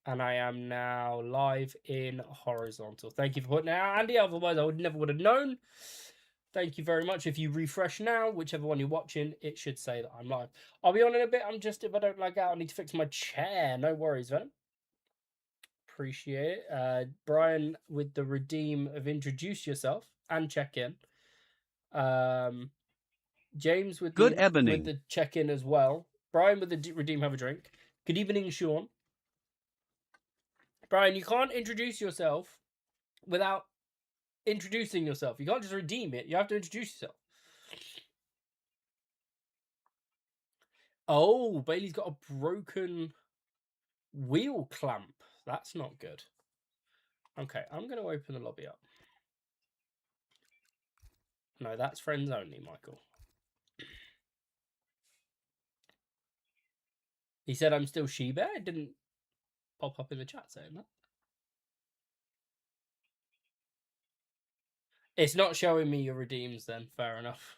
And I am now live in horizontal. Thank you for putting it out, Andy. Otherwise, I would have known. Thank you very much. If you refresh now, whichever one you're watching, it should say that I'm live. I'll be on in a bit. If I don't lag out, I need to fix my chair. No worries, Venom. Appreciate it. Brian with the redeem of introduce yourself and check in. James with the check in as well. Brian with the redeem have a drink. Good evening, Sean. Brian, you can't introduce yourself without introducing yourself. You can't just redeem it. You have to introduce yourself. Oh, Bailey's got a broken wheel clamp. That's not good. Okay, I'm going to open the lobby up. No, that's friends only, Michael. He said I'm still Sheba. It didn't pop up in the chat saying that. It's not showing me your redeems then. Fair enough.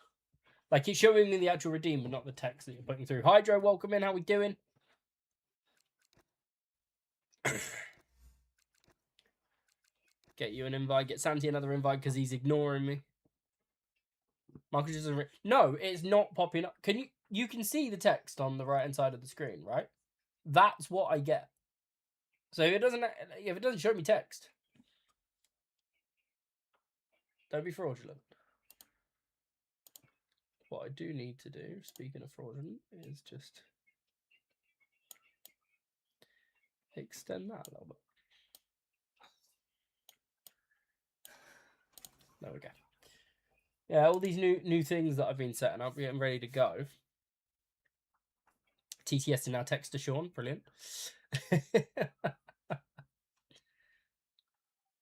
Like, it's showing me the actual redeem, but not the text that you're putting through. Hydro, welcome in. How we doing? Get you an invite. Get Santi another invite because he's ignoring me. Michael just doesn't. No, it's not popping up. You can see the text on the right hand side of the screen, right? That's what I get. So if it doesn't show me text, don't be fraudulent. What I do need to do, speaking of fraudulent, is just extend that a little bit. There we go. Yeah, all these new things that I've been setting up, getting ready to go. TTS in our text to Sean, brilliant.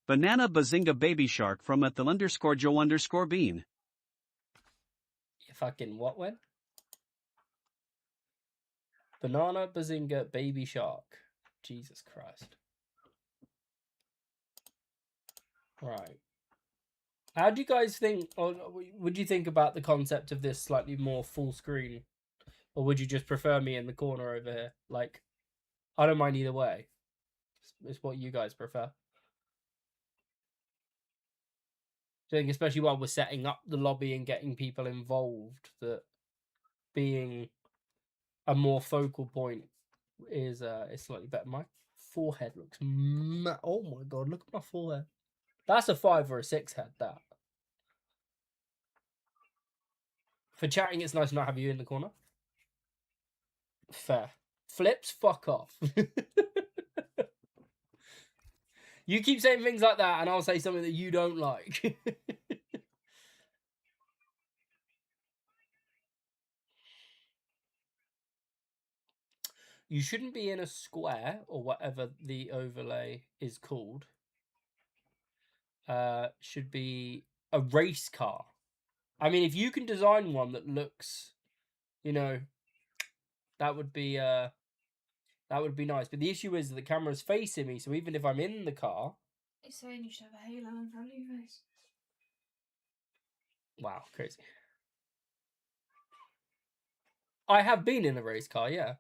Banana Bazinga Baby Shark from @the_Joe_Bean. You fucking what when? Banana Bazinga Baby Shark. Jesus Christ. Right. How do you guys think, or would you think about the concept of this slightly more full screen? Or would you just prefer me in the corner over here? Like, I don't mind either way. It's what you guys prefer. I think especially while we're setting up the lobby and getting people involved, that being a more focal point is slightly better. My forehead looks oh my god, look at my forehead. That's a 5 or a 6 head, that. For chatting, it's nice to not have you in the corner. Fair. Flips, fuck off. You keep saying things like that, and I'll say something that you don't like. You shouldn't be in a square, or whatever the overlay is called. Should be a race car. I mean, if you can design one that looks, that would be nice. But the issue is that the camera's facing me, so even if I'm in the car, it's saying you should have a halo in front of your face. Wow, crazy. I have been in a race car, yeah.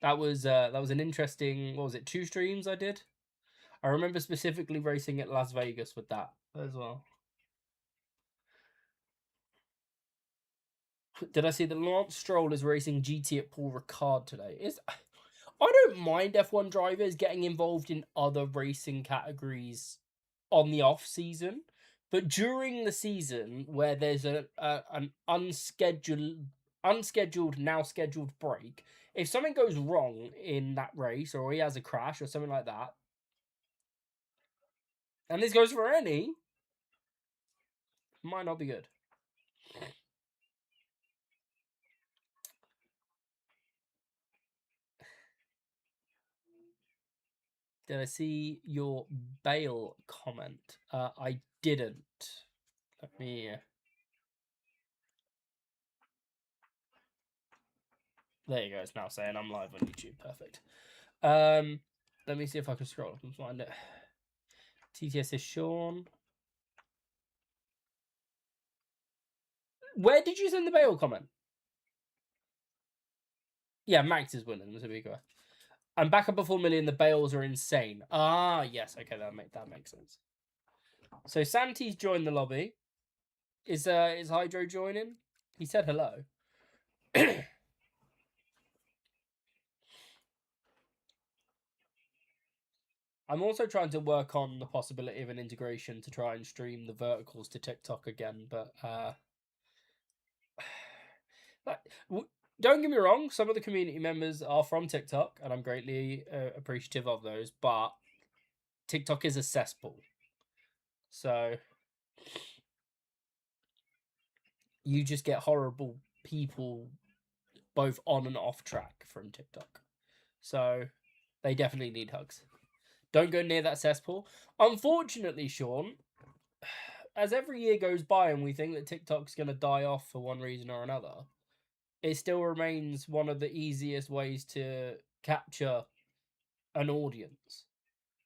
That was an interesting, what was it, 2 streams I did? I remember specifically racing at Las Vegas with that as well. Did I see that Lance Stroll is racing GT at Paul Ricard today? I don't mind F1 drivers getting involved in other racing categories on the off season, but during the season where there's an unscheduled now scheduled break, if something goes wrong in that race or he has a crash or something like that, and this goes for any, might not be good. Did I see your bail comment? I didn't. Let me... There you go. It's now saying I'm live on YouTube. Perfect. Let me see if I can scroll up and find it. TTS is Sean. Where did you send the bail comment? Yeah, Max is winning, to be correct. I'm back up at 4 million. The bales are insane. Ah, yes. Okay, that makes sense. So Santi's joined the lobby. Is Hydro joining? He said hello. I'm also trying to work on the possibility of an integration to try and stream the verticals to TikTok again, but don't get me wrong, some of the community members are from TikTok, and I'm greatly appreciative of those, but TikTok is a cesspool. So you just get horrible people both on and off track from TikTok. So they definitely need hugs. Don't go near that cesspool. Unfortunately, Sean, as every year goes by and we think that TikTok's going to die off for one reason or another, it still remains one of the easiest ways to capture an audience.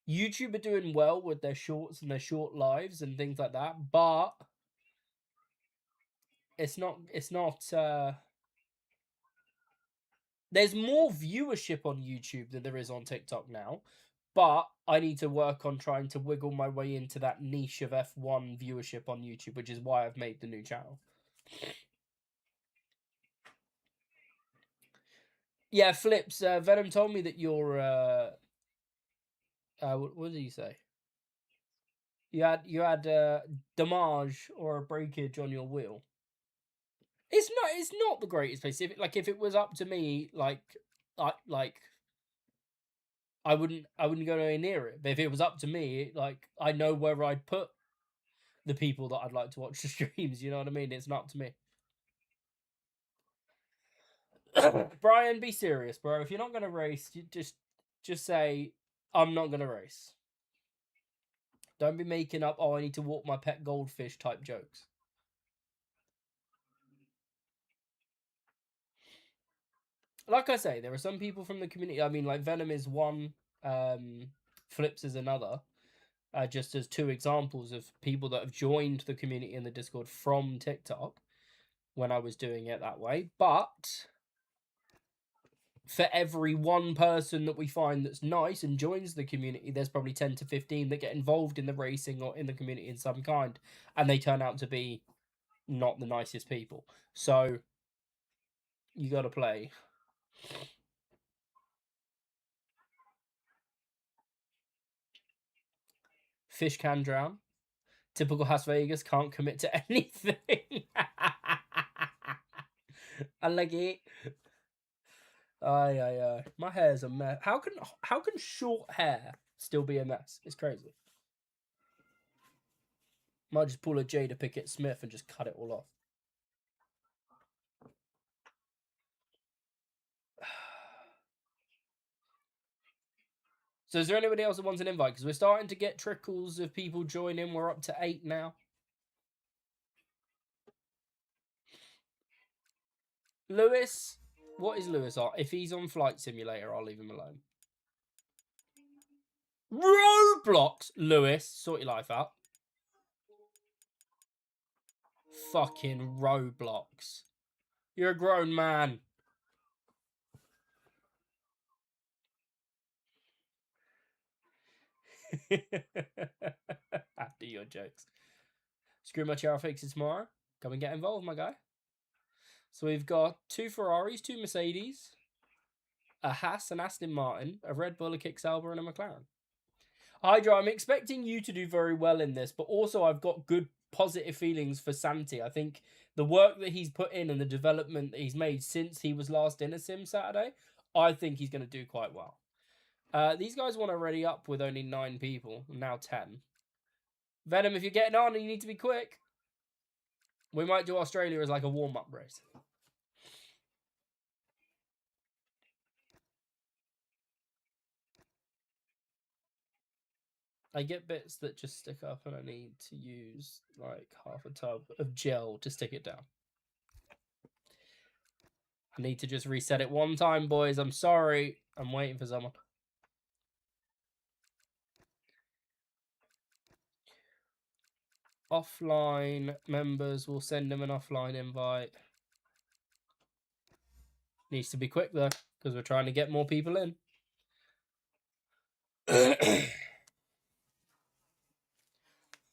YouTube are doing well with their shorts and their short lives and things like that, but it's not there's more viewership on YouTube than there is on TikTok now, but I need to work on trying to wiggle my way into that niche of F1 viewership on YouTube, which is why I've made the new channel. Yeah, Flips, Venom told me that you're what did he say? You had damage or a breakage on your wheel. It's not the greatest place. If it was up to me, I wouldn't go anywhere near it. But if it was up to me, I know where I'd put the people that I'd like to watch the streams. You know what I mean? It's not up to me. Brian, be serious, bro. If you're not gonna race, you just say I'm not gonna race. Don't be making up, oh, I need to walk my pet goldfish type jokes. Like I say, there are some people from the community. I mean, like Venom is one, Flips is another. Just as two examples of people that have joined the community in the Discord from TikTok when I was doing it that way. But for every one person that we find that's nice and joins the community, there's probably 10 to 15 that get involved in the racing or in the community in some kind, and they turn out to be not the nicest people. So you got to play. Fish can drown. Typical Las Vegas, can't commit to anything. I like it. Aye. My hair's a mess. How can short hair still be a mess? It's crazy. Might just pull a Jada Pickett Smith and just cut it all off. So is there anybody else that wants an invite? Because we're starting to get trickles of people joining. We're up to 8 now. Lewis, what is Lewis on? If he's on Flight Simulator, I'll leave him alone. Roblox, Lewis, sort your life out. Fucking Roblox. You're a grown man. After your jokes. Screw my chair fixes tomorrow. Come and get involved, my guy. So we've got 2 Ferraris, 2 Mercedes, a Haas, an Aston Martin, a Red Bull, a Kick Sauber, and a McLaren. Hydra, I'm expecting you to do very well in this, but also I've got good positive feelings for Santi. I think the work that he's put in and the development that he's made since he was last in a sim Saturday, I think he's going to do quite well. These guys want to ready up with only 9 people, now 10. Venom, if you're getting on and you need to be quick, we might do Australia as like a warm-up race. I get bits that just stick up and I need to use like half a tub of gel to stick it down. I need to just reset it one time, boys. I'm sorry. I'm waiting for someone. Offline members will send him an offline invite. Needs to be quick though, because we're trying to get more people in.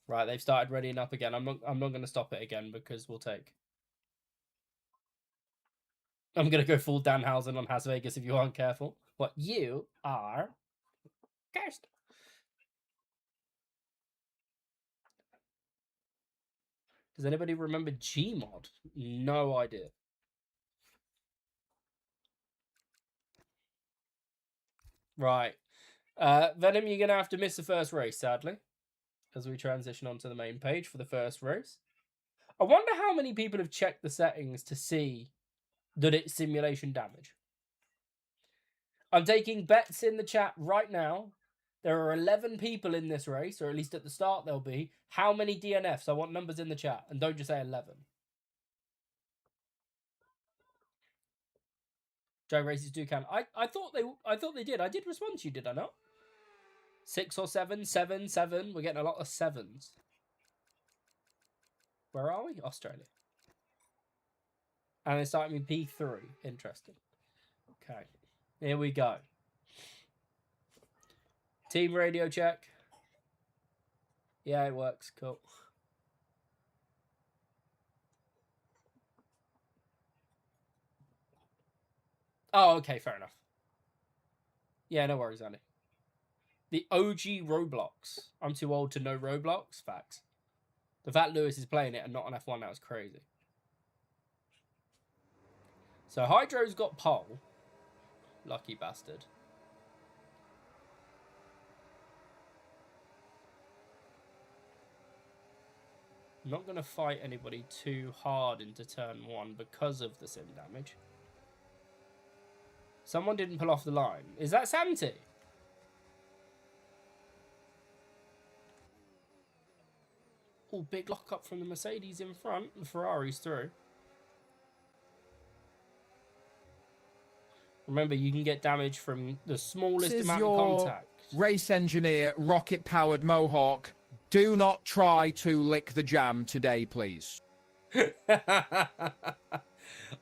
Right, they've started readying up again. I'm not going to stop it again because we'll take. I'm going to go full Danhausen on Las Vegas if you aren't careful. What you are cursed. Does anybody remember Gmod? No idea. Right. Venom, you're going to have to miss the first race, sadly, as we transition onto the main page for the first race. I wonder how many people have checked the settings to see that it's simulation damage. I'm taking bets in the chat right now. There are 11 people in this race, or at least at the start there'll be. How many DNFs? I want numbers in the chat, and don't just say 11. Drag races do count. I thought they did. I did respond to you, did I not? 6 or 7, 7, 7. We're getting a lot of 7s. Where are we? Australia. And it's starting with P3. Interesting. Okay. Here we go. Team radio check. Yeah, it works. Cool. Oh, okay. Fair enough. Yeah, no worries, Andy. The OG Roblox. I'm too old to know Roblox. Facts. The fact Lewis is playing it and not on F1 now is crazy. So Hydro's got pole. Lucky bastard. I'm not going to fight anybody too hard into turn 1 because of the sim damage. Someone didn't pull off the line. Is that Santi? Oh, big lockup from the Mercedes in front. The Ferrari's through. Remember, you can get damage from the smallest amount of contact. Race engineer, rocket-powered Mohawk. Do not try to lick the jam today, please.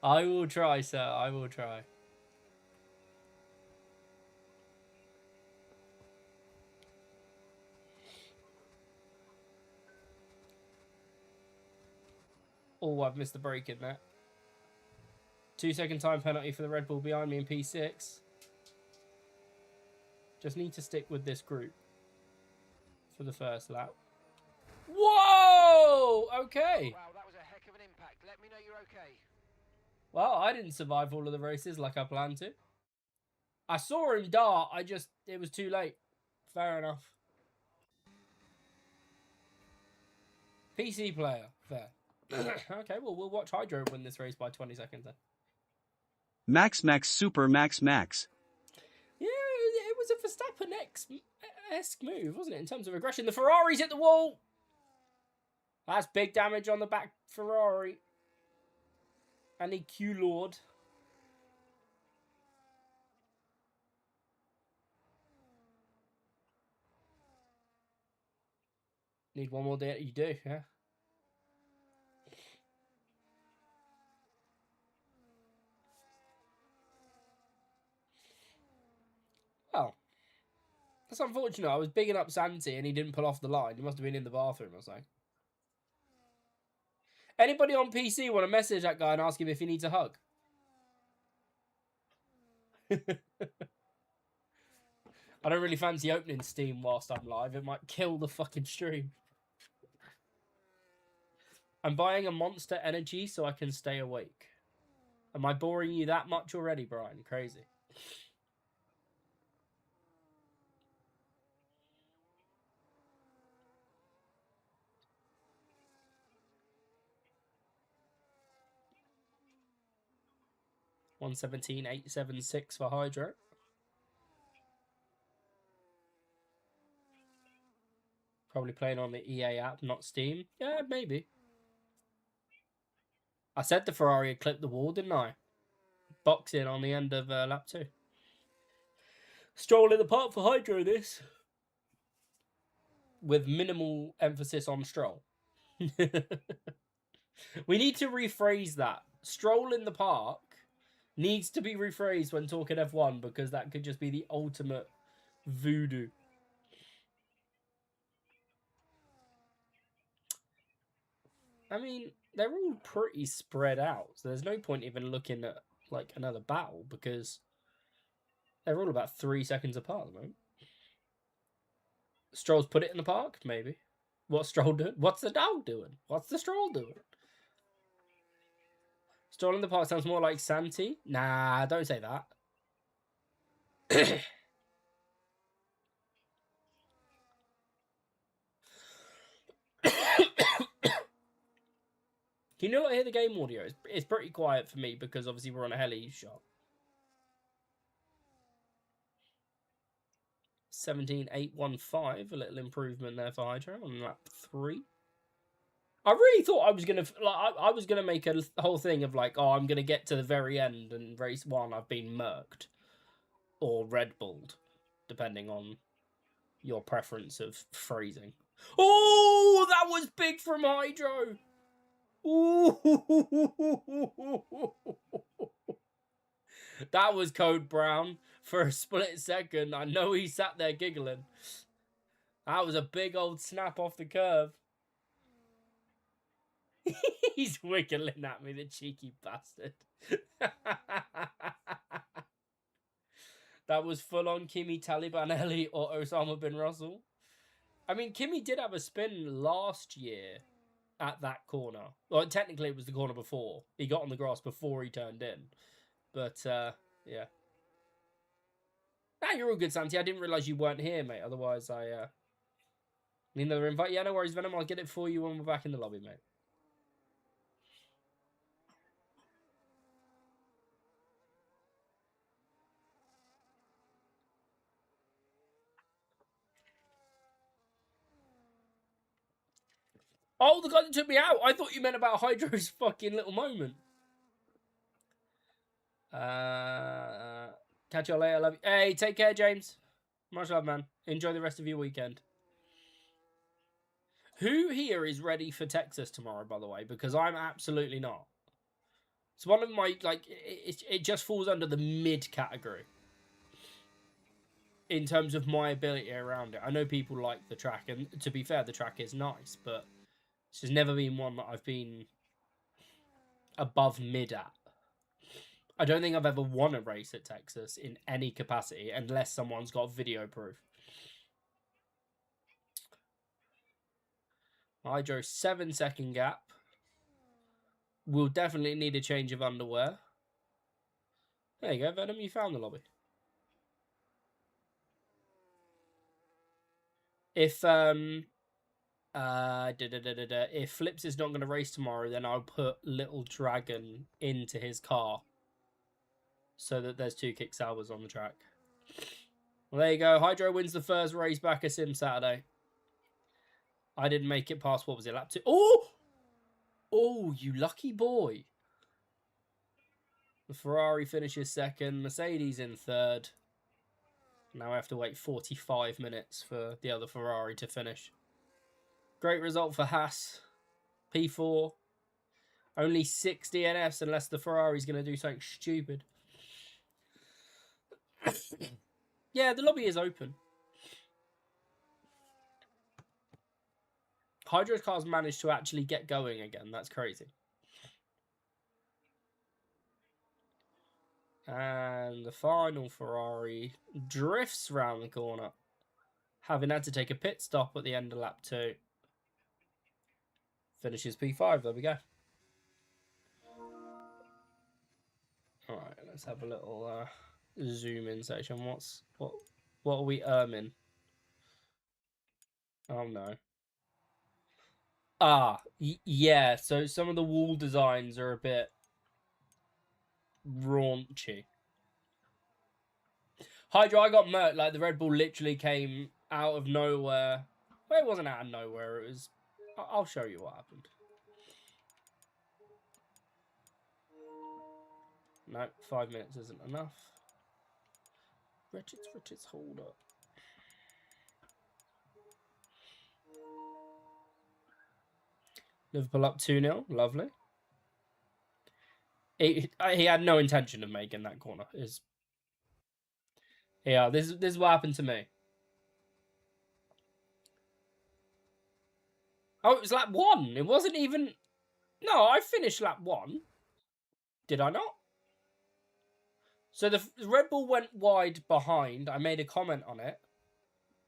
I will try, sir. I will try. Oh, I've missed the break in that. 2-second time penalty for the Red Bull behind me in P6. Just need to stick with this group for the first lap. Whoa! Okay. Wow, that was a heck of an impact. Let me know you're okay. Well, I didn't survive all of the races like I planned to. I saw him dart. It was too late. Fair enough. PC player. Fair. Okay, well, we'll watch Hydro win this race by 20 seconds then. Max Super Max. Yeah, it was a Verstappen-esque move, wasn't it, in terms of aggression? The Ferrari's hit the wall! That's big damage on the back Ferrari. And the Q-Lord. Need one more day. You do, yeah. Well, that's unfortunate. I was bigging up Santi and he didn't pull off the line. He must have been in the bathroom or something. Anybody on PC want to message that guy and ask him if he needs a hug? I don't really fancy opening Steam whilst I'm live. It might kill the fucking stream. I'm buying a Monster Energy so I can stay awake. Am I boring you that much already, Brian? Crazy. $117,876 for Hydro. Probably playing on the EA app, not Steam. Yeah, maybe. I said the Ferrari had clipped the wall, didn't I? Boxing on the end of lap 2. Stroll in the park for Hydro this. With minimal emphasis on Stroll. We need to rephrase that. Stroll in the park needs to be rephrased when talking F1 because that could just be the ultimate voodoo. I mean, they're all pretty spread out, so there's no point even looking at like another battle because they're all about 3 seconds apart at the moment. Stroll's put it in the park, maybe. What's Stroll doing? What's the dog doing? What's the Stroll doing? Stroll in the park sounds more like Santi. Nah, don't say that. Can you not hear the game audio? It's pretty quiet for me because obviously we're on a heli shot. 17.815, a little improvement there for Hydro on lap 3. I really thought I was gonna I was gonna make a whole thing of like, oh, I'm gonna get to the very end and race 1 I've been murked or Red Bulled, depending on your preference of phrasing. Oh, that was big from Hydro. Ooh. That was Code Brown for a split second. I know he sat there giggling. That was a big old snap off the curve. He's wiggling at me, the cheeky bastard. That was full on Kimi Talibanelli or Osama bin Russell. I mean, Kimi did have a spin last year at that corner. Well, technically it was the corner before. He got on the grass before he turned in. But, yeah. Nah, you're all good, Santi. I didn't realise you weren't here, mate. Otherwise, I need another invite. Yeah, no worries, Venom. I'll get it for you when we're back in the lobby, mate. Oh, the guy that took me out. I thought you meant about Hydro's fucking little moment. Catch you later. Love you. Hey, take care, James. Much love, man. Enjoy the rest of your weekend. Who here is ready for Texas tomorrow, by the way? Because I'm absolutely not. It's one of my, like, it just falls under the mid category in terms of my ability around it. I know people like the track, and to be fair, the track is nice, but it's just never been one that I've been above mid at. I don't think I've ever won a race at Texas in any capacity unless someone's got video proof. Hydro 7-second gap. We'll definitely need a change of underwear. There you go, Venom. You found the lobby. If if Flips is not going to race tomorrow, then I'll put Little Dragon into his car so that there's 2 kick salvers on the track. Well, there you go. Hydro wins the first race back at Sim Saturday. I didn't make it past, what was it, lap 2? Oh! Oh, you lucky boy. The Ferrari finishes second. Mercedes in third. Now I have to wait 45 minutes for the other Ferrari to finish. Great result for Haas. P4. Only 6 DNFs unless the Ferrari's going to do something stupid. Yeah, the lobby is open. Hydro's car's managed to actually get going again. That's crazy. And the final Ferrari drifts round the corner, having had to take a pit stop at the end of lap 2. Finishes P5. There we go. All right, let's have a little zoom in section. What are we earning? Oh no. Ah, yeah. So some of the wall designs are a bit raunchy. Hydro, I got murked. Like the Red Bull literally came out of nowhere. Well, it wasn't out of nowhere. It was. I'll show you what happened. No, 5 minutes isn't enough. Richards, hold up. Liverpool up 2-0. Lovely. He had no intention of making that corner. Yeah, this is what happened to me. Oh, it was lap 1. It wasn't even... No, I finished lap 1. Did I not? So the Red Bull went wide behind. I made a comment on it.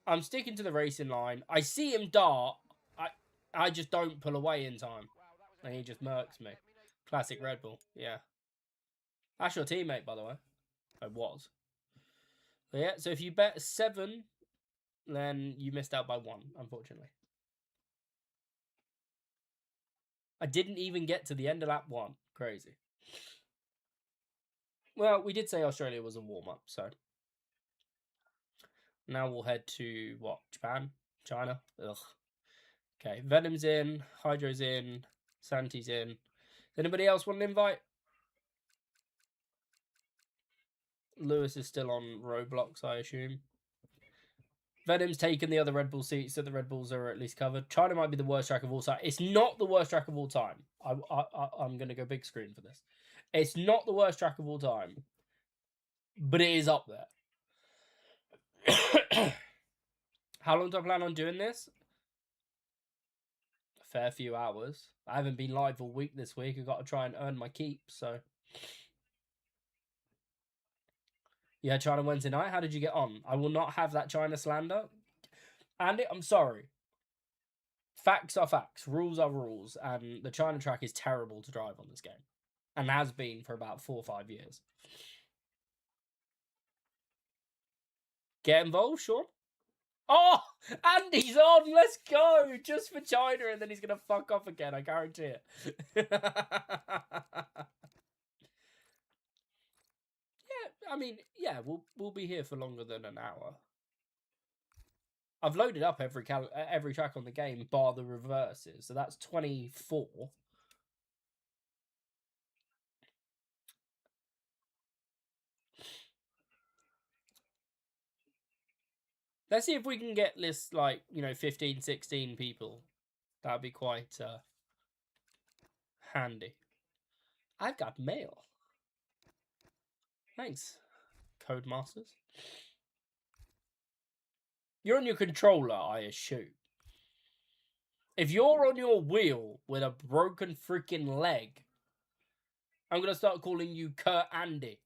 I'm sticking to the racing line. I see him dart. I just don't pull away in time. And he just murks me. Classic Red Bull. Yeah. That's your teammate, by the way. I was. But yeah, so if you bet 7, then you missed out by 1, unfortunately. I didn't even get to the end of lap 1. Crazy. Well, we did say Australia was a warm-up, so... Now we'll head to, what, Japan? China? Ugh. Okay, Venom's in, Hydro's in, Santi's in. Anybody else want an invite? Lewis is still on Roblox, I assume. Venom's taken the other Red Bull seat, so the Red Bulls are at least covered. China might be the worst track of all time. It's not the worst track of all time. I'm going to go big screen for this. It's not the worst track of all time, but it is up there. How long do I plan on doing this? A fair few hours. I haven't been live all week this week. I've got to try and earn my keep, so... You had China Wednesday night. How did you get on? I will not have that China slander. Andy, I'm sorry. Facts are facts. Rules are rules. And the China track is terrible to drive on this game. And has been for about 4 or 5 years. Get involved, Sean? Oh! Andy's on! Let's go! Just for China, and then he's going to fuck off again. I guarantee it. I mean, yeah, we'll be here for longer than an hour. I've loaded up every track on the game, bar the reverses, so that's 24. Let's see if we can get this, like, 15, 16 people. That'd be quite handy. I've got mail. Thanks, Codemasters. You're on your controller, I assume. If you're on your wheel with a broken freaking leg, I'm going to start calling you Kurt Andy.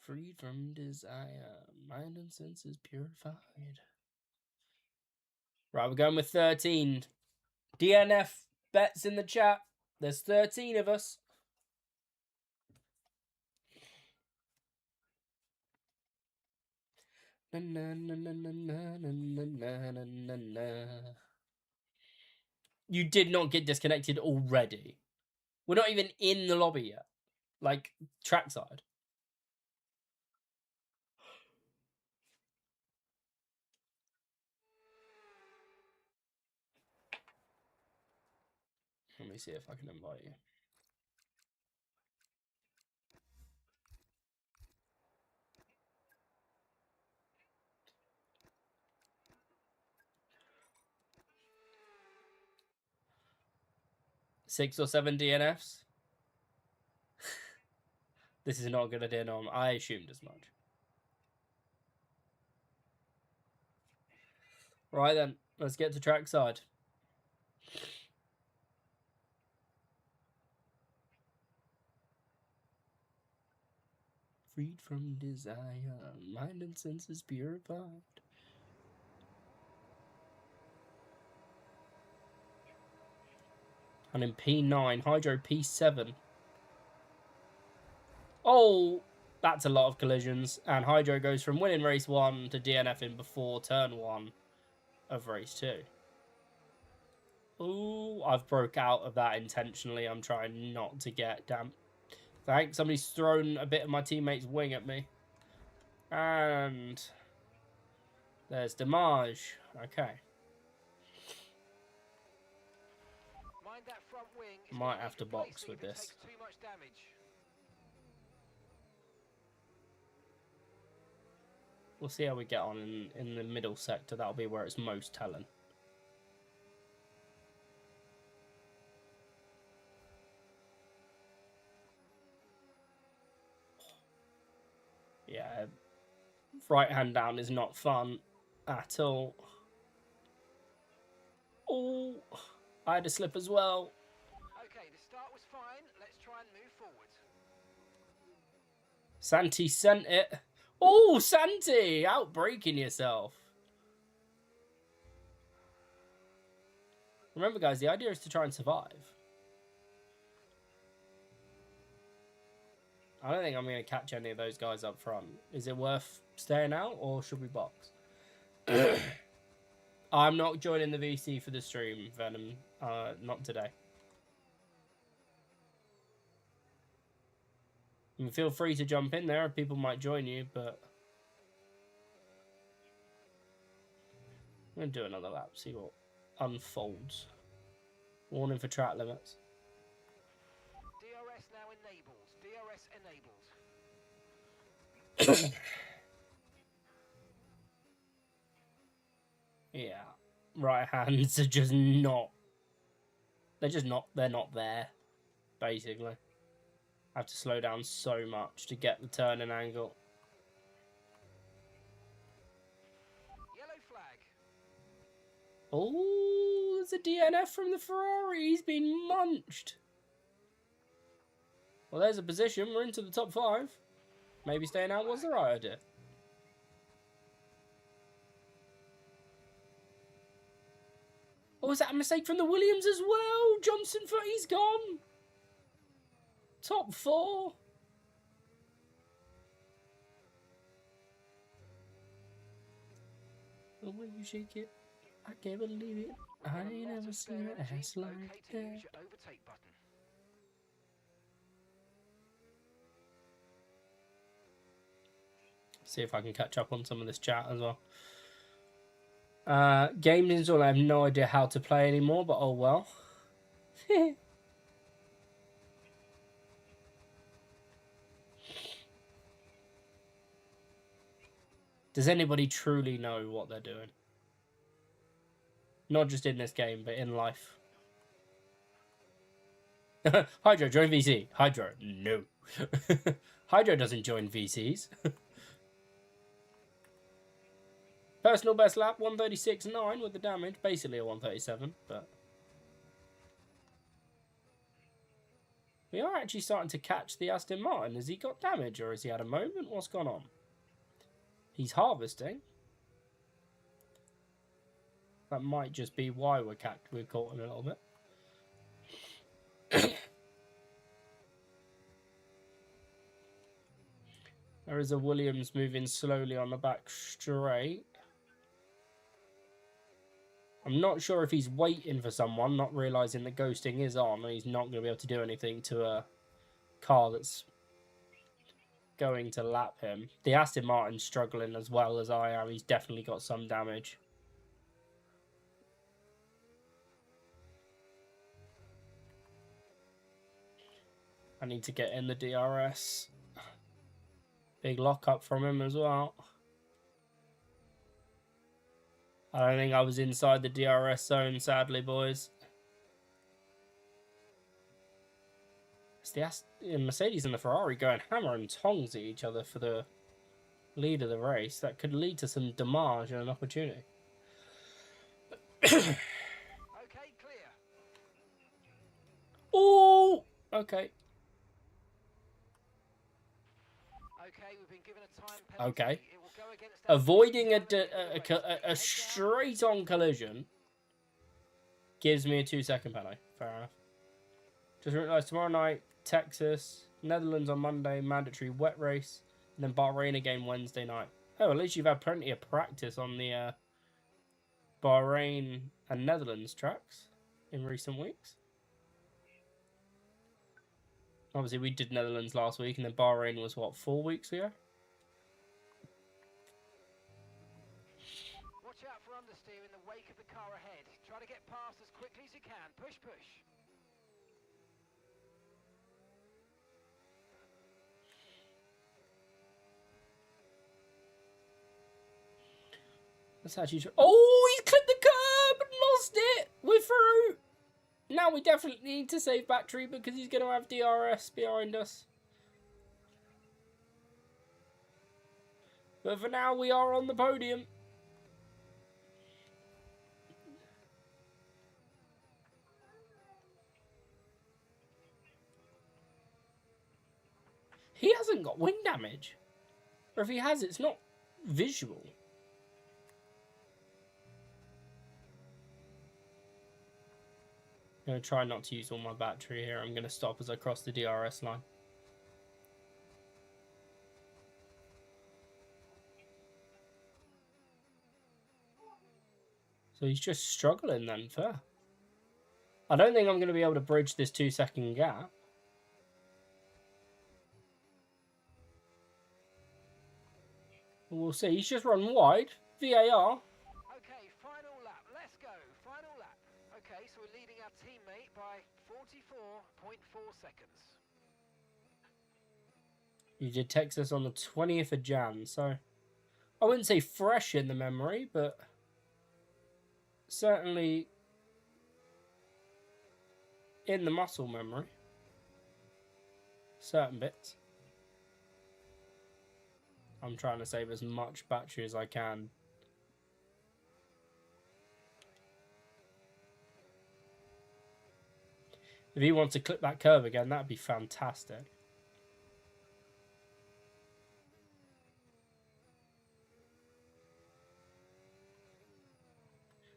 Freed from desire, mind and senses purified. Right, we're going with 13. DNF bets in the chat. There's 13 of us. You did not get disconnected already. We're not even in the lobby yet. Like, trackside. Let me see if I can invite you. Six or 7 DNFs? This is not a good idea, no. I assumed as much. Right then, let's get to trackside. Freed from desire, mind and senses purified. And in P9, Hydro P7. Oh, that's a lot of collisions. And Hydro goes from winning race 1 to DNFing before turn 1 of race 2. Ooh, I've broke out of that intentionally. I'm trying not to get damn. Thanks, somebody's thrown a bit of my teammate's wing at me. And there's Damage. Okay. Mind that front wing. Might have to box with this. Too much damage. We'll see how we get on in the middle sector. That'll be where it's most telling. Yeah, right hand down is not fun. at all. Oh, I had a slip as well. Okay, the start was fine. Let's try and move forward. Santi sent it. Oh, Santi, outbreaking yourself. Remember, guys, the idea is to try and survive. I don't think I'm going to catch any of those guys up front. Is it worth staying out, or should we box? I'm not joining the VC for the stream, Venom. Not today. I mean, feel free to jump in there. People might join you, but I'm going to do another lap, see what unfolds. Warning for track limits. DRS now enabled. DRS enabled. Yeah, right hands are just not. They're just not. They're not there. Basically, I have to slow down so much to get the turning angle. Yellow flag. Oh, there's a DNF from the Ferrari. He's been munched. Well, there's a position. We're into the top 5. Maybe staying out was the right idea. Oh, is that a mistake from the Williams as well? Johnson, he's gone. Top 4. The way you shake it, I can't believe it. I ain't never seen an ass like Okay to that. use your overtake button. See if I can catch up on some of this chat as well. Game install, I have no idea how to play anymore, but oh well. Does anybody truly know what they're doing? Not just in this game, but in life. Hydro, join VC. Hydro, no. Hydro doesn't join VCs. Personal best lap, 136.9 with the damage. Basically a 137, but... We are actually starting to catch the Aston Martin. Has he got damage, or has he had a moment? What's gone on? He's harvesting. That might just be why we're caught him a little bit. There is a Williams moving slowly on the back straight. I'm not sure if he's waiting for someone, not realising the ghosting is on, and he's not going to be able to do anything to a car that's going to lap him. The Aston Martin's struggling as well as I am. He's definitely got some damage. I need to get in the DRS. Big lockup from him as well. I don't think I was inside the DRS zone, sadly, boys. It's the Mercedes and the Ferrari going hammer and tongs at each other for the lead of the race. That could lead to some damage and an opportunity. Okay, clear. Oh, okay. Okay, we've been given a time penalty. Okay. It will go against our Avoiding race. a straight-on collision gives me a 2-second penalty. Fair enough. Just realised tomorrow night, Texas, Netherlands on Monday, mandatory wet race, and then Bahrain again Wednesday night. Oh, at least you've had plenty of practice on the Bahrain and Netherlands tracks in recent weeks. Obviously, we did Netherlands last week, and then Bahrain was, what, 4 weeks ago? Watch out for understeer in the wake of the car ahead. Try to get past as quickly as you can. Push, push. Let's actually try. Oh, he's clipped the curb and lost it. We're through. Now we definitely need to save battery because he's going to have DRS behind us. But for now, we are on the podium. hasn't got wind damage. Or if he has, it's not visual. I'm going to try not to use all my battery here. I'm going to stop as I cross the DRS line. So he's just struggling then, fair. I don't think I'm going to be able to bridge this 2-second gap. We'll see. He's just run wide. VAR. Okay, final lap. Let's go. Final lap. Okay, so we're leading our teammate by 44.4 seconds. You did text us on the 20th of Jan, so I wouldn't say fresh in the memory, but certainly in the muscle memory. Certain bits. I'm trying to save as much battery as I can. If he wants to clip that curve again, that'd be fantastic.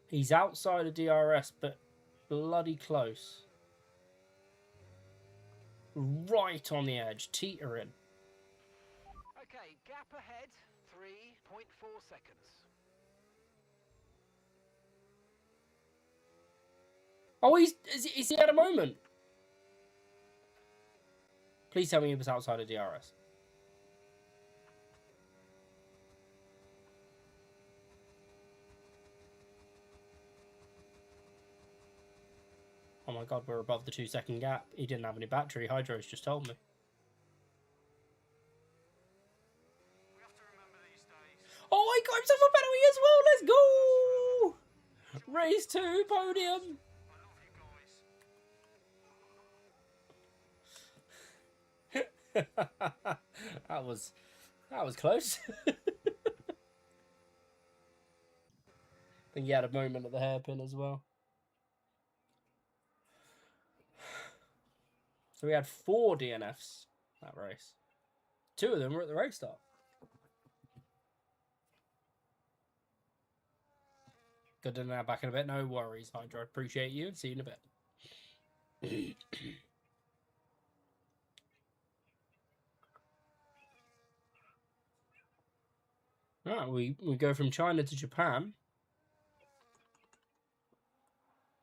He's outside of DRS, but bloody close. Right on the edge, teetering. Okay, gap ahead, 3.4 seconds. Oh, is he at a moment? Please tell me he was outside of DRS. Oh my god, we're above the 2-second gap. He didn't have any battery. Hydro's just told me. Oh, he got himself a penalty as well. Let's go! Race 2 podium. that was close. I think he had a moment at the hairpin as well. So we had 4 DNFs that race. 2 of them were at the race start. Good to know back in a bit. No worries, Hydro. Appreciate you. See you in a bit. Right, we go from China to Japan.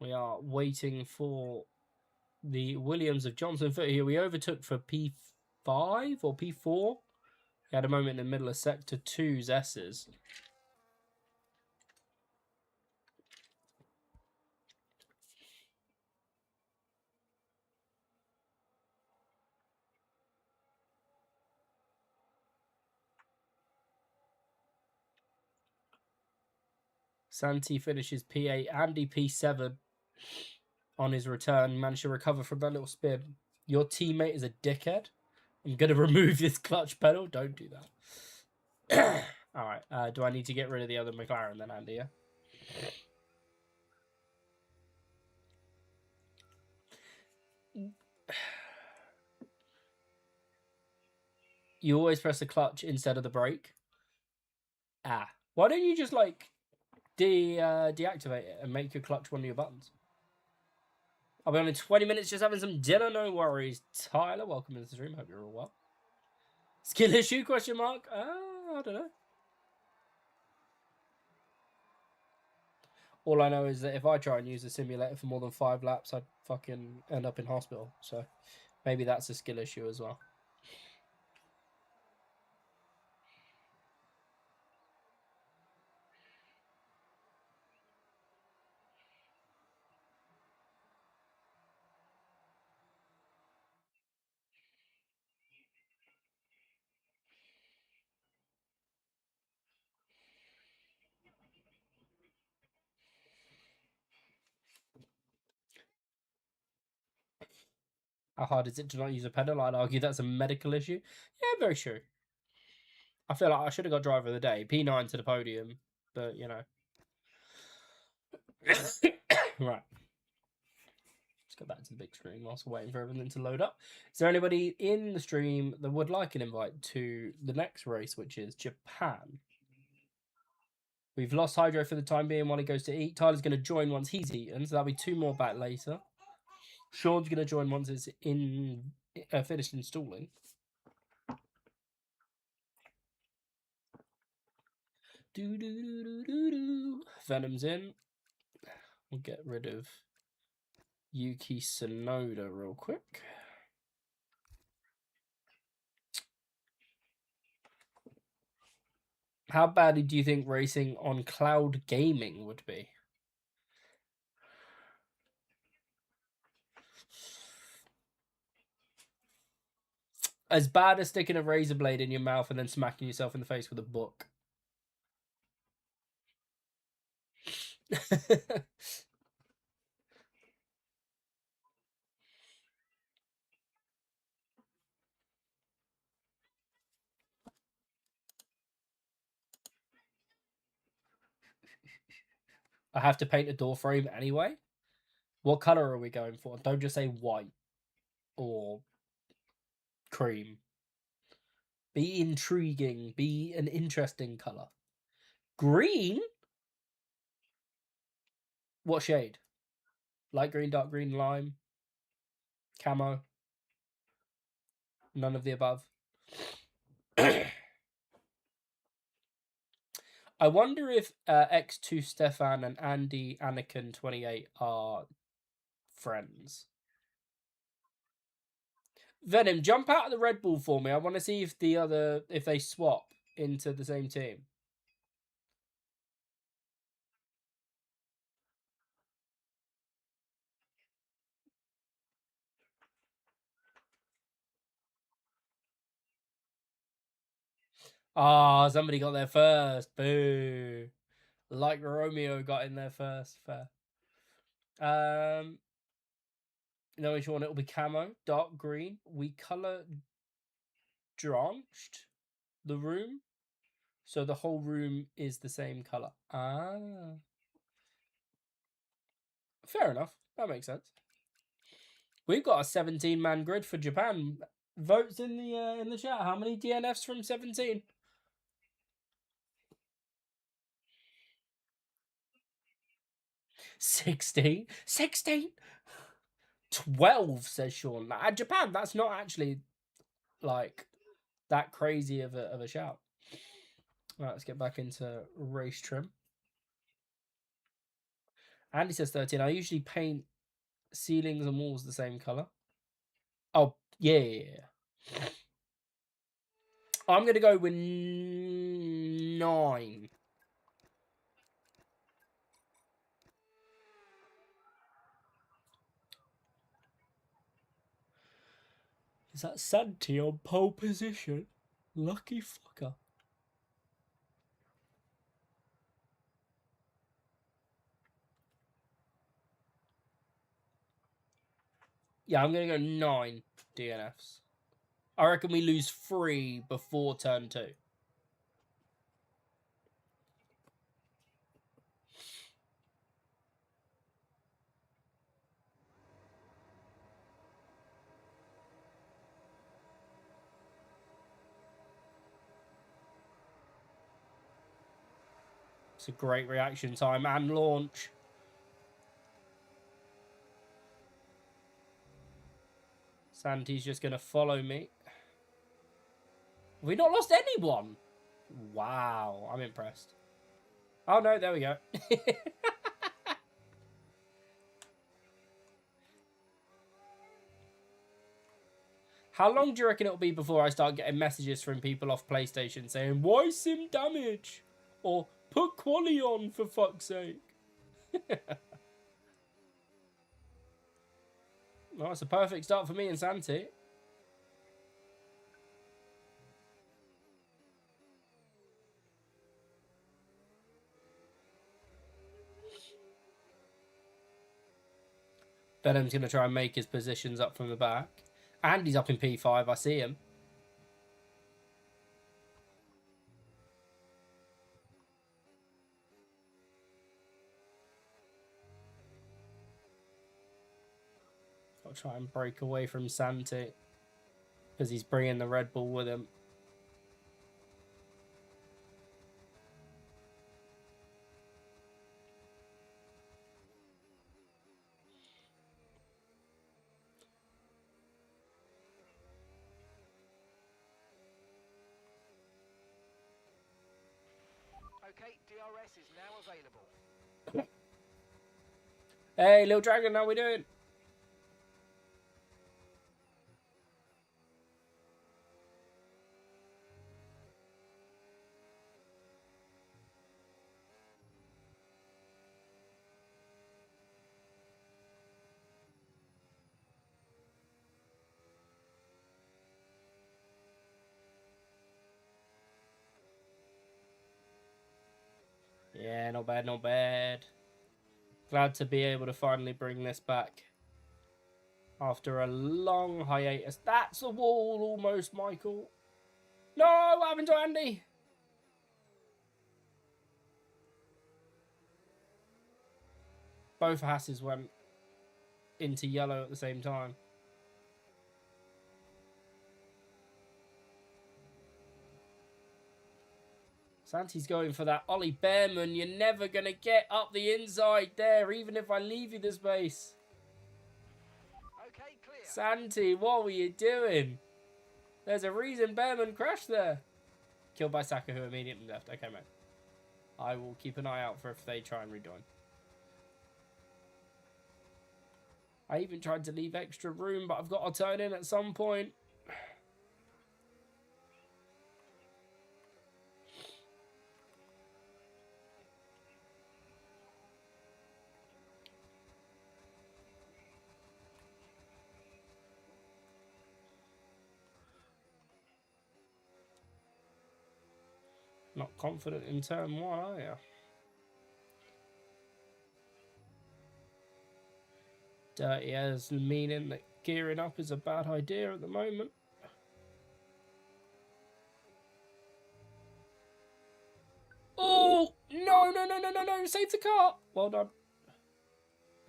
We are waiting for the Williams of Johnson foot here. We overtook for P5 or P4. He had a moment in the middle of Sector 2's S's. Santi finishes P8, Andy P7 on his return. Managed to recover from that little spin. Your teammate is a dickhead. I'm going to remove this clutch pedal. Don't do that. Alright, do I need to get rid of the other McLaren then, Andy? Yeah? You always press the clutch instead of the brake. Ah. Why don't you just, like, deactivate it and make your clutch one of your buttons? I'll be on in 20 minutes just having some dinner, no worries. Tyler, welcome to the stream. Hope you're all well. Skill issue, question mark? I don't know. All I know is that if I try and use the simulator for more than 5 laps, I'd fucking end up in hospital. So maybe that's a skill issue as well. How hard is it to not use a pedal? I'd argue that's a medical issue. Yeah, very true. I feel like I should have got driver of the day. P9 to the podium, but, you know. Right. go back to the big screen whilst we're waiting for everything to load up. Is there anybody in the stream that would like an invite to the next race, which is Japan? We've lost Hydro for the time being while he goes to eat. Tyler's going to join once he's eaten, so that'll be 2 more back later. Sean's going to join once it's finished installing. Venom's in. We'll get rid of Yuki Tsunoda real quick. How badly do you think racing on cloud gaming would be? As bad as sticking a razor blade in your mouth and then smacking yourself in the face with a book. I have to paint a door frame anyway. What color are we going for? Don't just say white or cream. Be intriguing. Be an interesting color. Green? What shade? Light green, dark green, lime, camo. None of the above. I wonder if X2 Stefan and Andy Anakin 28 are friends. Venom, jump out of the Red Bull for me. I want to see if they swap into the same team. Ah, somebody got there first. Boo. Like Romeo got in there first. Fair. No, which one? It'll be camo, dark green. We color drenched the room, so the whole room is the same color. Ah, fair enough. That makes sense. We've got a 17-man grid for Japan. Votes in the chat. How many DNFs from 17? 16? 16? 12, says Sean. Japan, that's not actually like that crazy of a shout. Right, let's get back into race trim. Andy says 13. I usually paint ceilings and walls the same color. Oh, yeah. I'm going to go with 9. Is that Santi on pole position? Lucky fucker. Yeah, I'm going to go 9 DNFs. I reckon we lose 3 before turn 2. It's a great reaction time and launch. Santi's just going to follow me. Have we not lost anyone? Wow, I'm impressed. Oh, no, there we go. How long do you reckon it'll be before I start getting messages from people off PlayStation saying, why sim damage? Or, put quali on, for fuck's sake. Well, it's a perfect start for me and Santi. Venom's going to try and make his positions up from the back. Andy's up in P5. I see him. Got to try and break away from Santi because he's bringing the Red Bull with him. Okay, DRS is now available. Hey, little dragon, how we doing? Yeah, not bad, not bad. Glad to be able to finally bring this back after a long hiatus. That's a wall almost, Michael. No, what happened to Andy? Both Hasses went into yellow at the same time. Santi's going for that Ollie Bearman. You're never going to get up the inside there, even if I leave you the space. Okay, clear. Santi, what were you doing? There's a reason Bearman crashed there. Killed by Saka, who immediately left. Okay, mate. I will keep an eye out for if they try and rejoin. I even tried to leave extra room, but I've got to turn in at some point. Not confident in turn one, are you? Dirty as meaning that gearing up is a bad idea at the moment. Oh, no, no, no, no, no, no. Save the car. Well done.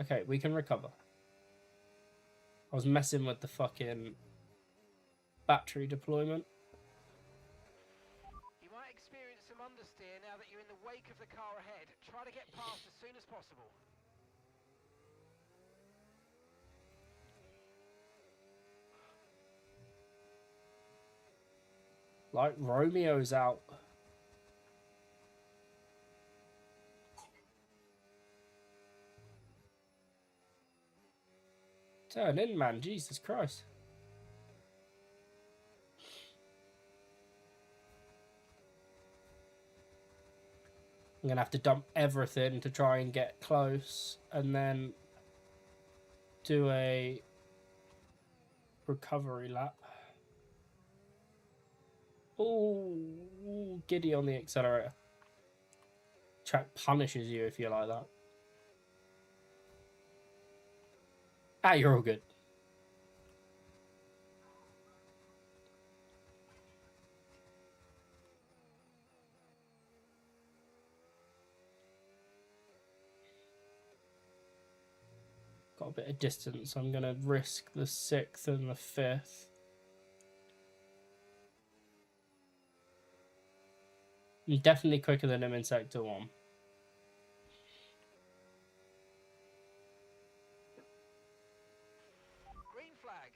Okay, we can recover. I was messing with the fucking battery deployment. You might experience some understeer now that you're in the wake of the car ahead. Try to get past as soon as possible. Like Romeo's out. Turn in, man. Jesus Christ. I'm going to have to dump everything to try and get close and then do a recovery lap. Ooh, giddy on the accelerator. Track punishes you if you like that. Ah, you're all good. Got a bit of distance. I'm going to risk the 6th and the 5th. I'm definitely quicker than him in Sector 1. Green flag.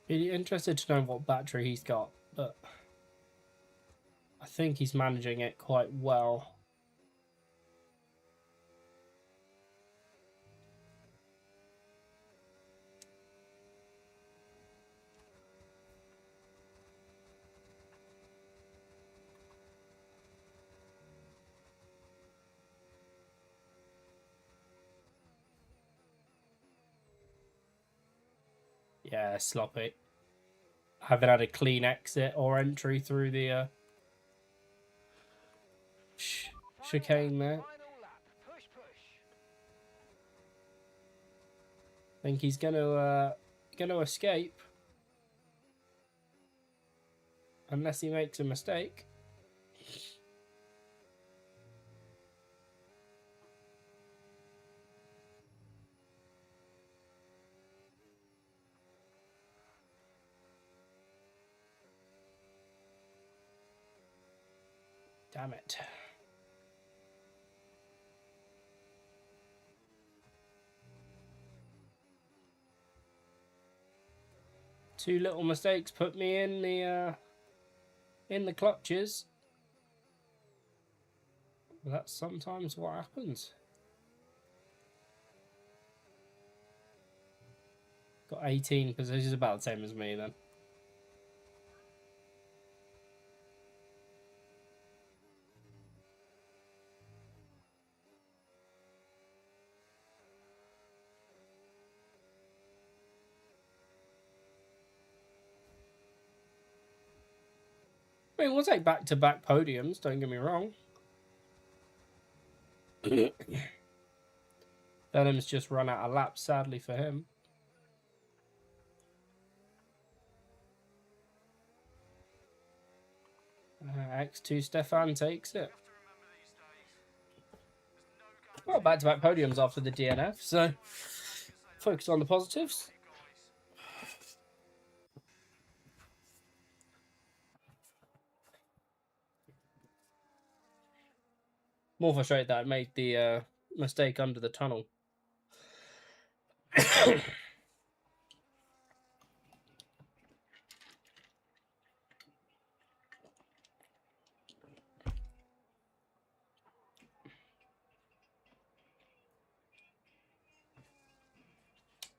Be interested to know what battery he's got, but I think he's managing it quite well. Yeah, sloppy. Haven't had a clean exit or entry through the chicane there. Final Think he's gonna escape. Unless he makes a mistake. Damn it. Two little mistakes put me in the clutches. That's sometimes what happens. Got 18 positions, about the same as me then. I mean, we'll take back-to-back podiums, don't get me wrong. Benham's just run out of laps, sadly for him. X2 Stefan takes it. Well, back-to-back podiums after the DNF, so focus on the positives. More frustrated that I made the mistake under the tunnel.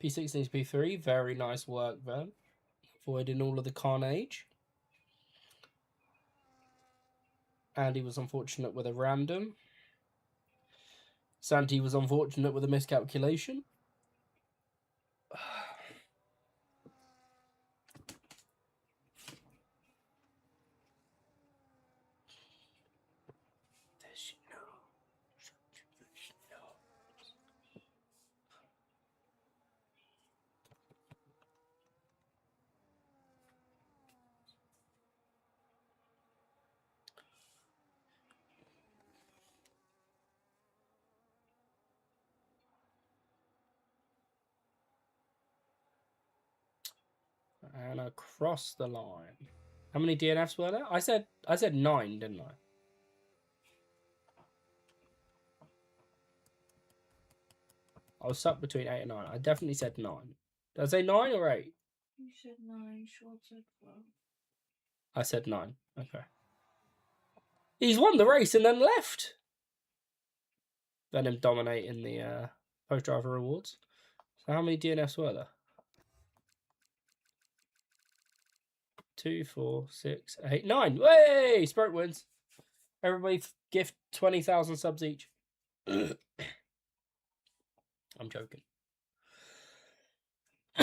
P6 needs P3. Very nice work, then. Avoiding all of the carnage. Andy was unfortunate with a random. Santi was unfortunate with a miscalculation. And across the line. How many DNFs were there? I said 9, didn't I? I was stuck between 8 and 9. I definitely said 9. Did I say 9 or 8? You said 9, Sean said 12. I said 9. Okay. He's won the race and then left. Venom dominating the post-driver awards. So how many DNFs were there? 2, 4, 6, 8, 9. Way! Sprite wins. Everybody gift 20,000 subs each. I'm joking. How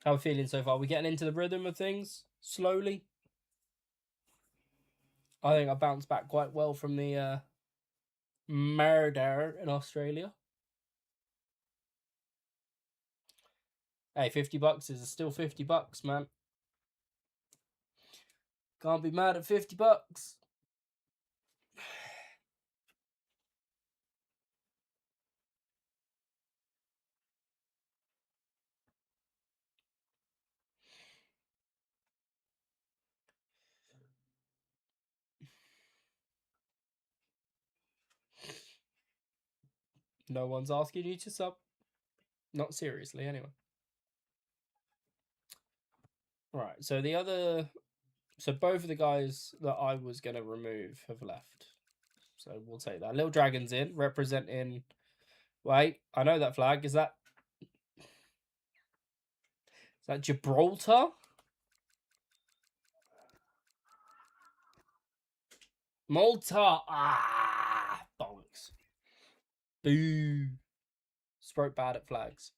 are we feeling so far? Are we getting into the rhythm of things slowly? I think I bounced back quite well from the murder in Australia. Hey, $50 is still $50, man. Can't be mad at $50. No one's asking you to sub. Not seriously, anyway. Right, so both of the guys that I was going to remove have left. So we'll take that. Little Dragon's in, representing... Wait, I know that flag. Is that Gibraltar? Malta! Ah! Bonks. Boo. Sprite bad at flags.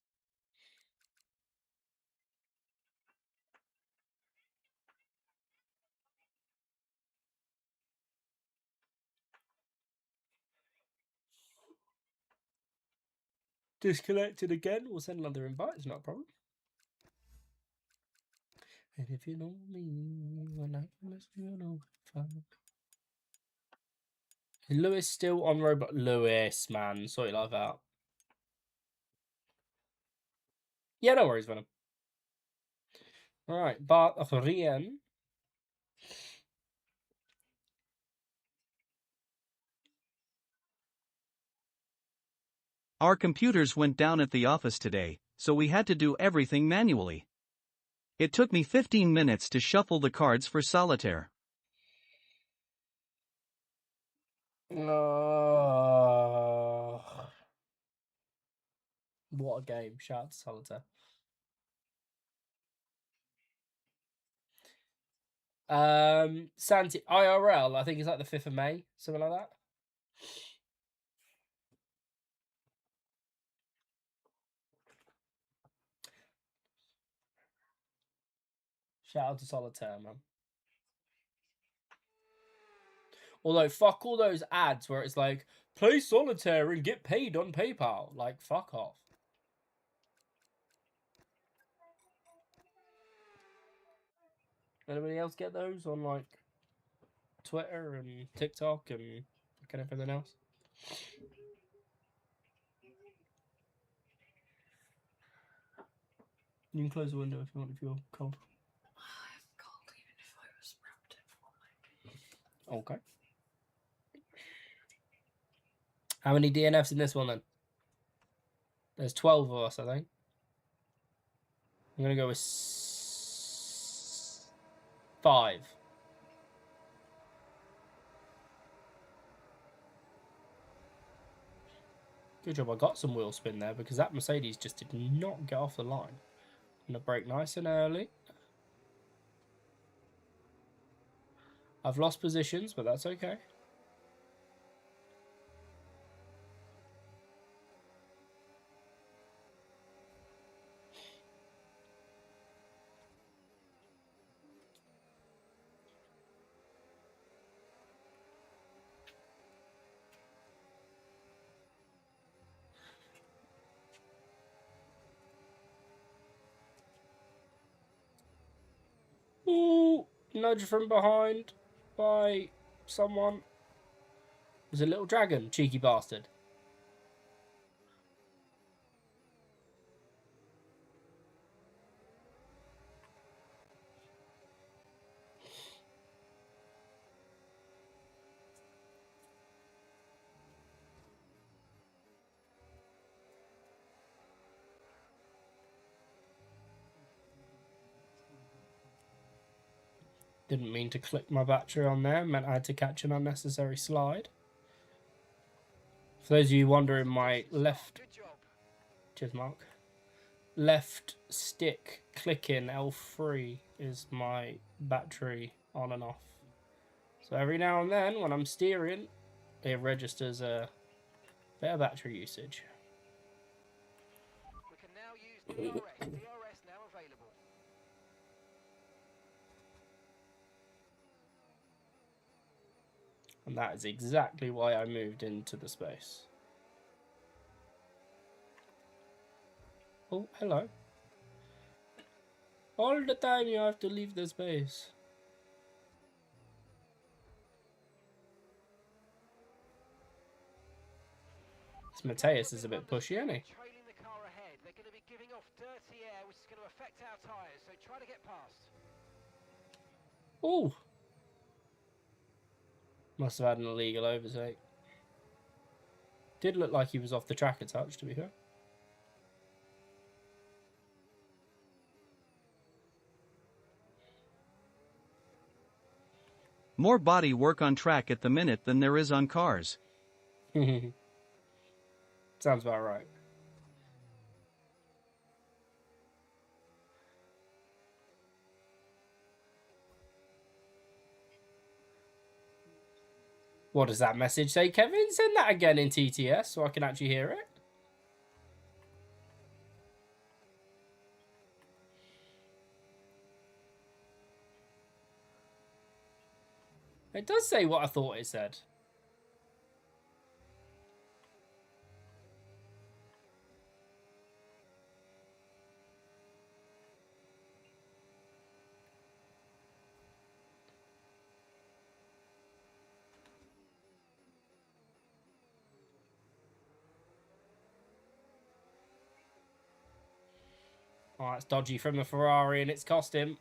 Disconnected again. We'll send another invite. It's not a problem. And if you know me, when I miss you, know fun. Is Lewis still on Robot? Lewis, man, sort your life out. Yeah, no worries, Venom. All right, but Rien. Our computers went down at the office today, so we had to do everything manually. It took me 15 minutes to shuffle the cards for solitaire. What a game. Shout out to Solitaire. Santi IRL, I think it's like the 5th of May, something like that. Shout out to Solitaire, man. Although, fuck all those ads where it's like, play Solitaire and get paid on PayPal. Like, fuck off. Anybody else get those on, like, Twitter and TikTok and fucking everything else? You can close the window if you want, if you're cold. I have cold even if I was wrapped in warm. Okay. How many DNFs in this one then? There's 12 of us, I think. I'm going to go with 5. Good job I got some wheel spin there because that Mercedes just did not get off the line. I'm going to brake nice and early. I've lost positions, but that's okay. Ooh, nudge from behind by someone. It was a little dragon, cheeky bastard. Didn't mean to click my battery on there, meant I had to catch an unnecessary slide. For those of you wondering, my left... Cheers, Mark. Left stick clicking L3 is my battery on and off. So every now and then, when I'm steering, it registers a bit of battery usage. We can now use DRS. DRS now available. And that is exactly why I moved into the space. Oh, hello. All the time you have to leave the space. This Mateus is a bit pushy, isn't he? Trailing the car ahead. They're going to be giving off dirty air, which is going to affect our tyres. So try to get past. Oh. Must have had an illegal overtake. Did look like he was off the track a touch, to be fair. More body work on track at the minute than there is on cars. Sounds about right. What does that message say, Kevin? Send that again in TTS so I can actually hear it. It does say what I thought it said. Oh, it's dodgy from the Ferrari, and it's cost him.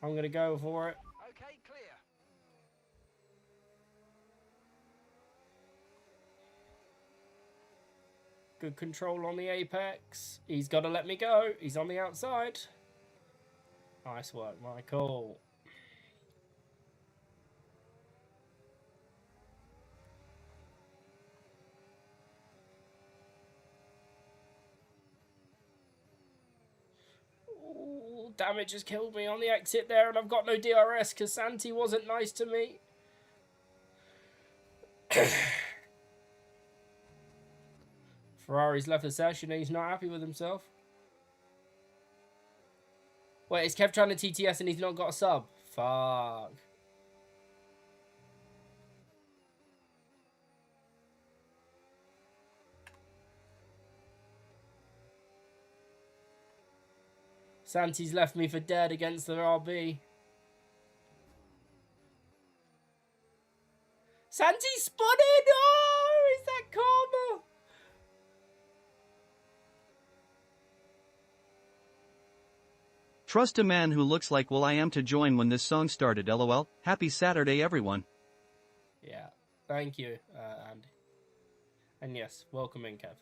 I'm going to go for it. Okay, clear. Good control on the apex. He's got to let me go. He's on the outside. Nice work, Michael. Ooh, damage has killed me on the exit there, and I've got no DRS because Santi wasn't nice to me. Ferrari's left the session and he's not happy with himself. Wait, is Kev trying to TTS and he's not got a sub? Fuck. Santi's left me for dead against the RB. Santi spotted! Oh, is that karma? Trust a man who looks like Will I Am to join when this song started, lol. Happy Saturday, everyone. Yeah, thank you, Andy. And yes, welcome in, Kev.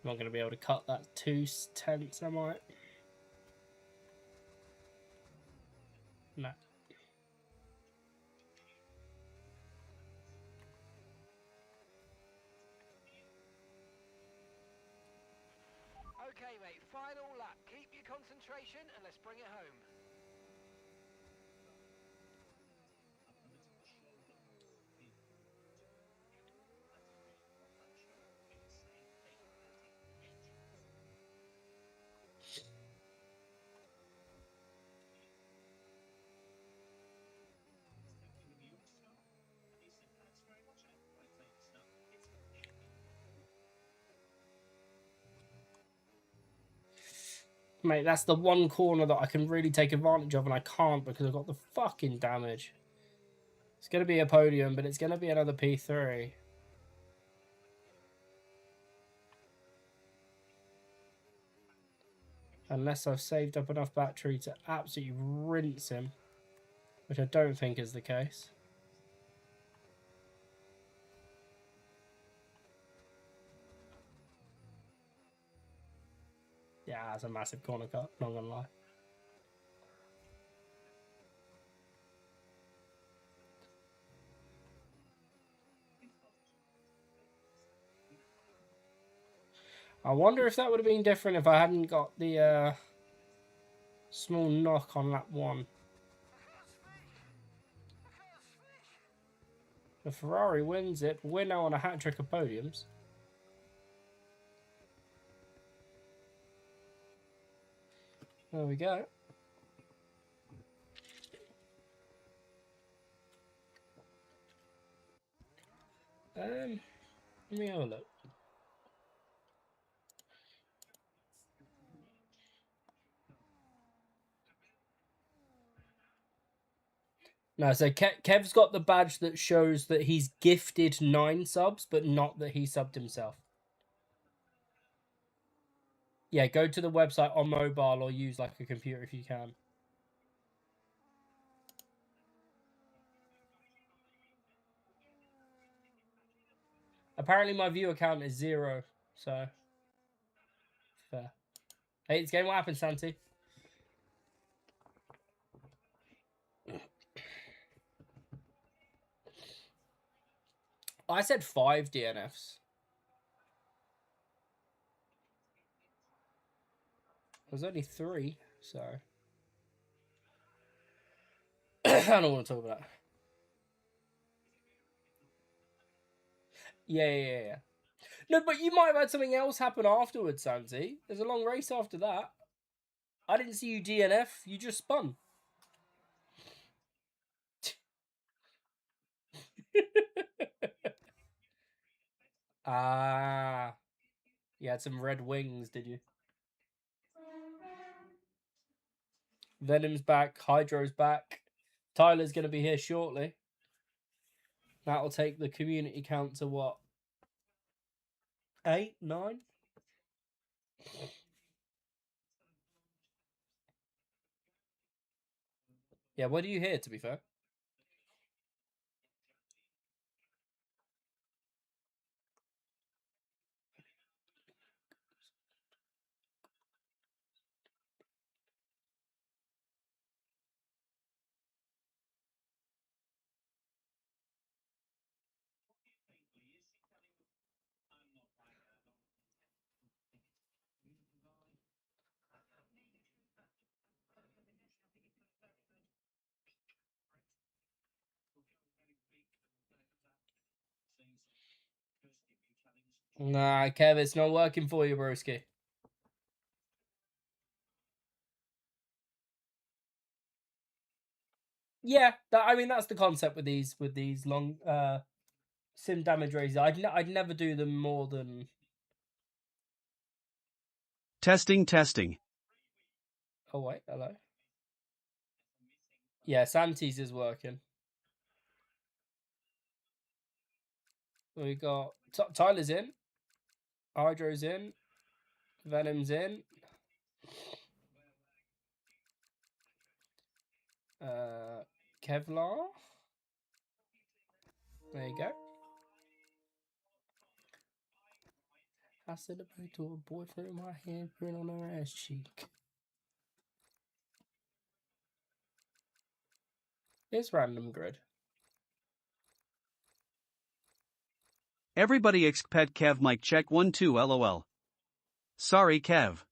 I'm not going to be able to cut that 2/10, am I? No. Okay, mate, final lap. Keep your concentration and let's bring it home. Mate, that's the one corner that I can really take advantage of, and I can't because I've got the fucking damage. It's going to be a podium, but it's going to be another P3. Unless I've saved up enough battery to absolutely rinse him, which I don't think is the case. Yeah, that's a massive corner cut, not gonna lie. I wonder if that would have been different if I hadn't got the small knock on lap 1. The Ferrari wins it, but we're now on a hat-trick of podiums. There we go. Let me have a look. No, so Kev's got the badge that shows that he's gifted 9 subs, but not that he subbed himself. Yeah, go to the website on mobile or use like a computer if you can. Apparently my viewer count is 0, so fair. Hey, it's game. What happened, Santi? I said 5 DNFs. There's only 3, so I don't want to talk about that. Yeah. No, but you might have had something else happen afterwards, Santi. There's a long race after that. I didn't see you DNF. You just spun. Ah. You had some red wings, did you? Venom's back. Hydro's back. Tyler's going to be here shortly. That'll take the community count to what? 8, 9? Yeah, what do you hear, to be fair? Nah, Kev, it's not working for you, broski. Yeah, I mean that's the concept with these long sim damage races. I'd never do them more than. Testing. Oh wait, hello. Yeah, Santi's is working. We got Tyler's in, Hydro's in, Venom's in. Kevlar. There you go. I said a to a boyfriend in my handprint on her ass cheek. It's random grid. Everybody expect Kev mic check 1 2 lol. Sorry Kev.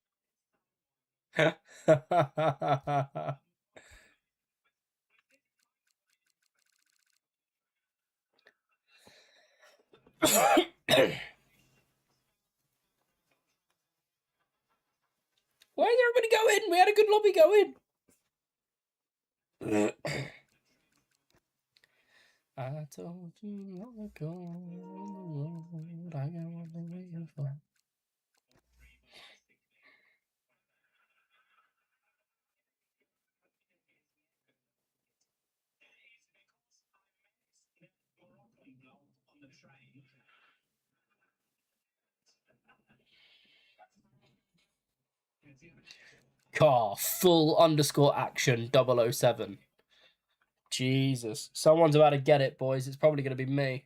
Why did everybody go in? We had a good lobby go in. I told you long ago on the road I got what I'm waiting for. Car full underscore action 007. Jesus. Someone's about to get it, boys. It's probably going to be me.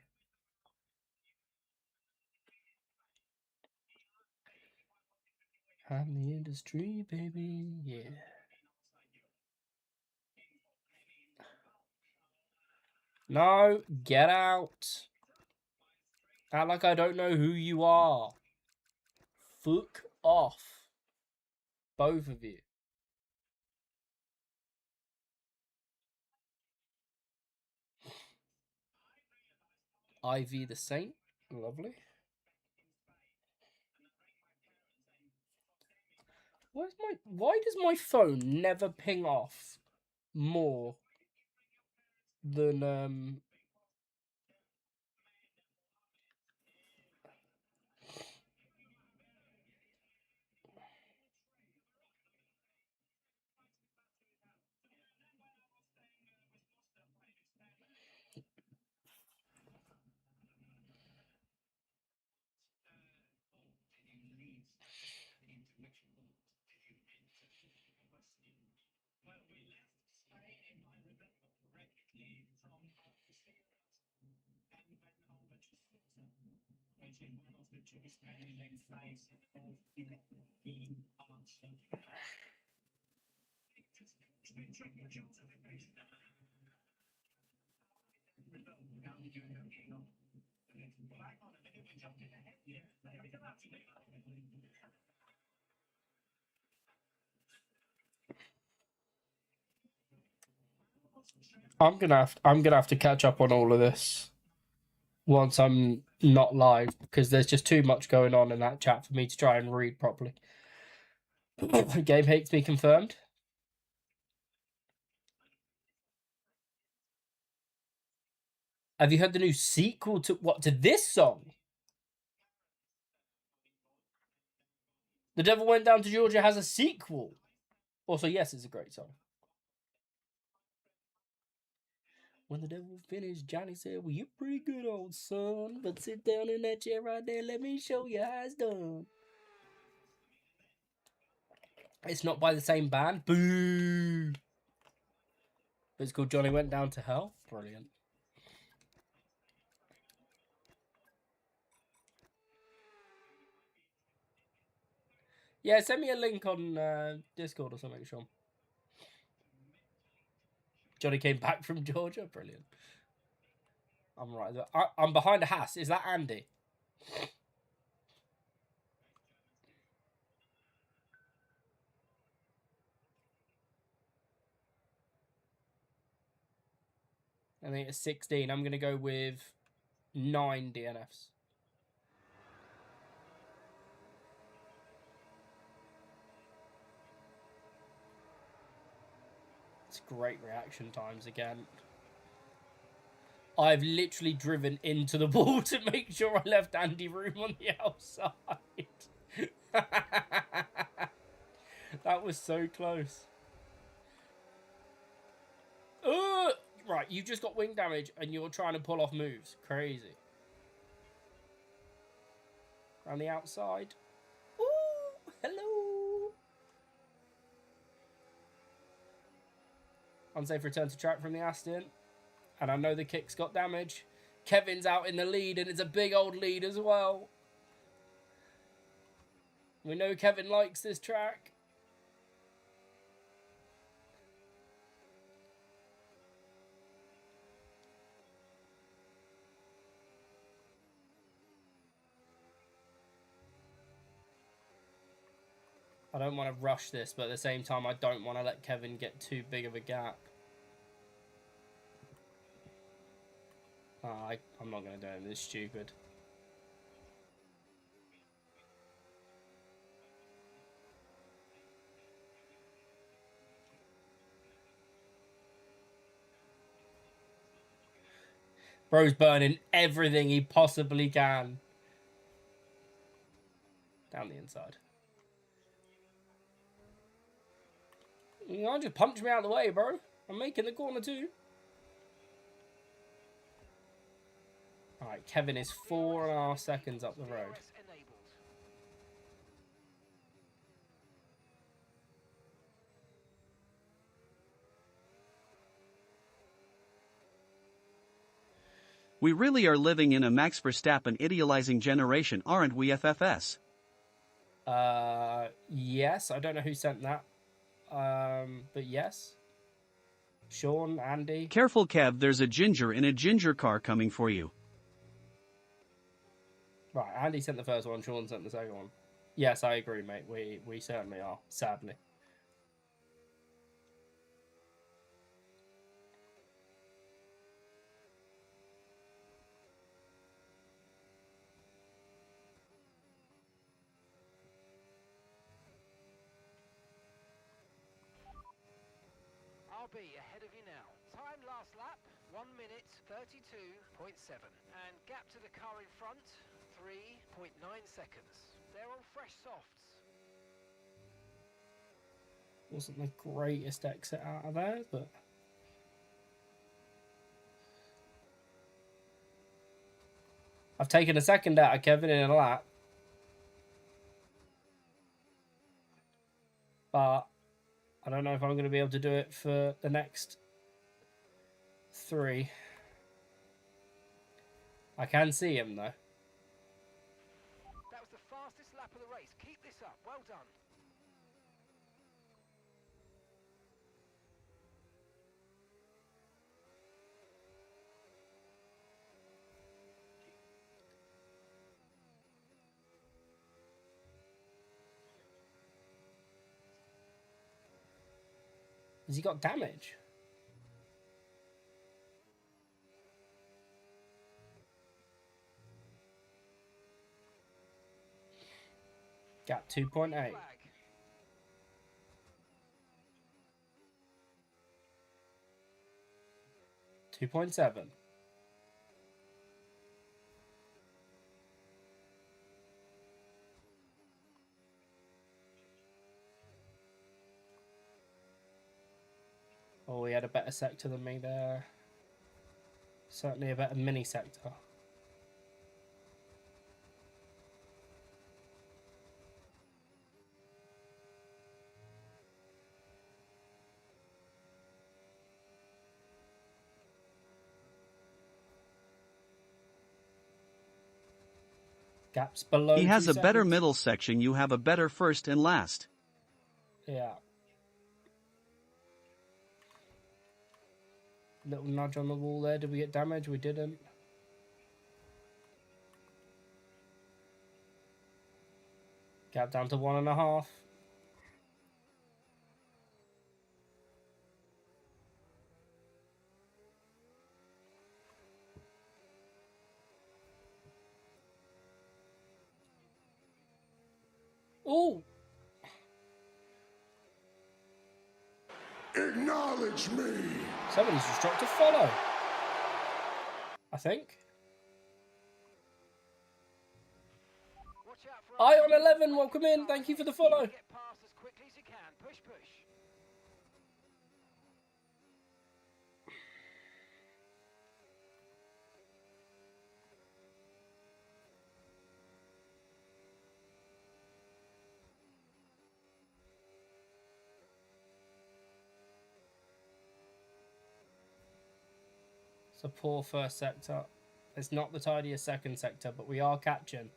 I'm the industry, baby. Yeah. No, get out. Act like I don't know who you are. Fuck off. Both of you. Ivy the Saint. Lovely. Why does my phone never ping off more than I'm gonna have to catch up on all of this once I'm not live because there's just too much going on in that chat for me to try and read properly. Game hates me confirmed. Have you heard the new sequel to this song? The Devil Went Down to Georgia has a sequel. Also, yes, it's a great song. When the devil finished, Johnny said, well, you're pretty good, old son. But sit down in that chair right there. Let me show you how it's done. It's not by the same band. Boo! But it's called Johnny Went Down to Hell. Brilliant. Yeah, send me a link on Discord or something, Sean. Johnny came back from Georgia. Brilliant. I'm right there. I'm behind a Haas. Is that Andy? I think it's 16. I'm going to go with 9 DNFs. It's great reaction times again. I've literally driven into the wall to make sure I left Andy room on the outside. That was so close. Right, you've just got wing damage and you're trying to pull off moves. Crazy. Around the outside. Ooh, hello. Unsafe return to track from the Aston. And I know the kick's got damage. Kevin's out in the lead, and it's a big old lead as well. We know Kevin likes this track. I don't want to rush this, but at the same time, I don't want to let Kevin get too big of a gap. I'm not going to do anything this stupid. Bro's burning everything he possibly can. Down the inside. You know, just punch me out of the way, bro. I'm making the corner too. Alright, Kevin is 4.5 seconds up the road. We really are living in a Max Verstappen idealizing generation, aren't we, FFS? Yes. I don't know who sent that. But yes. Sean, Andy. Careful, Kev, there's a ginger in a ginger car coming for you. Right, Andy sent the first one, Sean sent the second one. Yes, I agree, mate. We certainly are, sadly. RB ahead of you now. Time last lap, 1 minute 32.7. And gap to the car in front, 3.9 seconds. They're all fresh softs. Wasn't the greatest exit out of there, but... I've taken a second out of Kevin in a lap. But I don't know if I'm going to be able to do it for the next 3. I can see him, though. points up. Well done. Has he got damage? Gap 2.8. Flag. 2.7. Oh, he had a better sector than me there. Certainly a better mini sector. Gaps below. He has 2 a better seconds. middle section, you have a better first and last. Yeah. Little nudge on the wall there. Did we get damage? We didn't. Gap down to 1.5. Oh! Acknowledge me. Somebody's just dropped a follow. I think. Watch out for Eye on 11, welcome in. Thank you for the follow. Get past as quickly as you can. Push, push. It's a poor first sector. It's not the tidiest second sector, but we are catching.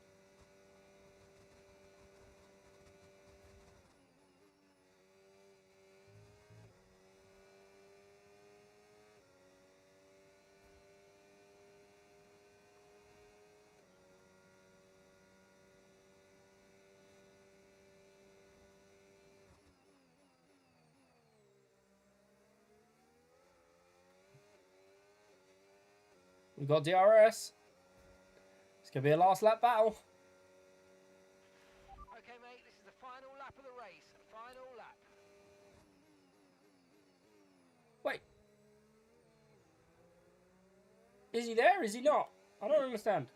We've got DRS. It's going to be a last lap battle. Okay, mate, this is the final lap of the race. Final lap. Wait. Is he there? Is he not? I don't understand.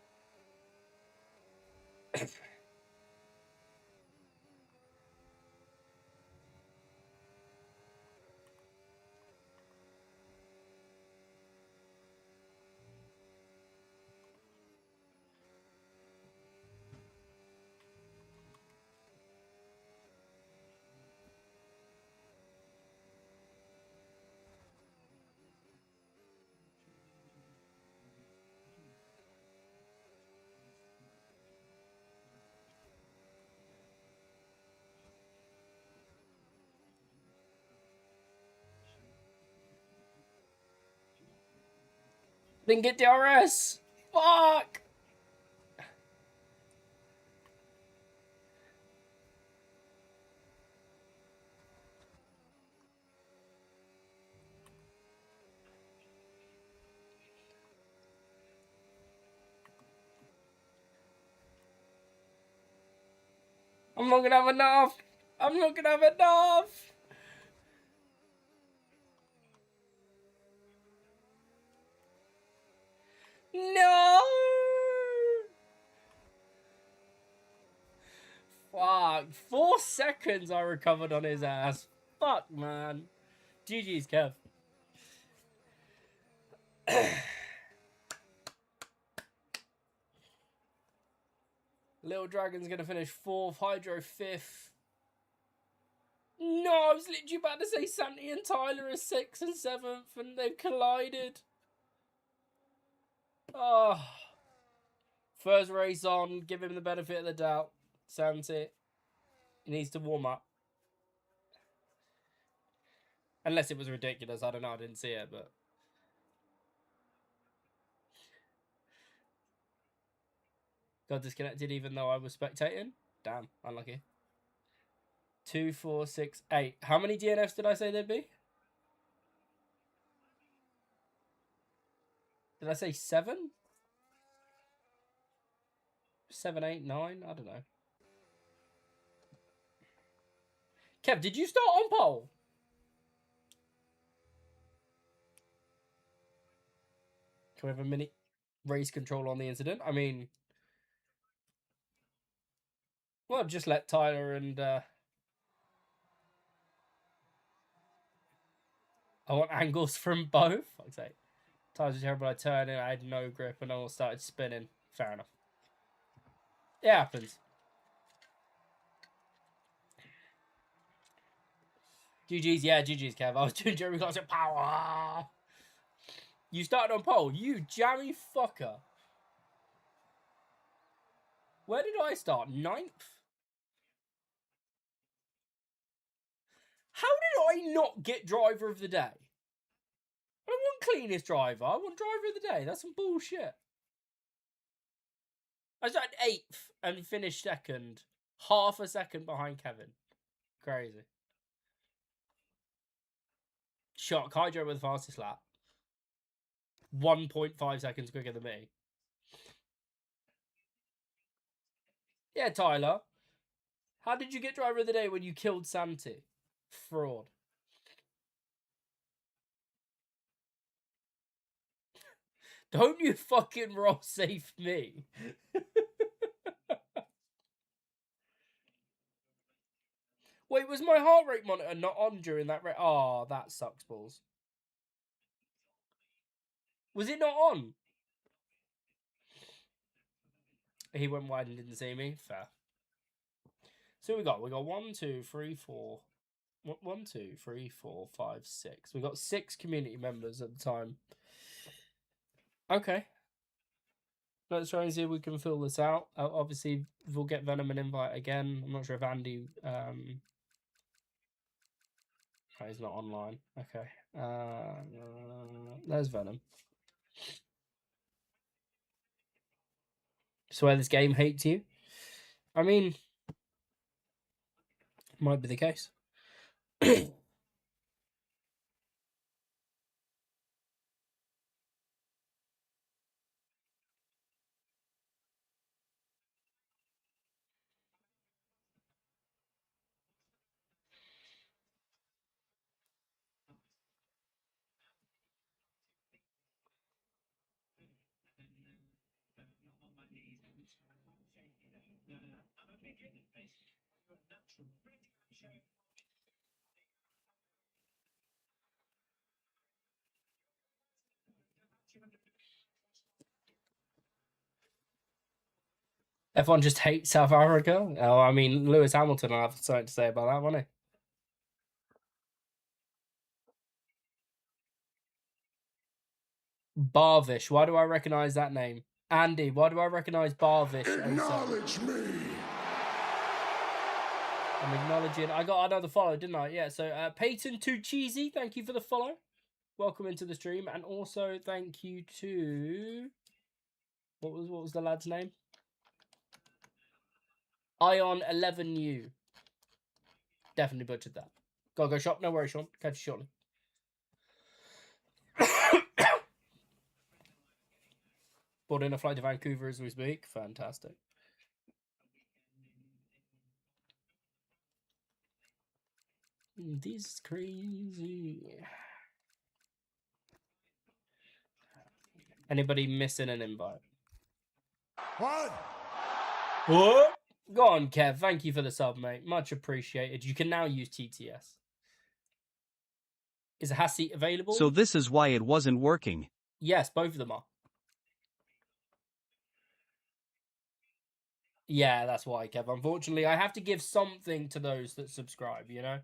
Didn't get DRS. Fuck. I'm not gonna have enough. I'm not gonna have enough. No. Fuck. 4 seconds I recovered on his ass. Fuck, man. GG's, Kev. Little Dragon's gonna finish 4th, Hydro 5th. No, I was literally about to say Santi and Tyler are 6th and 7th, and they've collided. Oh. First race on, give him the benefit of the doubt. Santi. He needs to warm up. Unless it was ridiculous. I don't know. I didn't see it, but... Got disconnected even though I was spectating? Damn, unlucky. 2, 4, 6, 8. How many DNFs did I say there'd be? Did I say 7? 7, 8, 9? I don't know. Kev, did you start on pole? Can we have a mini race control on the incident? I mean... Well, just let Tyler and... I want angles from both. I'd say. Tyler's was terrible. I turned and I had no grip and all started spinning. Fair enough. It happens. GG's, yeah, GG's, Kev. I was doing Jeremy Clarkson power. You started on pole, you jammy fucker. Where did I start? 9th? How did I not get driver of the day? I don't want cleanest driver. I want driver of the day. That's some bullshit. I started 8th and finished 2nd. Half a second behind Kevin. Crazy. Shock. Hydro with the fastest lap. 1.5 seconds quicker than me. Yeah, Tyler. How did you get driver of the day when you killed Santi? Fraud. Don't you fucking roll safe me. Wait, was my heart rate monitor not on during that race? Oh, that sucks balls. Was it not on? He went wide and didn't see me. Fair. So we got 1, 2, 3, 4. 1, 2, 3, 4, 5, 6. We got 6 community members at the time. Okay. Let's try and see if we can fill this out. Obviously, we'll get Venom an invite again. I'm not sure if Andy... Oh, he's not online. Okay. There's Venom. Swear this game hates you. I mean... Might be the case. Everyone just hates South Africa. Oh, I mean, Lewis Hamilton will have something to say about that, won't he? Barvish. Why do I recognise that name? Andy, why do I recognise Barvish? Acknowledge me. I'm acknowledging. I got another follow, didn't I? Yeah, so Peyton Too Cheesy, thank you for the follow. Welcome into the stream. And also thank you to... What was the lad's name? Ion11U. Definitely butchered that. Go shop. No worries, Sean. Catch you shortly. Bought in a flight to Vancouver as we speak. Fantastic. This is crazy. Anybody missing an invite? What? What? Go on, Kev. Thank you for the sub, mate. Much appreciated. You can now use TTS. Is a has seat available? So this is why it wasn't working. Yes, both of them are. Yeah, that's why, Kev. Unfortunately, I have to give something to those that subscribe, you know?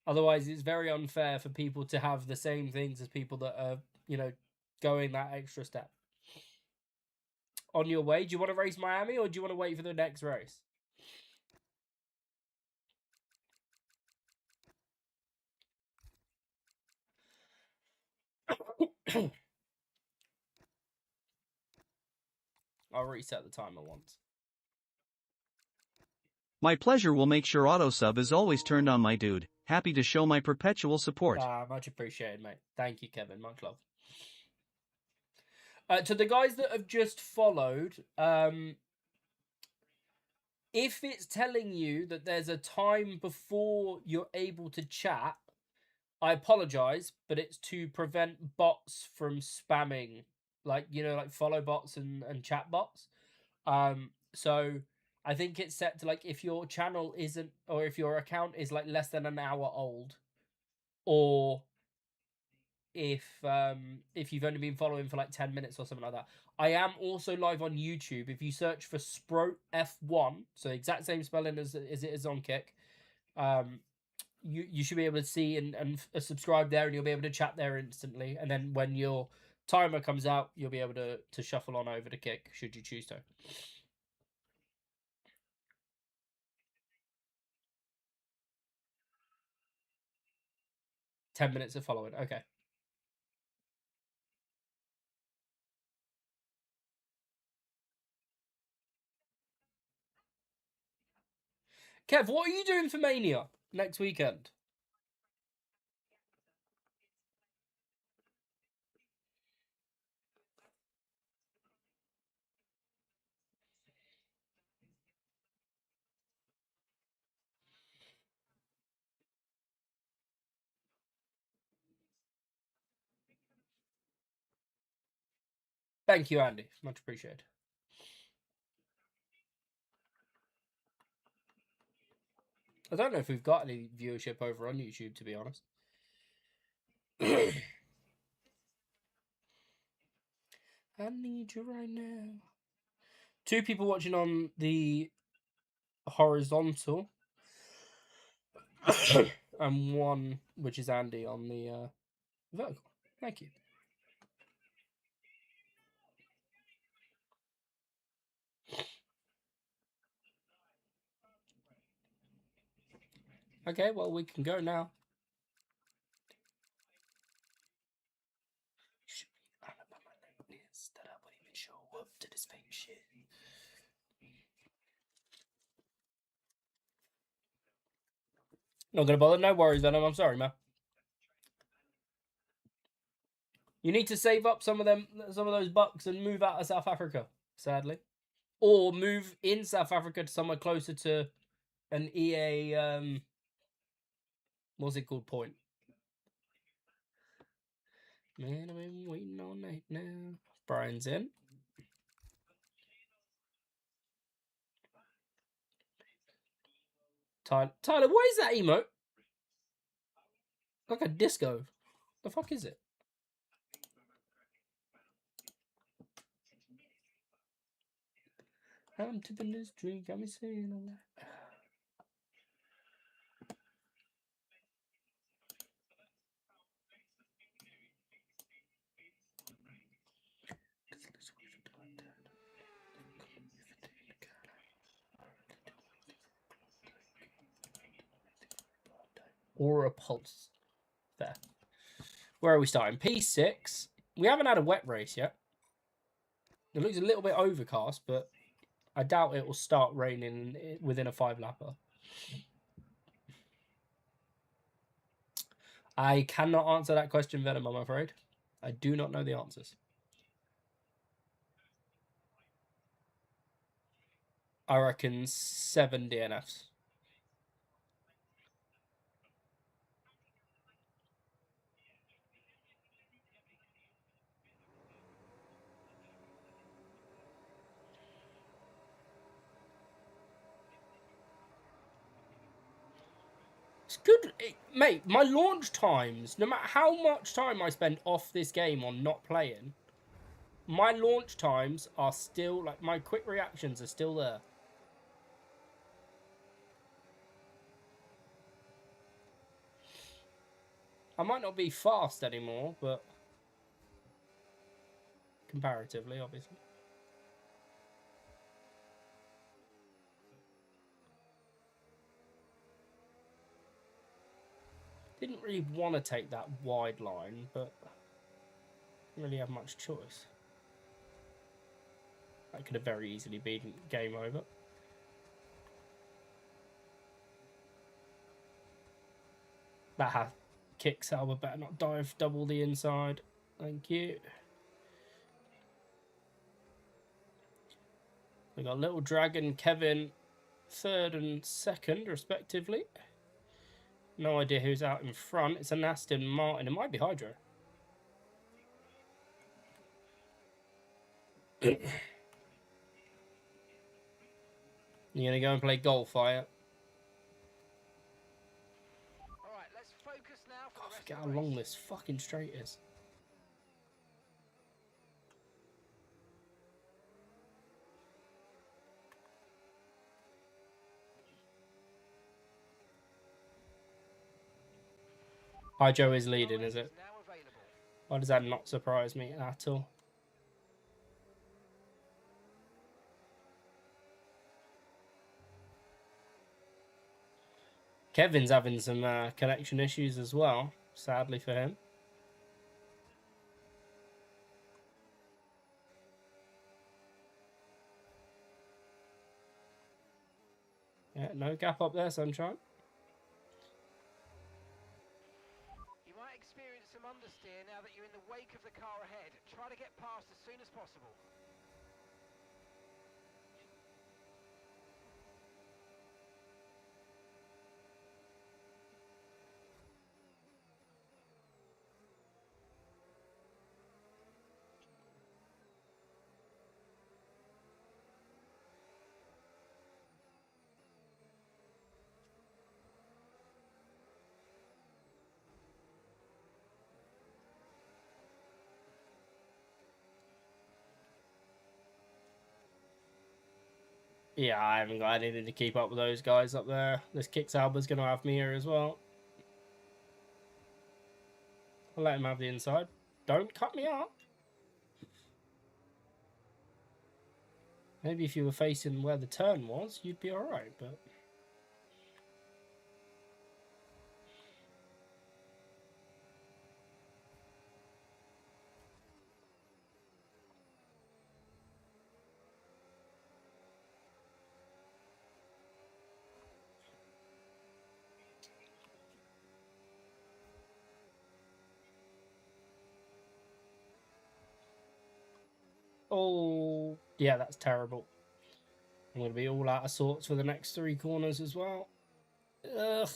Otherwise, it's very unfair for people to have the same things as people that are, you know, going that extra step. On your way, do you want to race Miami or do you want to wait for the next race? I'll reset the timer once. My pleasure will make sure auto sub is always turned on, my dude. Happy to show my perpetual support. Much appreciated, mate. Thank you, Kevin. Much love. To the guys that have just followed, if it's telling you that there's a time before you're able to chat, I apologize, but it's to prevent bots from spamming, like, you know, like follow bots and chat bots. So I think it's set to, like, if your channel isn't, or if your account is like less than an hour old, or if you've only been following for like 10 minutes or something like that. I am also live on YouTube. If you search for Spro F1, so exact same spelling as it is on Kick, you should be able to see and subscribe there, and you'll be able to chat there instantly. And then when your timer comes out, you'll be able to shuffle on over to Kick should you choose to. "10 minutes of following." Okay. Kev, what are you doing for Mania next weekend? Thank you, Andy. Much appreciated. I don't know if we've got any viewership over on YouTube, to be honest. I need you right now. 2 people watching on the horizontal, and 1, which is Andy, on the vertical. Thank you. Okay, well, we can go now. That I wouldn't even show up to this fake shit. Not gonna bother. No worries, Venom. I'm sorry, man. You need to save up some of those bucks and move out of South Africa, sadly, or move in South Africa to somewhere closer to an EA. What's it called? Point. Man, I've been waiting all night now. Brian's in. Tyler, what is that emote? Like a disco. The fuck is it? I'm tipping this drink, got me saying all that. Aura Pulse. There. Where are we starting? P6. We haven't had a wet race yet. It looks a little bit overcast, but I doubt it will start raining within a 5-lapper. I cannot answer that question, Venom, I'm afraid. I do not know the answers. I reckon 7 DNFs. It's good, mate. My launch times, no matter how much time I spend off this game on not playing, my launch times are still, like, my quick reactions are still there. I might not be fast anymore, but comparatively, obviously. Didn't really want to take that wide line, but Didn't really have much choice. That could have very easily been game over. That kicks Alba better not dive double the inside. Thank you. We got Little Dragon, Kevin, third and second, respectively. No idea who's out in front. It's an Aston Martin. It might be Hydro. You're gonna go and play golf, are you? Alright, let's focus now for God, the rest forget of how the long race. this fucking straight is. Hydro is leading, is it? Now available. Why does that not surprise me at all? Kevin's having some connection issues as well, sadly for him. Yeah, no gap up there, Sunshine. You might experience some understeer now that you're in the wake of the car ahead. Try to get past as soon as possible. Yeah, I haven't got anything to keep up with those guys up there. This Kicks Alba's going to have me here as well. I'll let him have the inside. Don't cut me up. Maybe if you were facing where the turn was, you'd be alright, but... Oh, yeah, that's terrible. I'm going to be all out of sorts for the next 3 corners as well. Ugh.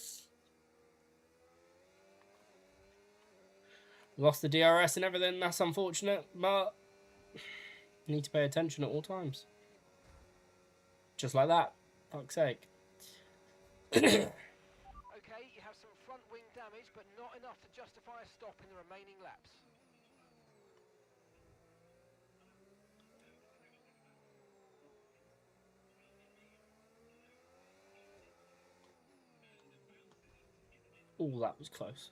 Lost the DRS and everything. That's unfortunate, but need to pay attention at all times. Just like that. Fuck's sake. Okay, you have some front wing damage, but not enough to justify a stop in the remaining laps. Oh, that was close.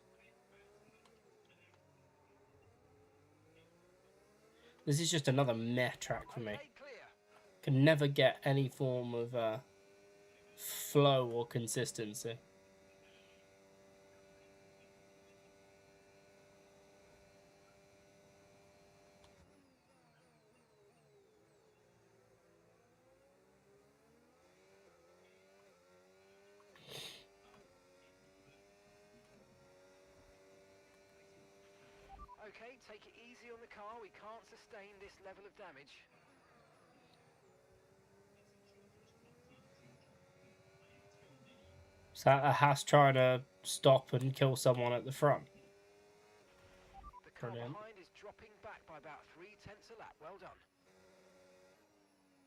This is just another meh track for me. Okay, clear. Can never get any form of flow or consistency. Okay, take it easy on the car. We can't sustain this level of damage. Is that a Haas trying to stop and kill someone at the front? The car Brilliant. behind is dropping back by about 3/10 a lap. Well done.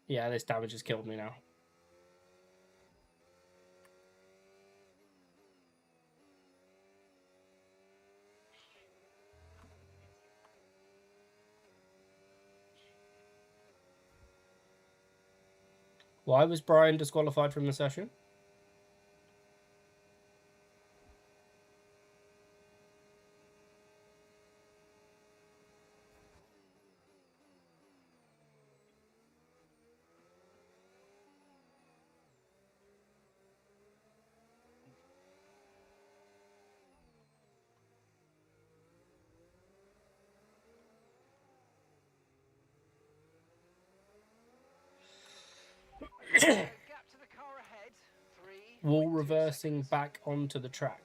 Yeah, this damage has killed me now. Why was Brian disqualified from the session? wall reversing back onto the track.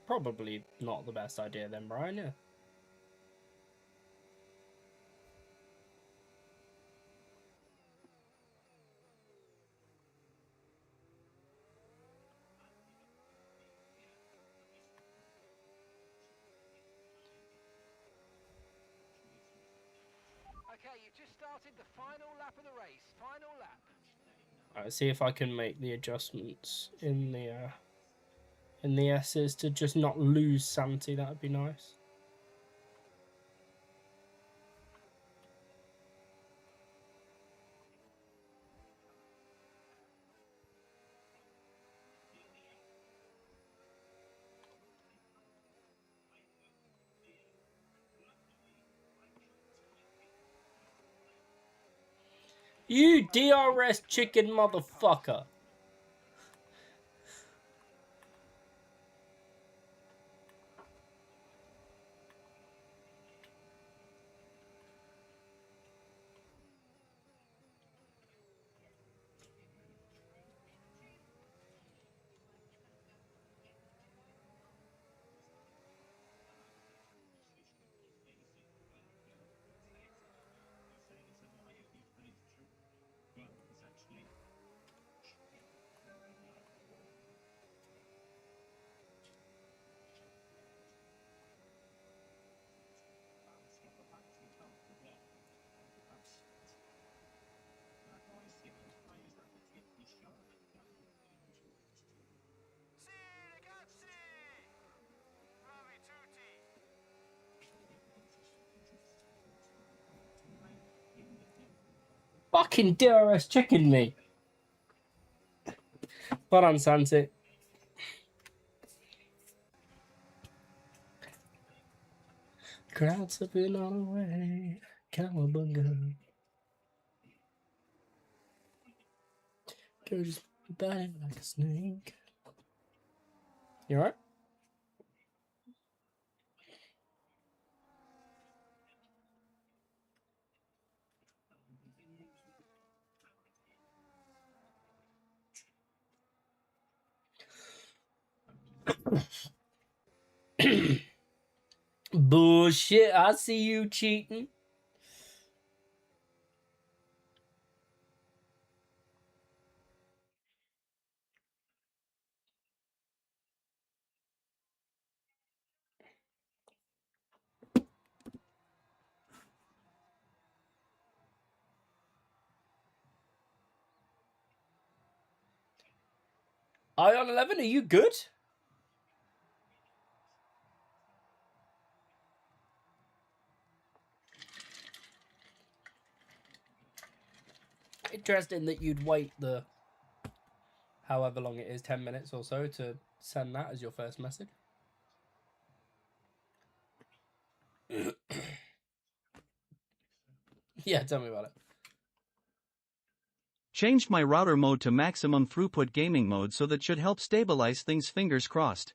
Probably not the best idea then, Brian, yeah. Okay, you've just started the final lap of the race. Final lap. Alright, see if I can make the adjustments in the S's to just not lose Santi. That would be nice. You DRS chicken motherfucker. Fucking DRS chicken me. Well done, Santi. Crowds have been on the way. Cowabunga. Go just biting like a snake. You alright? Bullshit. I see you cheating. Ion 11, are you good? Interesting that you'd wait the however long it is, 10 minutes or so, to send that as your first message. Yeah, tell me about it. Changed my router mode to maximum throughput gaming mode, so that should help stabilize things, fingers crossed.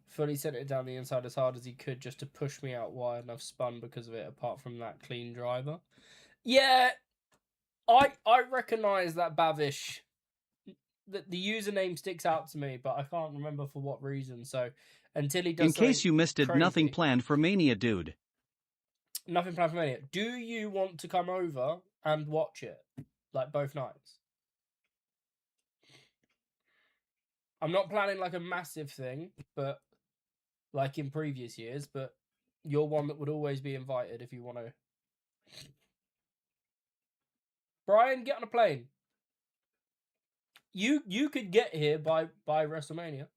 Fully sent it down the inside as hard as he could just to push me out wide, and I've spun because of it, apart from that clean driver. Yeah, I recognise that Bavish. The username sticks out to me, but I can't remember for what reason. So until he does In case you missed it, crazy, nothing planned for Mania, dude. Nothing planned for Mania. Do you want to come over and watch it, like both nights? I'm not planning like a massive thing, but like in previous years. But you're one that would always be invited if you want to. Brian, get on a plane. You could get here by WrestleMania.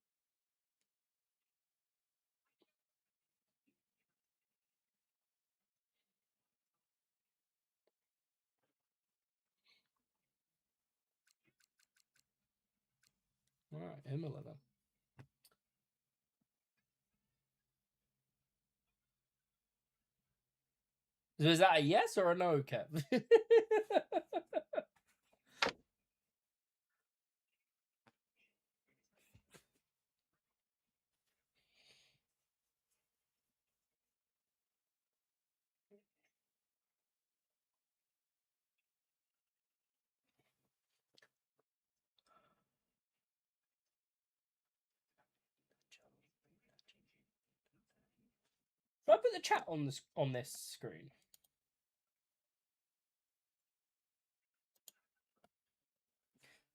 All right, Imola then. So is that a yes or a no, Kev? the chat on this screen?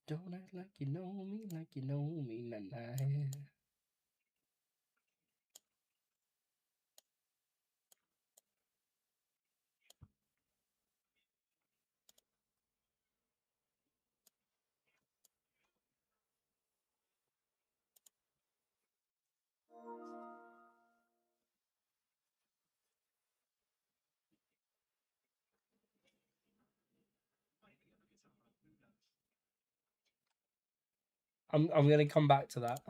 Don't act like you know me, nah, nah. I'm gonna come back to that.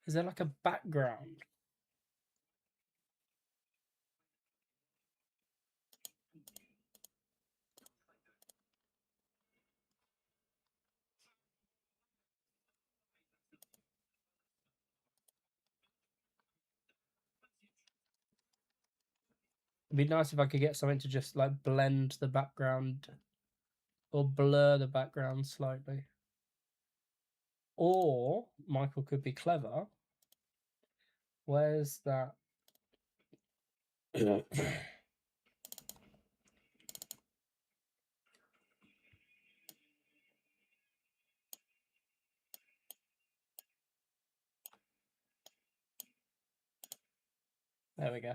Is there like a background? It'd be nice if I could get something to just like blend the background or blur the background slightly. Or Michael could be clever. Where's that? There we go.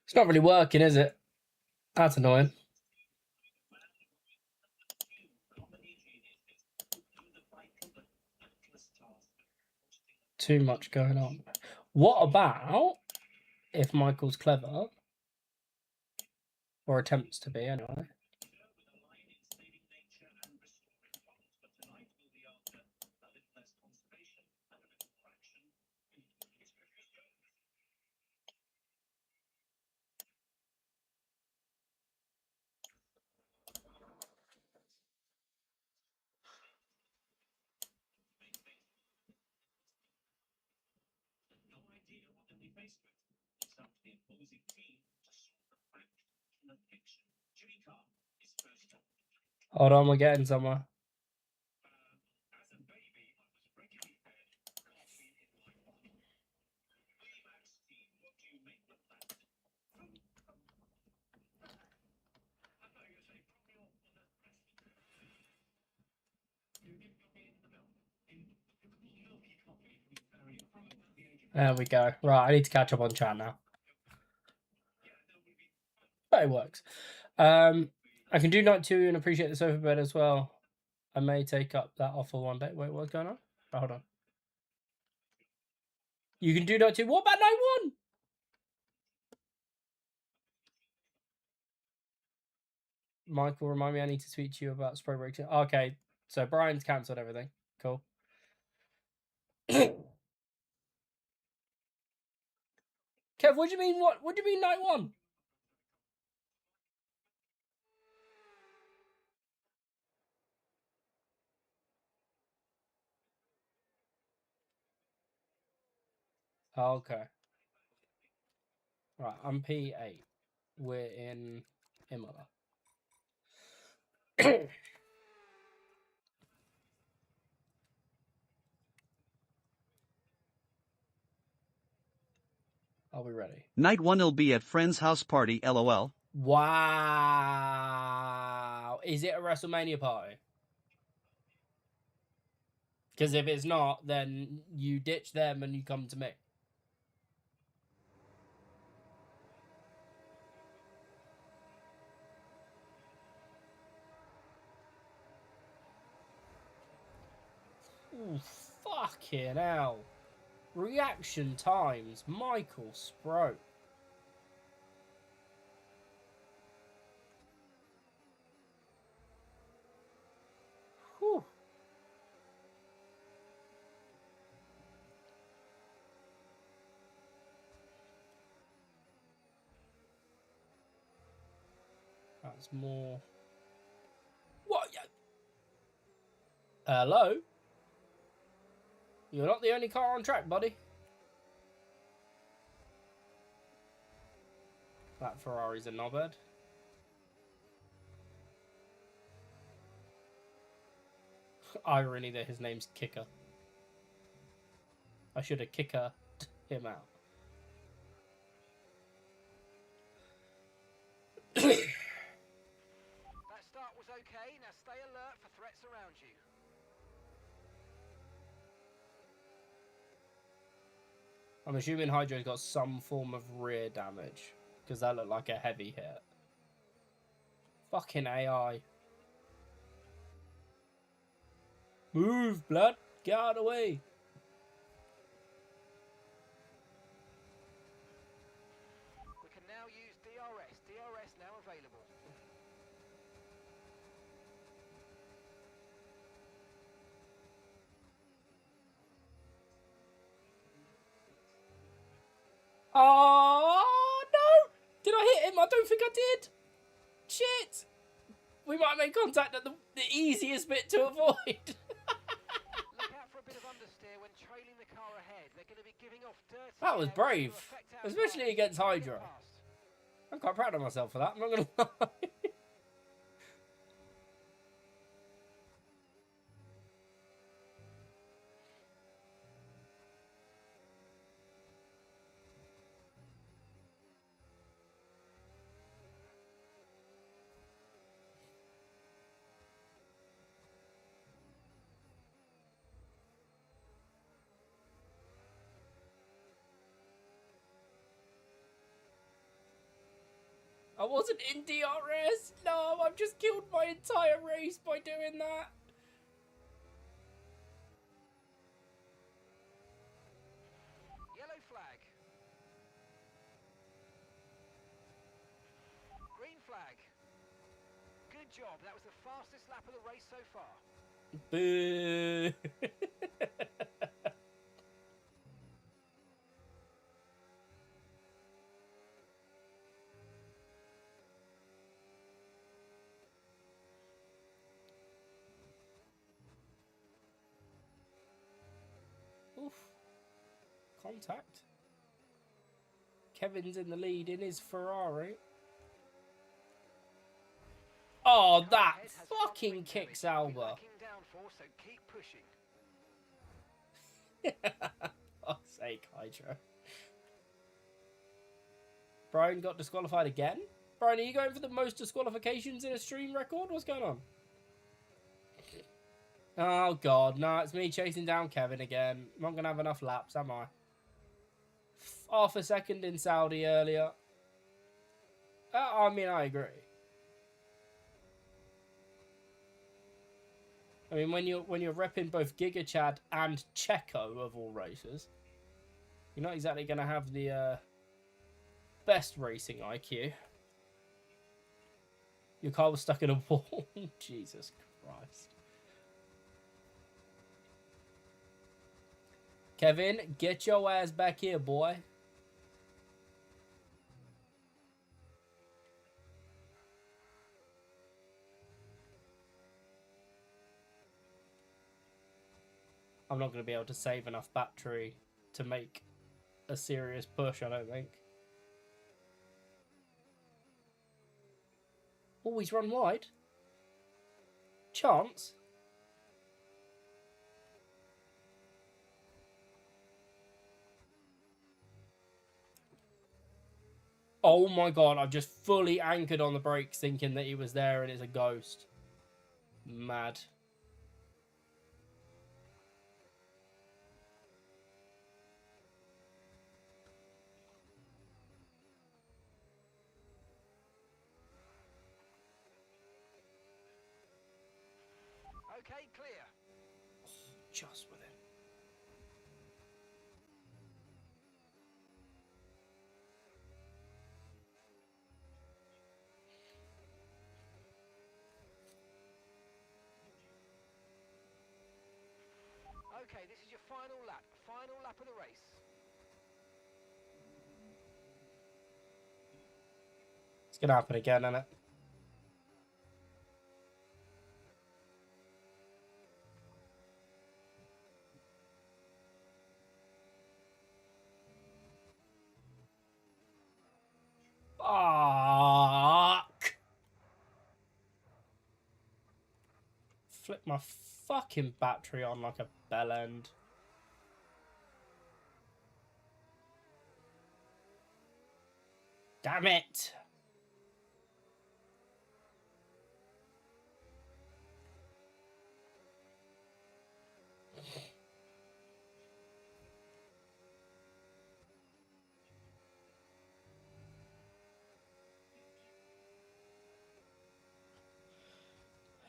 It's not really working, is it? That's annoying. Too much going on. What about if Michael's clever? Or attempts to be, anyway. Hold on, we're getting somewhere. There we go. Right, I need to catch up on chat now. But it works. I can do night 2 and appreciate the sofa bed as well. I may take up that offer one day. Wait, what's going on? Oh, hold on. You can do night 2. What about night 1? Michael, remind me I need to speak to you about spray breaks. Okay, so Brian's cancelled everything. Cool. Kev, what do you mean? What do you mean night 1? Oh, okay. Right, I'm P8. We're in Imola. Are we ready? Night 1 will be at friend's house party, lol. Wow. Is it a WrestleMania party? Because if it's not, then you ditch them and you come to me. Ooh, fucking hell. Reaction times. Michael Spro. That's more. What? Hello? You're not the only car on track, buddy. That Ferrari's a knobhead. Irony that his name's Kicker. I should have kicker him out. That start was okay. Now stay alert for threats around you. I'm assuming Hydro's got some form of rear damage, because that looked like a heavy hit. Fucking AI. Move, blood. Get out of the way. We can now use DRS. DRS now available. Oh, no! Did I hit him? I don't think I did. Shit! We might make contact at the easiest bit to avoid. Look out for a bit of understeer when trailing the car ahead. They're going to be giving off dirty That was air, which will brave. affect our Especially tires. against Get Hydro. past. I'm quite proud of myself for that. I'm not going to lie. I wasn't in DRS. No, I've just killed my entire race by doing that. Yellow flag. Green flag. Good job. That was the fastest lap of the race so far. Boo. Oof. Contact. Kevin's in the lead in his Ferrari. Oh, that Ahead has front fucking wing kicks damage. We'll be Alba. lacking downforce, so keep pushing. Fuck's sake, Hydro. Brian got disqualified again? Brian, are you going for the most disqualifications in a stream record? What's going on? Oh, God. No, it's me chasing down Kevin again. I'm not going to have enough laps, am I? Half a second in Saudi earlier. I mean, I agree. I mean, when you're repping both Giga Chad and Checo of all races, you're not exactly going to have the best racing IQ. Your car was stuck in a wall. Jesus Christ. Kevin, get your ass back here, boy. I'm not going to be able to save enough battery to make a serious push, I don't think. Always run wide. Chance. Oh my god, I've just fully anchored on the brakes thinking that he was there and it's a ghost. Mad. Okay, clear. Just with it. Okay, this is your final lap. Final lap of the race. It's going to happen again, isn't it? flip my fucking battery on like a bell end. Damn it!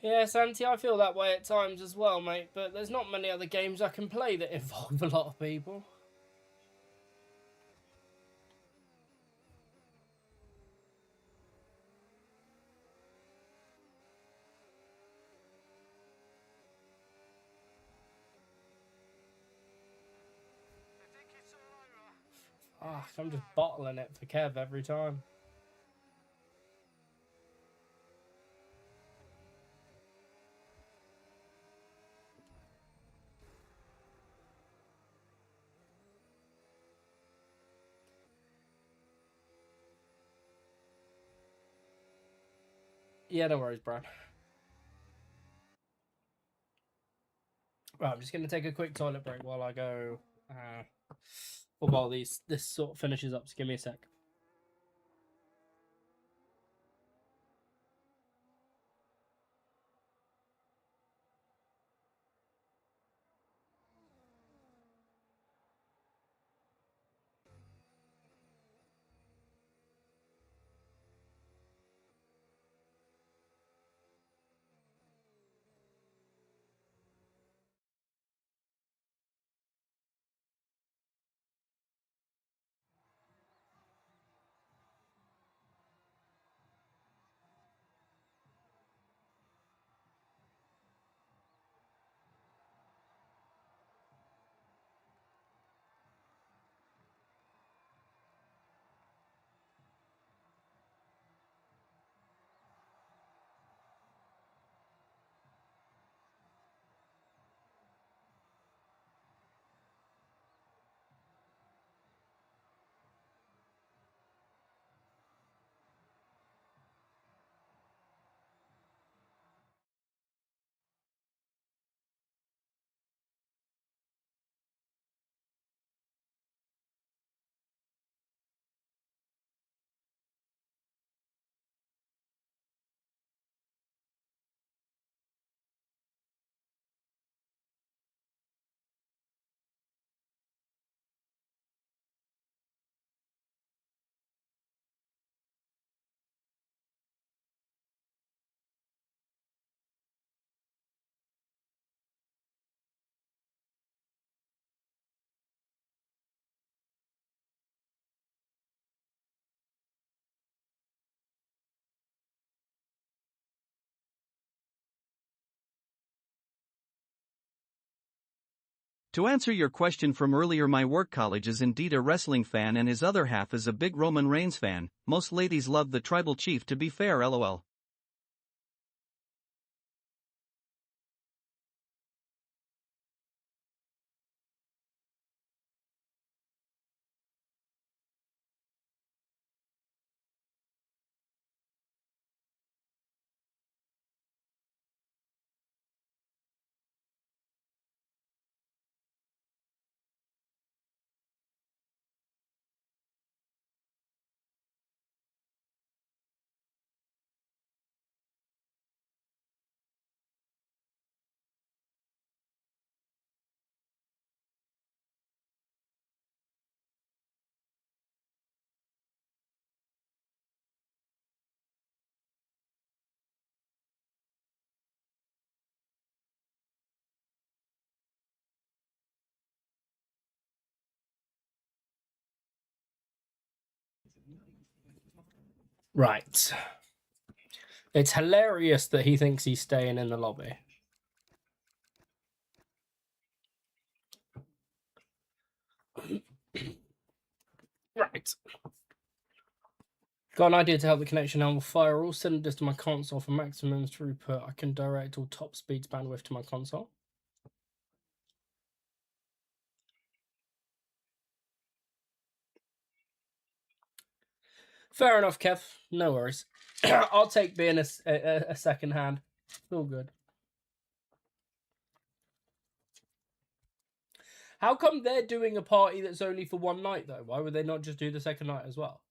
Yeah, Santi, I feel that way at times as well, mate, but there's not many other games I can play that involve a lot of people. Fuck, I'm just bottling it for Kev every time. Yeah, no worries, Brad. Right, I'm just going to take a quick toilet break while I go... or while this sort of finishes up, so give me a sec. To answer your question from earlier, my work college is indeed a wrestling fan and his other half is a big Roman Reigns fan. Most ladies love the tribal chief, to be fair, lol. Right. It's hilarious that he thinks he's staying in the lobby. Right. Got an idea to help the connection amplifier. I'll send this to my console for maximum throughput. I can direct all top speeds bandwidth to my console. Fair enough, Kev. No worries. I'll take being a second hand. All good. How come they're doing a party that's only for one night, though? Why would they not just do the second night as well?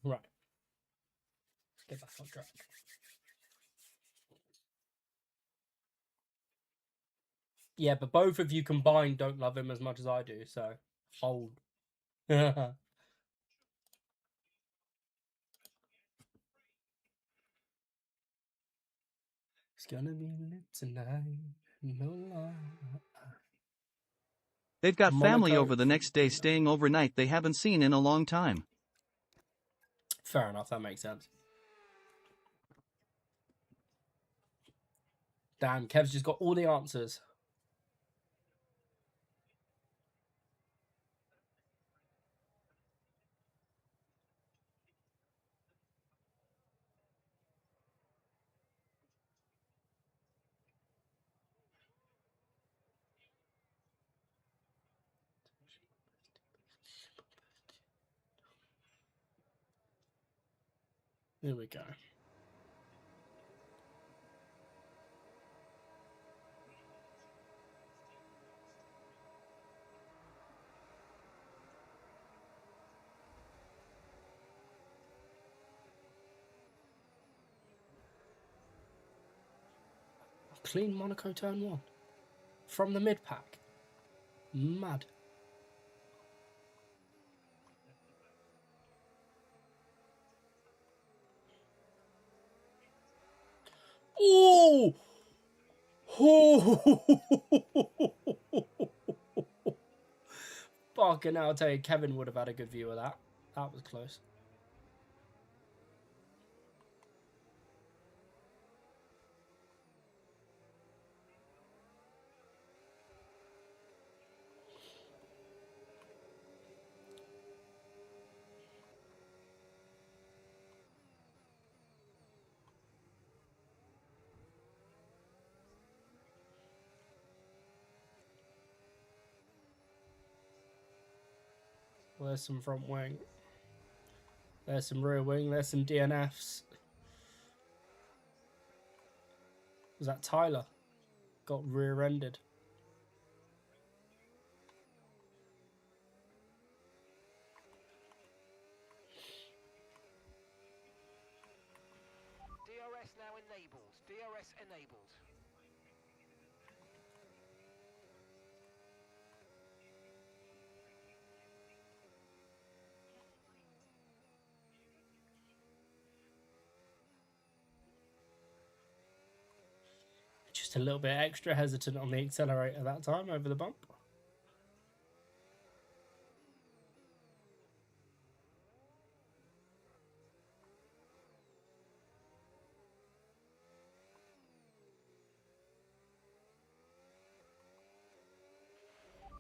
Right. Let's get back on track. Yeah, but both of you combined don't love him as much as I do, so hold. It's gonna be lit tonight. No lie. They've got family Monaco. over the next day staying overnight they haven't seen in a long time. Fair enough, that makes sense. Damn, Kev's just got all the answers. Here we go. Clean Monaco turn one. From the mid pack. Mad. Oh! Fucking hell, I'll tell you, Kevin would have had a good view of that. That was close. Well, there's some front wing. There's some rear wing. There's some DNFs. Was that Tyler? Got rear-ended. DRS now enabled. DRS enabled. Just a little bit extra hesitant on the accelerator that time over the bump.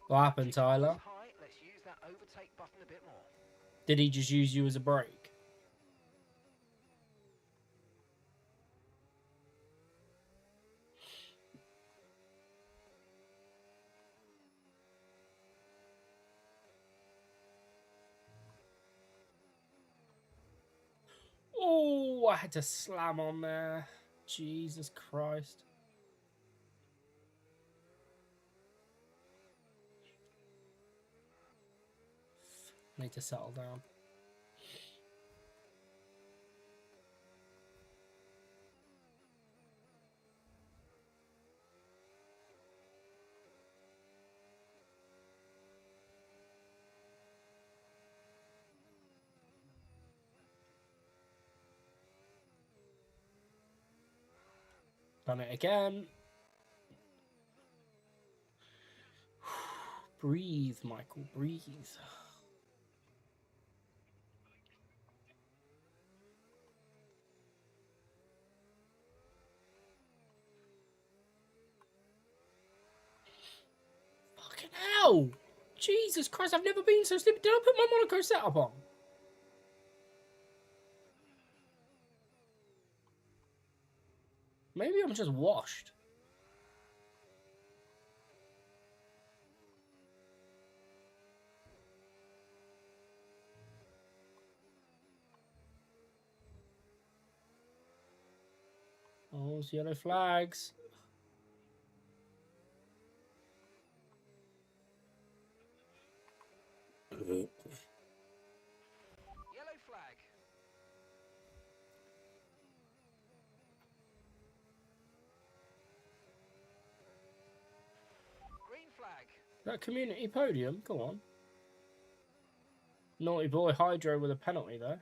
What happened, Tyler? High. Let's use that overtake button a bit more. Did he just use you as a brake? Oh, I had to slam on there. Jesus Christ. Need to settle down. Done it again. Breathe, Michael, breathe. hell? Jesus Christ, I've never been so sleepy. Did I put my Monaco setup on? Maybe I'm just washed. Oh, it's yellow flags. Yellow flag. Green flag. That community podium? Go on. Naughty boy Hydro with a penalty there.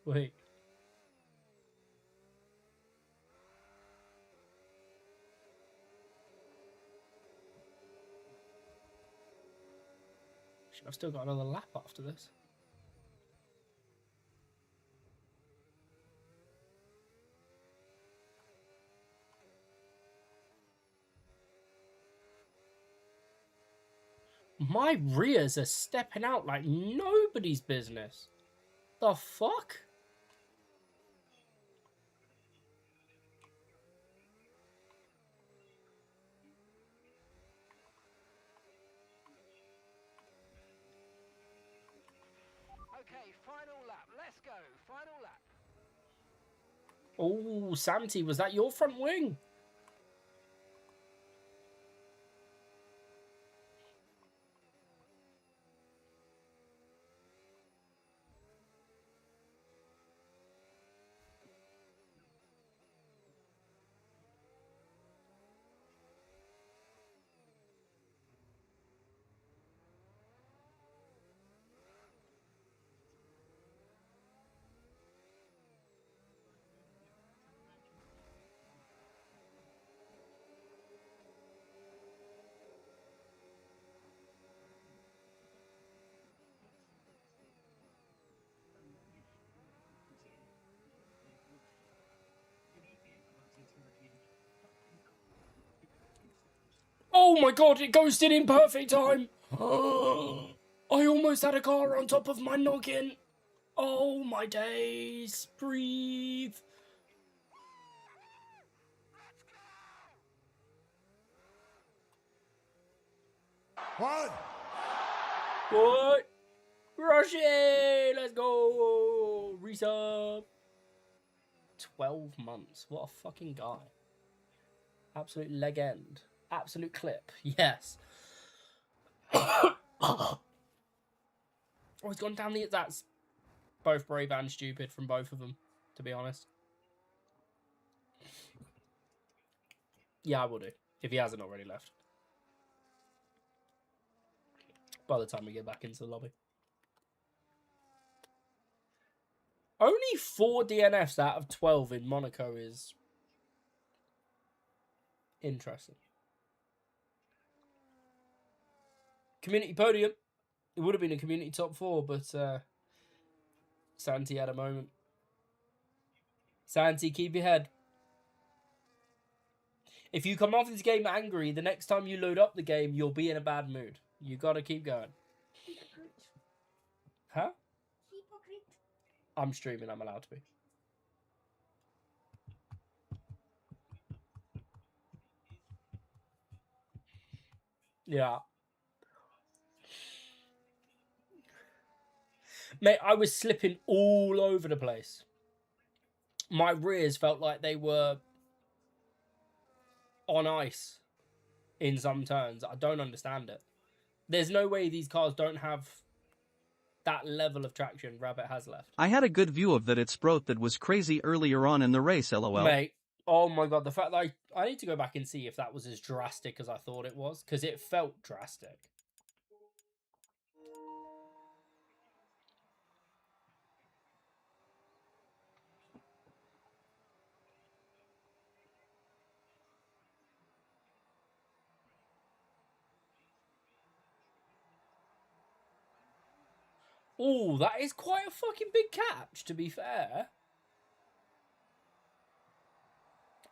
Wait. Shit, I've still got another lap after this. My rears are stepping out like nobody's business. The fuck? Okay, final lap. Let's go. Final lap. Oh, Santi, was that your front wing? Oh my god, it ghosted in perfect time. I almost had a car on top of my noggin. Oh my days. Breathe. What? What? Rush it! Let's go! Resub. 12 months. What a fucking guy. Absolute legend. Absolute clip. Yes. Oh, he's gone down the... That's both brave and stupid from both of them, to be honest. Yeah, I will do. If he hasn't already left. By the time we get back into the lobby. Only 4 DNFs out of 12 in Monaco is interesting. Community podium. It would have been a community top 4, but Santi had a moment. Santi, keep your head. If you come off this game angry, the next time you load up the game, you'll be in a bad mood. You gotta keep going. Huh? I'm streaming, I'm allowed to be. Yeah. Mate, I was slipping all over the place. My rears felt like they were on ice in some turns. I don't understand it. There's no way these cars don't have that level of traction Rabbit has left. I had a good view of that it Sprout that was crazy earlier on in the race, lol. Mate, oh my god, the fact that I need to go back and see if that was as drastic as I thought it was, because it felt drastic. Oh, that is quite a fucking big catch, to be fair.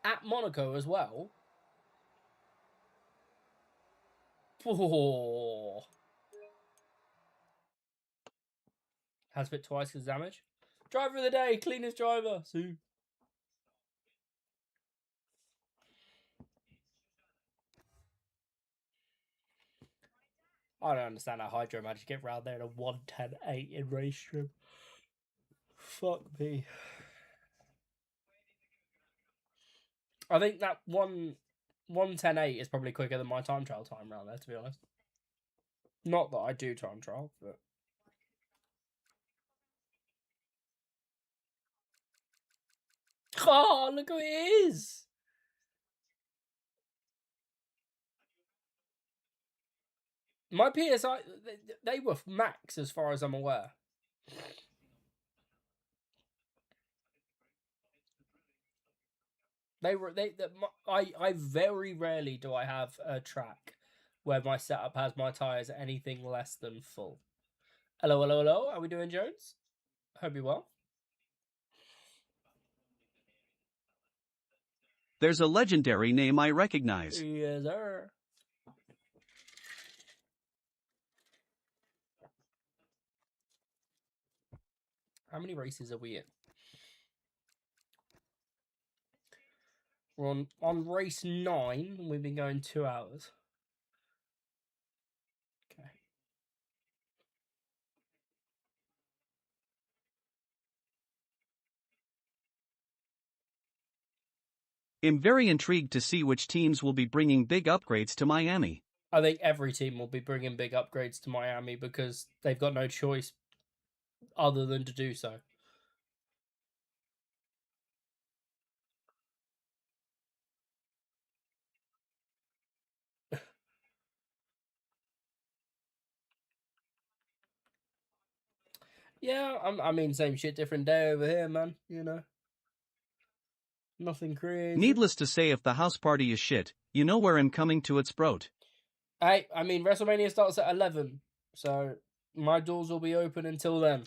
At Monaco as well. Oh. Has bit twice because damage. Driver of the day, cleanest driver. Sue. I don't understand how Hydro managed to get round there in a 110.8 in race trim. Fuck me. I think that 110.8 is probably quicker than my time trial time round there, to be honest. Not that I do time trial, but. Oh, look who it is! My PSI, they were max as far as I'm aware. I very rarely do I have a track where my setup has my tyres anything less than full. Hello, hello, hello. How we doing, Jones? Hope you're well. There's a legendary name I recognize. Yes, sir. How many races are we in? We're on race 9. We've been going 2 hours. Okay. I'm very intrigued to see which teams will be bringing big upgrades to Miami. I think every team will be bringing big upgrades to Miami because they've got no choice other than to do so. Yeah, I mean, same shit, different day over here, man. You know, nothing crazy. Needless to say, if the house party is shit, you know where I'm coming to its throat. Hey, I mean, WrestleMania starts at 11, so my doors will be open until then.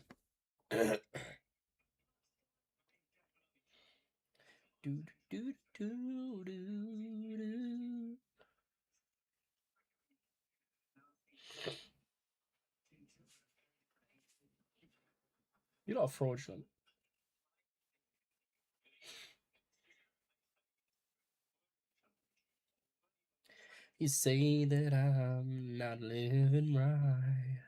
You're not fraudulent. You say that I'm not living right.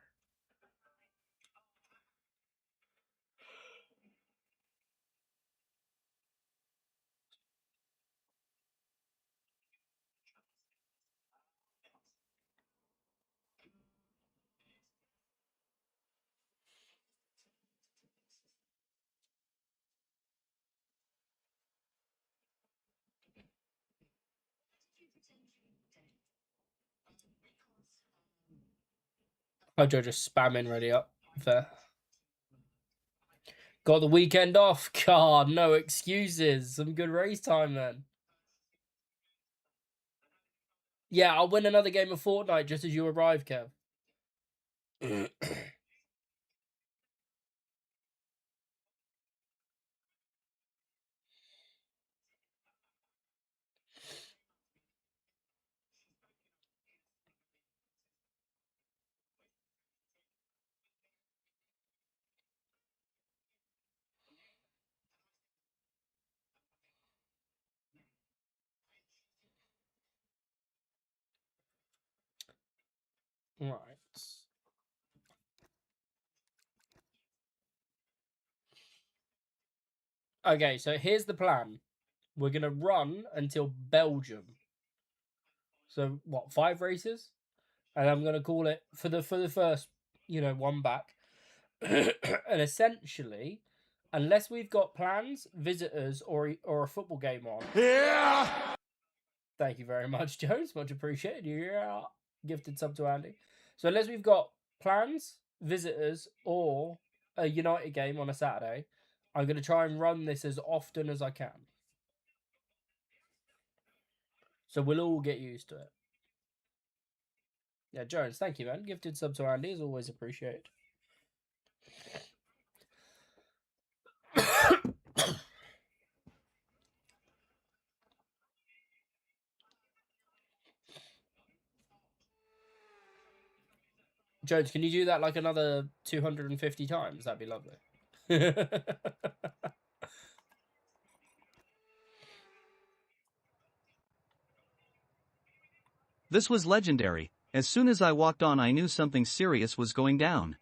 Joe just spamming ready up. Fair. Got the weekend off. God, no excuses. Some good race time then. Yeah, I'll win another game of Fortnite just as you arrive, Kev. Right. Okay, so here's the plan. We're gonna run until Belgium. So what, 5 races? And I'm gonna call it for the first, one back. And essentially, unless we've got plans, visitors, or a football game on. Yeah! Thank you very much, Jones. Much appreciated. Yeah. Gifted sub to Andy. So unless we've got plans, visitors, or a United game on a Saturday, I'm going to try and run this as often as I can. So we'll all get used to it. Yeah, Jones, thank you, man. Gifted sub to Andy is always appreciated. Jones, can you do that like another 250 times? That'd be lovely. This was legendary. As soon as I walked on, I knew something serious was going down.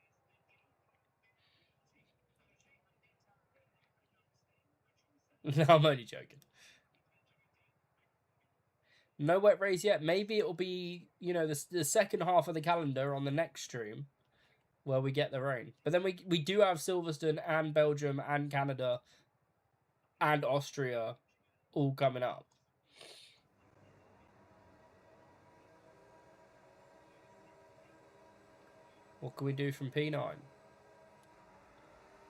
No, I'm only joking. No wet race yet. Maybe it'll be, you know, the second half of the calendar on the next stream where we get the rain. But then we do have Silverstone and Belgium and Canada and Austria all coming up. What can we do from P9?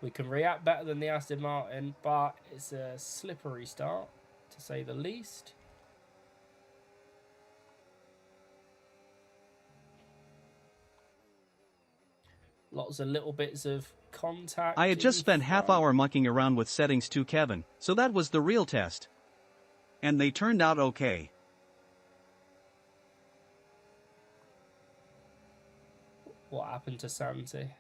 We can react better than the Aston Martin, but it's a slippery start, to say the least. Lots of little bits of contact. I had just spent half hour mucking around with settings too, Kevin, so that was the real test. And they turned out okay. What happened to Santi?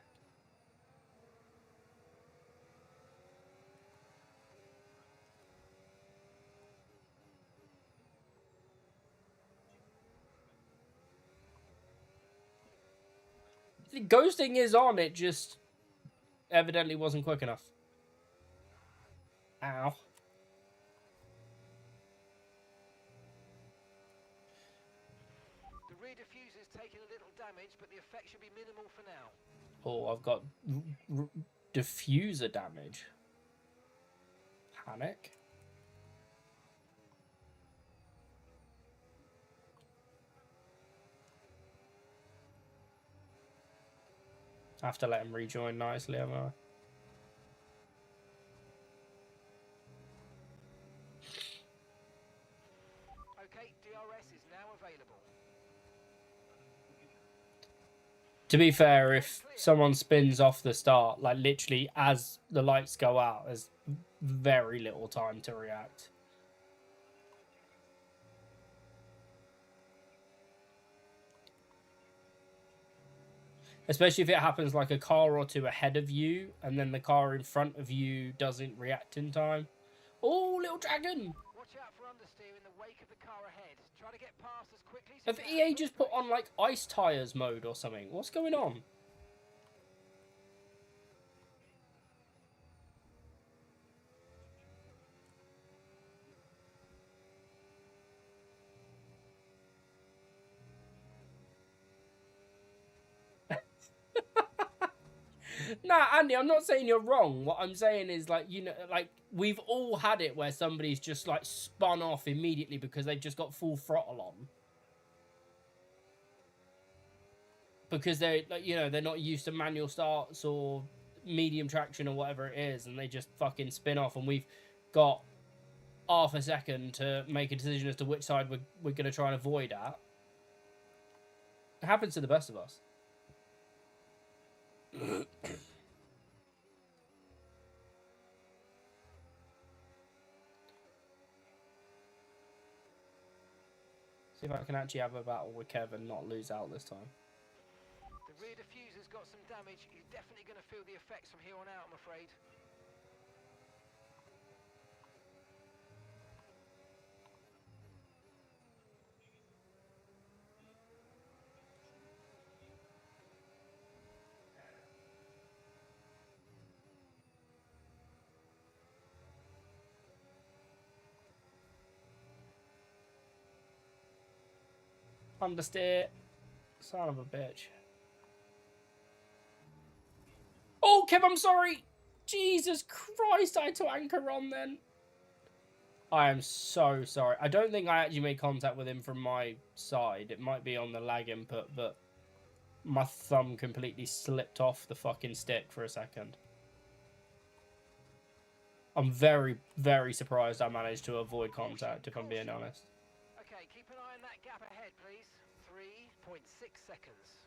The ghosting is on, it just evidently wasn't quick enough. Ow. The rear diffuser's taking a little damage, but the effect should be minimal for now. Oh, I've got diffuser damage. Panic. I have to let him rejoin nicely, haven't I? Okay, DRS is now available. To be fair, if someone spins off the start, like literally as the lights go out, there's very little time to react. Especially if it happens like a car or two ahead of you, and then the car in front of you doesn't react in time. Oh, little dragon! Watch out for understeer in the wake of the car ahead. Try to get past as quickly as Have you can. EA just put on like ice tires mode or something? What's going on? Nah, Andy, I'm not saying you're wrong. What I'm saying is, like, you know, like, we've all had it where somebody's just, like, spun off immediately because they've just got full throttle on. Because they're, like, you know, they're not used to manual starts or medium traction or whatever it is, and they just fucking spin off, and we've got half a second to make a decision as to which side we're going to try and avoid at. It happens to the best of us. See if I can actually have a battle with Kev and not lose out this time. The rear diffuser's got some damage. You're definitely going to feel the effects from here on out, I'm afraid. Understeer. Son of a bitch. Oh, Kev, I'm sorry. Jesus Christ, I had to anchor on then. I am so sorry. I don't think I actually made contact with him from my side. It might be on the lag input, but my thumb completely slipped off the fucking stick for a second. I'm very, very surprised I managed to avoid contact, if I'm being honest. Okay, keep an eye on that gap ahead, please. 3.6 seconds.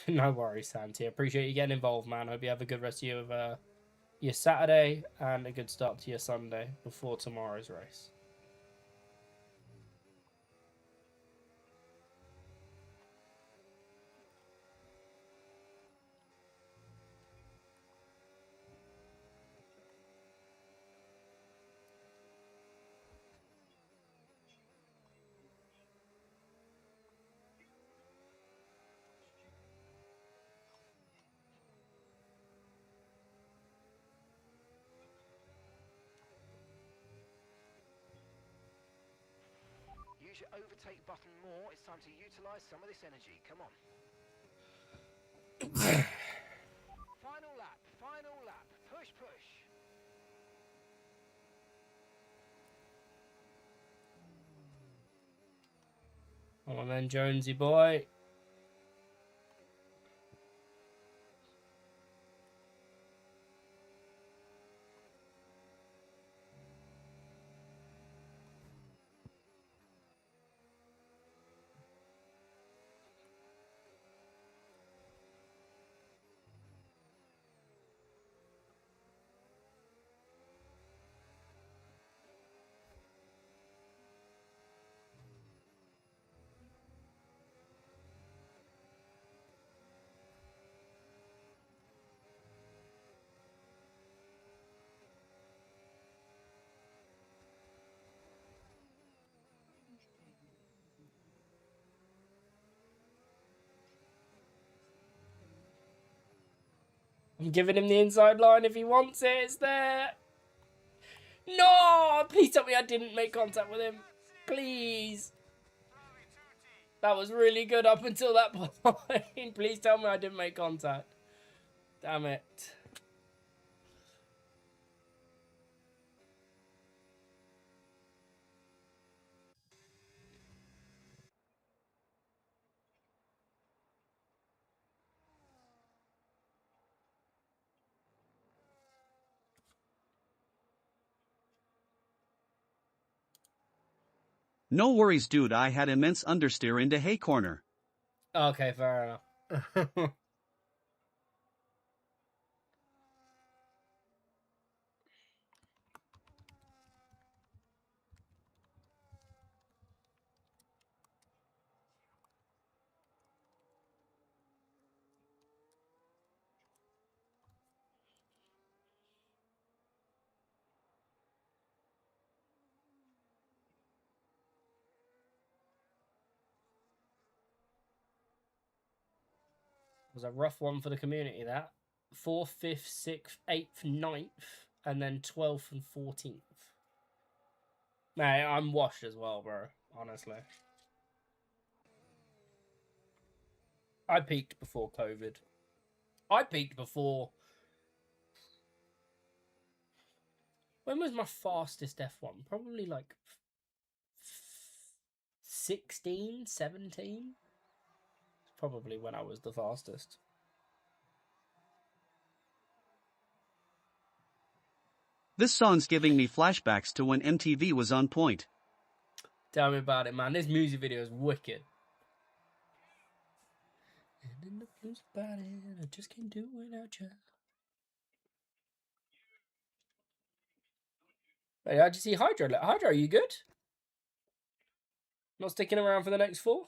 No worries, Santi. I appreciate you getting involved, man. Hope you have a good rest of your Saturday and a good start to your Sunday before tomorrow's race. Use your overtake button more. It's time to utilize some of this energy. Come on. Final lap. Final lap. Push, push. Come on then, Jonesy boy. I'm giving him the inside line if he wants it. It's there. No! Please tell me I didn't make contact with him. Please. That was really good up until that point. Please tell me I didn't make contact. Damn it. No worries, dude. I had immense understeer into hay corner. Okay, fair enough. Was a rough one for the community, that. 4th, 5th, 6th, 8th, 9th, and then 12th and 14th. Mate, I'm washed as well, bro. Honestly. I peaked before COVID. I peaked before... When was my fastest F1? Probably like 16, 17? Probably when I was the fastest. This song's giving me flashbacks to when MTV was on point. Tell me about it, man. This music video is wicked. And in the blues about it, I just can't do it without you. Hey, how'd you see Hydra? Hydra, are you good? Not sticking around for the next 4?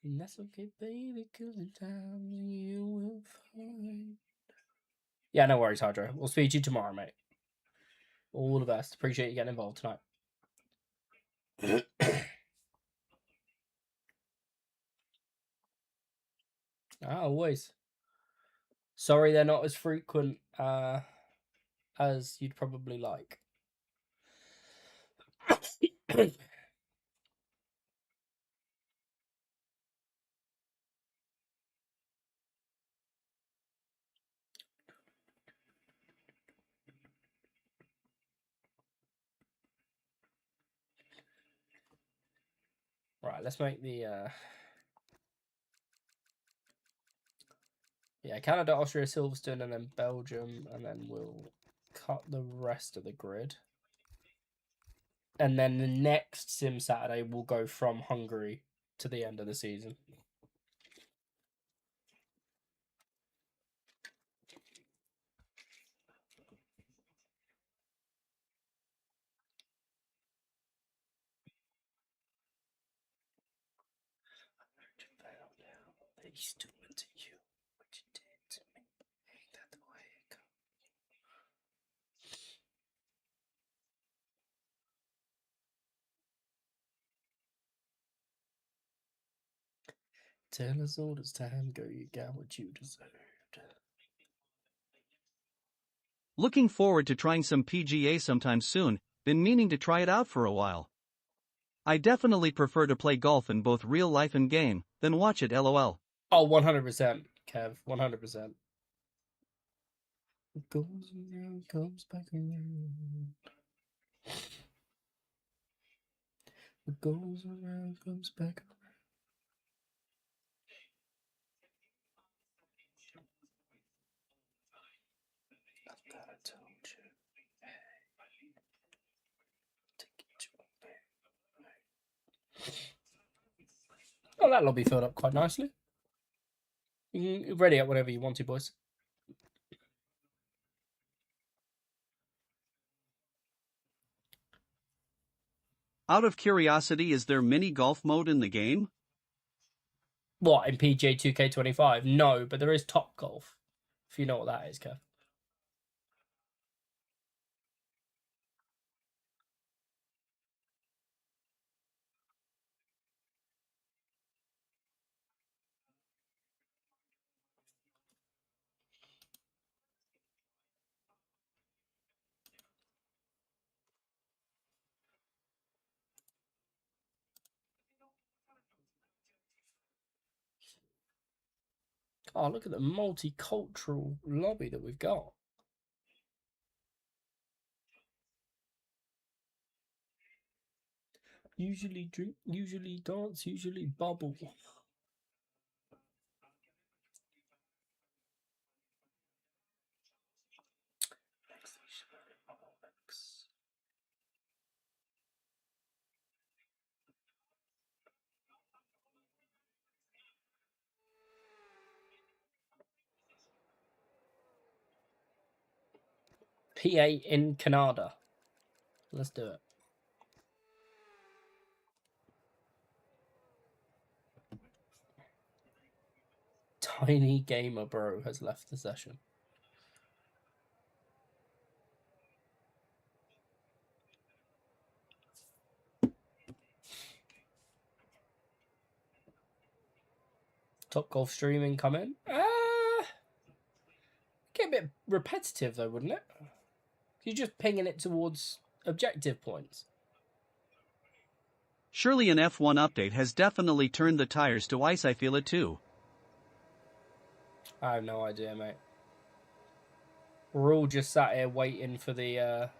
And that's okay, baby, cause in time you will find. Yeah, no worries, Hydra. We'll speak to you tomorrow, mate. All the best. Appreciate you getting involved tonight. Always. Sorry they're not as frequent as you'd probably like. Right, let's make the Yeah, Canada, Austria, Silverstone, and then Belgium, and then we'll cut the rest of the grid. And then the next Sim Saturday will go from Hungary to the end of the season. He's doing to you what you did to me. Ain't that the way it goes? Tell us all this time, girl, you got what you deserved. Looking forward to trying some PGA sometime soon, been meaning to try it out for a while. I definitely prefer to play golf in both real life and game, than watch it lol. Oh, 100%, Kev, 100%. It goes around, comes back around. What goes around, comes back around. I thought I told you. Take it to a Oh, that lobby filled up quite nicely. You can ready up whenever you want to, boys. Out of curiosity, is there mini golf mode in the game? What, in PGA 2K25? No, but there is Top Golf. If you know what that is, Kev. Oh, look at the multicultural lobby that we've got. Usually drink, usually dance, usually bubble. PA in Canada. Let's do it. Tiny Gamer Bro has left the session. Top Golf streaming coming. Get a bit repetitive though, wouldn't it? You're just pinging it towards objective points. Surely an F1 update has definitely turned the tires to ice, I feel it too. I have no idea, mate. We're all just sat here waiting for the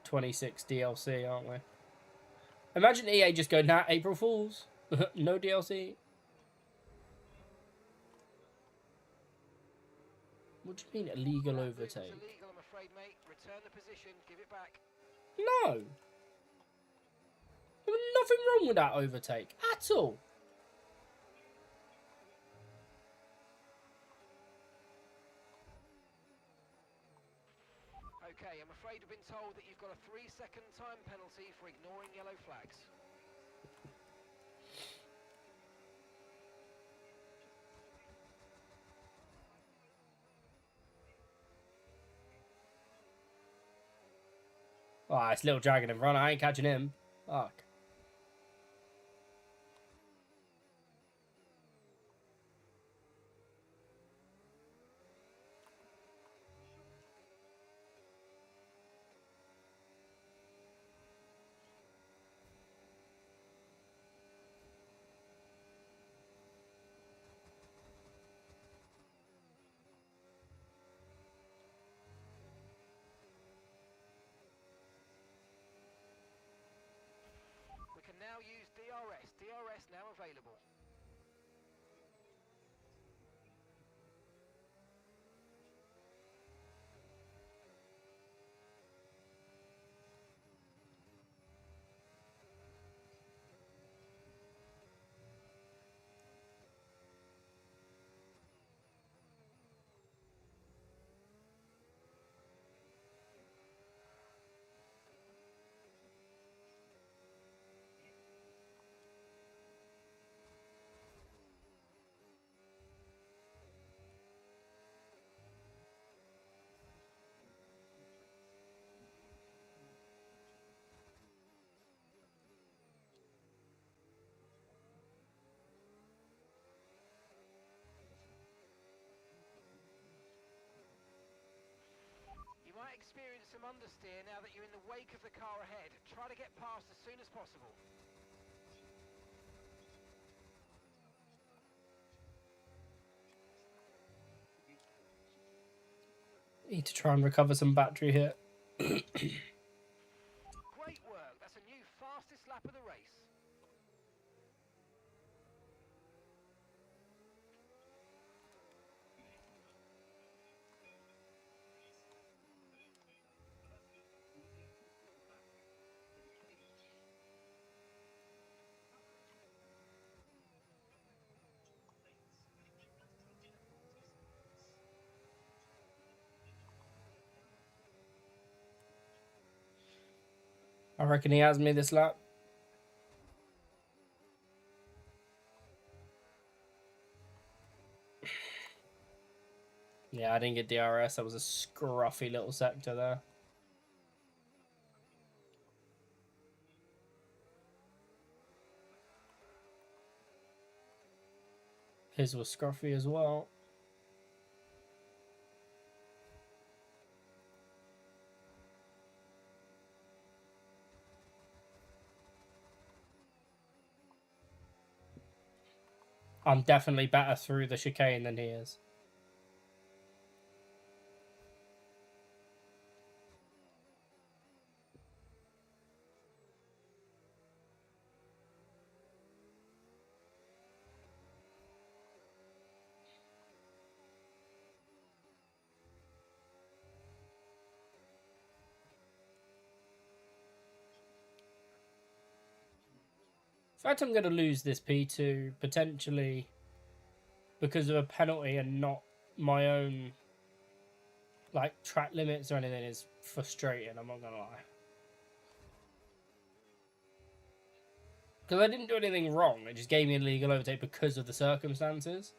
26 DLC, aren't we? Imagine EA just go, nah, April Fools. No DLC. What do you mean illegal overtake? Illegal, I'm afraid, mate. Return the position, give it back. No. There was nothing wrong with that overtake at all. Okay, I'm afraid we've been told that you've got a 3-second time penalty for ignoring yellow flags. Oh, it's Little Dragon in front. I ain't catching him. Fuck. some understeer now that you're in the wake of the car ahead. Try to get past as soon as possible. Need to try and recover some battery here. Great work. That's a new fastest lap of the race. I reckon he has me this lap. Yeah, I didn't get DRS. That was a scruffy little sector there. His was scruffy as well. I'm definitely better through the chicane than he is. In fact, I'm going to lose this P2 potentially because of a penalty and not my own like track limits or anything. Is frustrating, I'm not going to lie. Because I didn't do anything wrong. It just gave me a legal overtake because of the circumstances.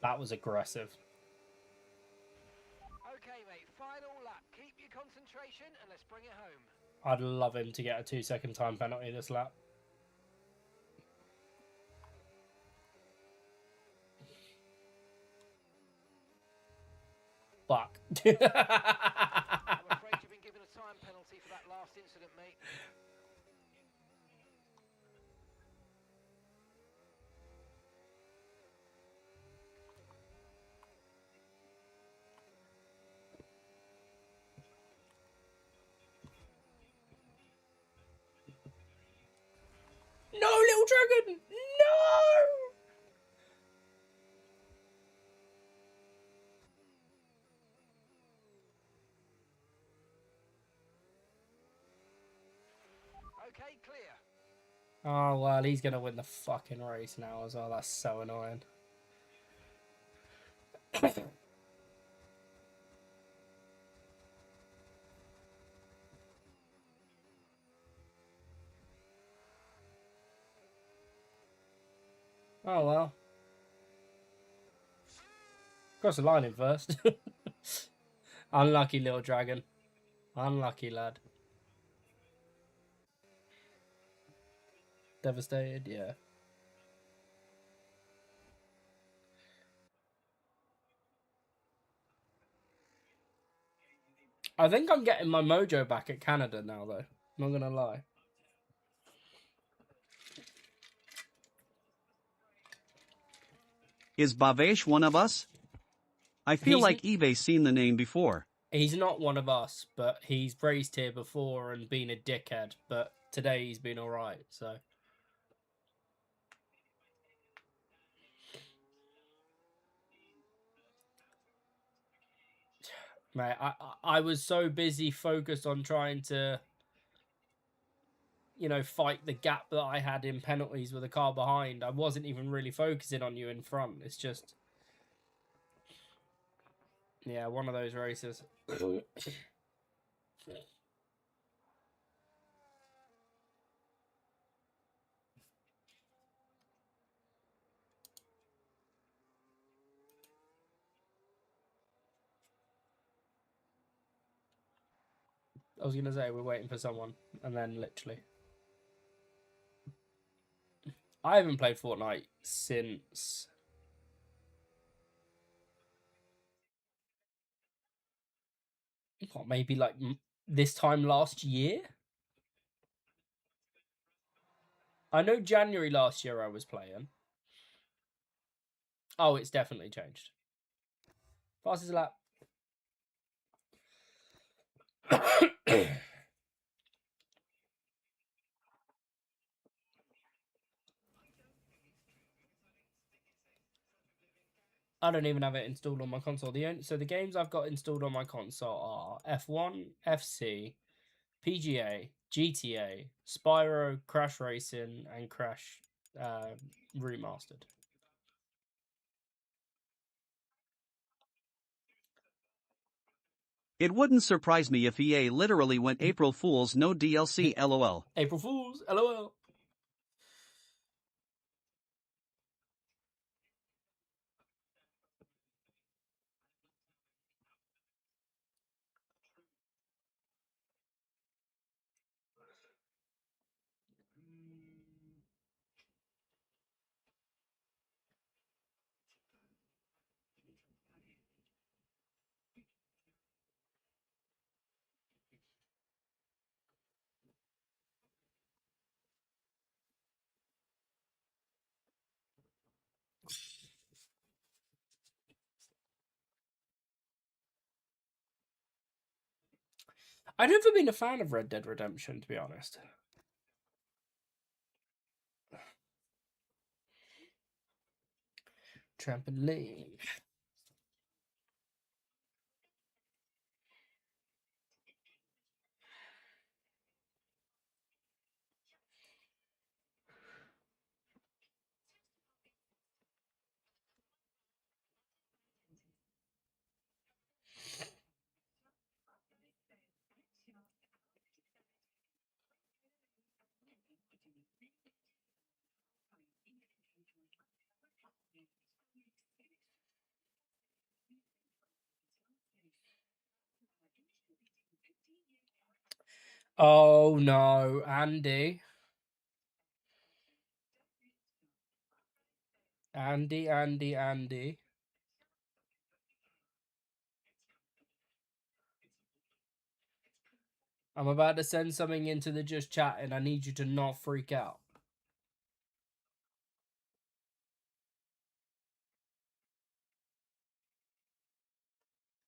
That was aggressive. Okay, mate, final lap. Keep your concentration and let's bring it home. I'd love him to get a 2-second time penalty this lap. Fuck. I'm afraid you've been given a time penalty for that last incident, mate. No, little dragon! No! Okay, clear. Oh, well, he's going to win the fucking race now as well. That's so annoying. Oh, well. Cross the line in first. Unlucky little dragon. Unlucky lad. Devastated, yeah. I think I'm getting my mojo back at Canada now, though. Not gonna lie. Is Bavesh one of us? I feel He's like Eve's seen the name before. He's not one of us, but he's raced here before and been a dickhead. But today he's been alright, so. Mate, I was so busy focused on trying to, you know, fight the gap that I had in penalties with a car behind. I wasn't even really focusing on you in front. It's just, yeah, one of those races. I was gonna say we're waiting for someone, and then literally, I haven't played Fortnite since what, maybe like this time last year. I know January last year I was playing. Oh, it's definitely changed. Fastest lap. I don't even have it installed on my console. So the games I've got installed on my console are F1, FC, PGA, GTA, Spyro, Crash Racing, and Crash Remastered. It wouldn't surprise me if EA literally went April Fool's no DLC LOL. April Fools, LOL. I've never been a fan of Red Dead Redemption, to be honest. Trampoline. Oh no, Andy. Andy. I'm about to send something into the just chat and I need you to not freak out.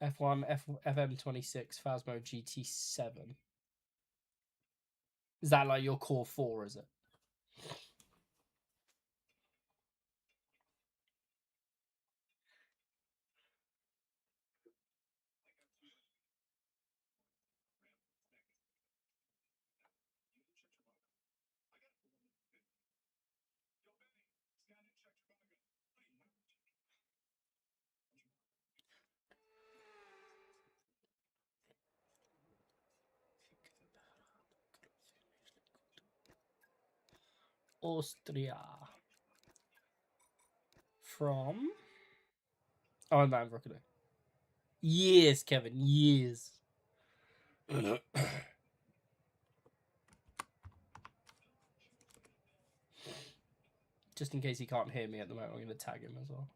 F1, FM26, Phasmo GT7. Is that like your core 4, is it? Austria. From? Oh, I'm bad, Rockaday. Years, Kevin, years. Just in case he can't hear me at the moment, I'm going to tag him as well.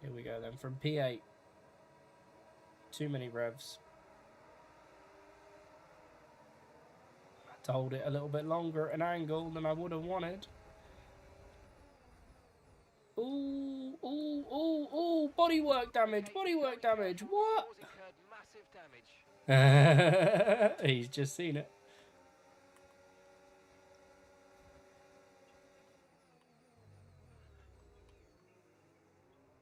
Here we go then, from P8. Too many revs. Had to hold it a little bit longer at an angle than I would have wanted. Ooh, bodywork damage, what? He's just seen it.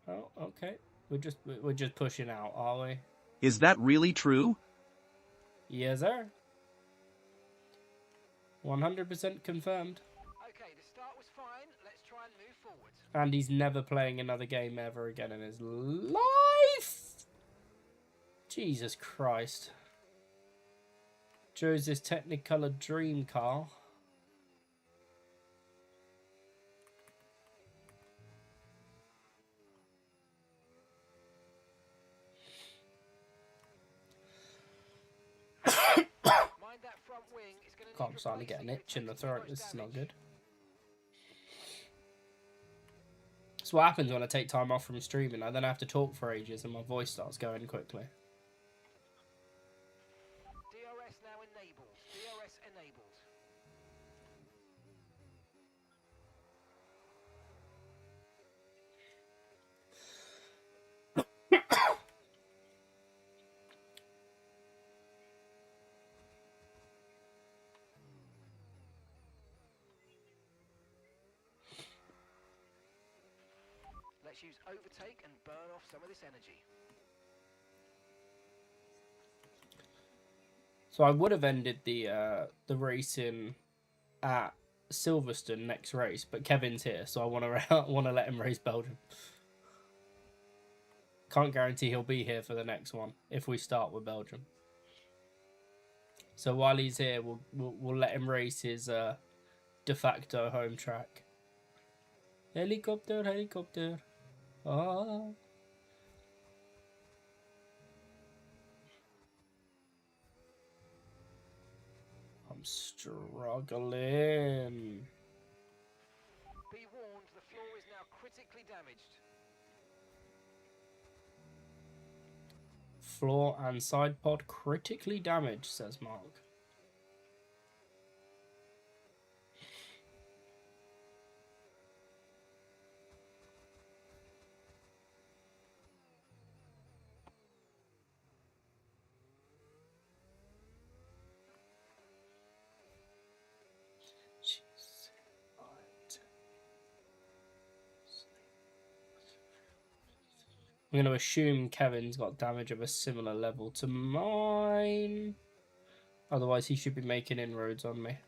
Oh, okay. We're just pushing out, are we? Is that really true? Yes, sir. 100% confirmed. Okay, the start was fine. Let's try and move forward. And he's never playing another game ever again in his life. Jesus Christ. Joe's this Technicolor dream car. God, I'm starting to get an itch in the throat. This is not good. That's what happens when I take time off from streaming. I then have to talk for ages and my voice starts going quickly. DRS now enabled. DRS enabled. Let's use overtake and burn off some of this energy. So I would have ended the racing at Silverstone next race, but Kevin's here, so I want to let him race Belgium. Can't guarantee he'll be here for the next one if we start with Belgium. So while he's here, we'll let him race his de facto home track. Helicopter, helicopter. Ah. I'm struggling. Be warned, the floor is now critically damaged. Floor and side pod critically damaged, says Mark. I'm going to assume Kevin's got damage of a similar level to mine. Otherwise, he should be making inroads on me.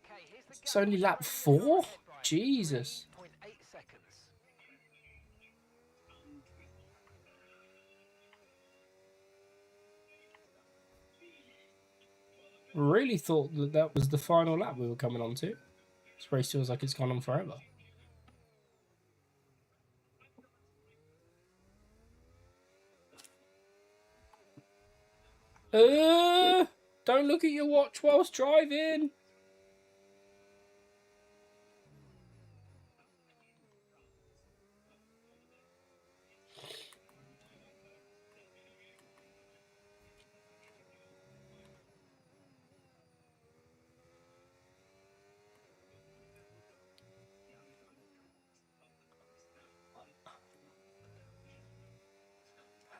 Okay, here's the It's only lap 4? Jesus. 3.8 seconds. Really thought that was the final lap we were coming on to. This race feels like it's gone on forever. Don't look at your watch whilst driving.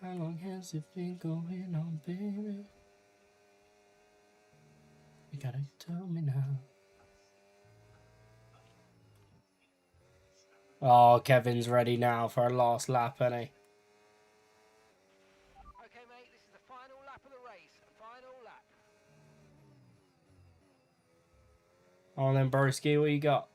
How long has it been going on, baby? You gotta tell me now. Oh, Kevin's ready now for a last lap, isn't he? Okay, mate, this is the final lap of the race. Final lap. Oh, then Broski, what you got?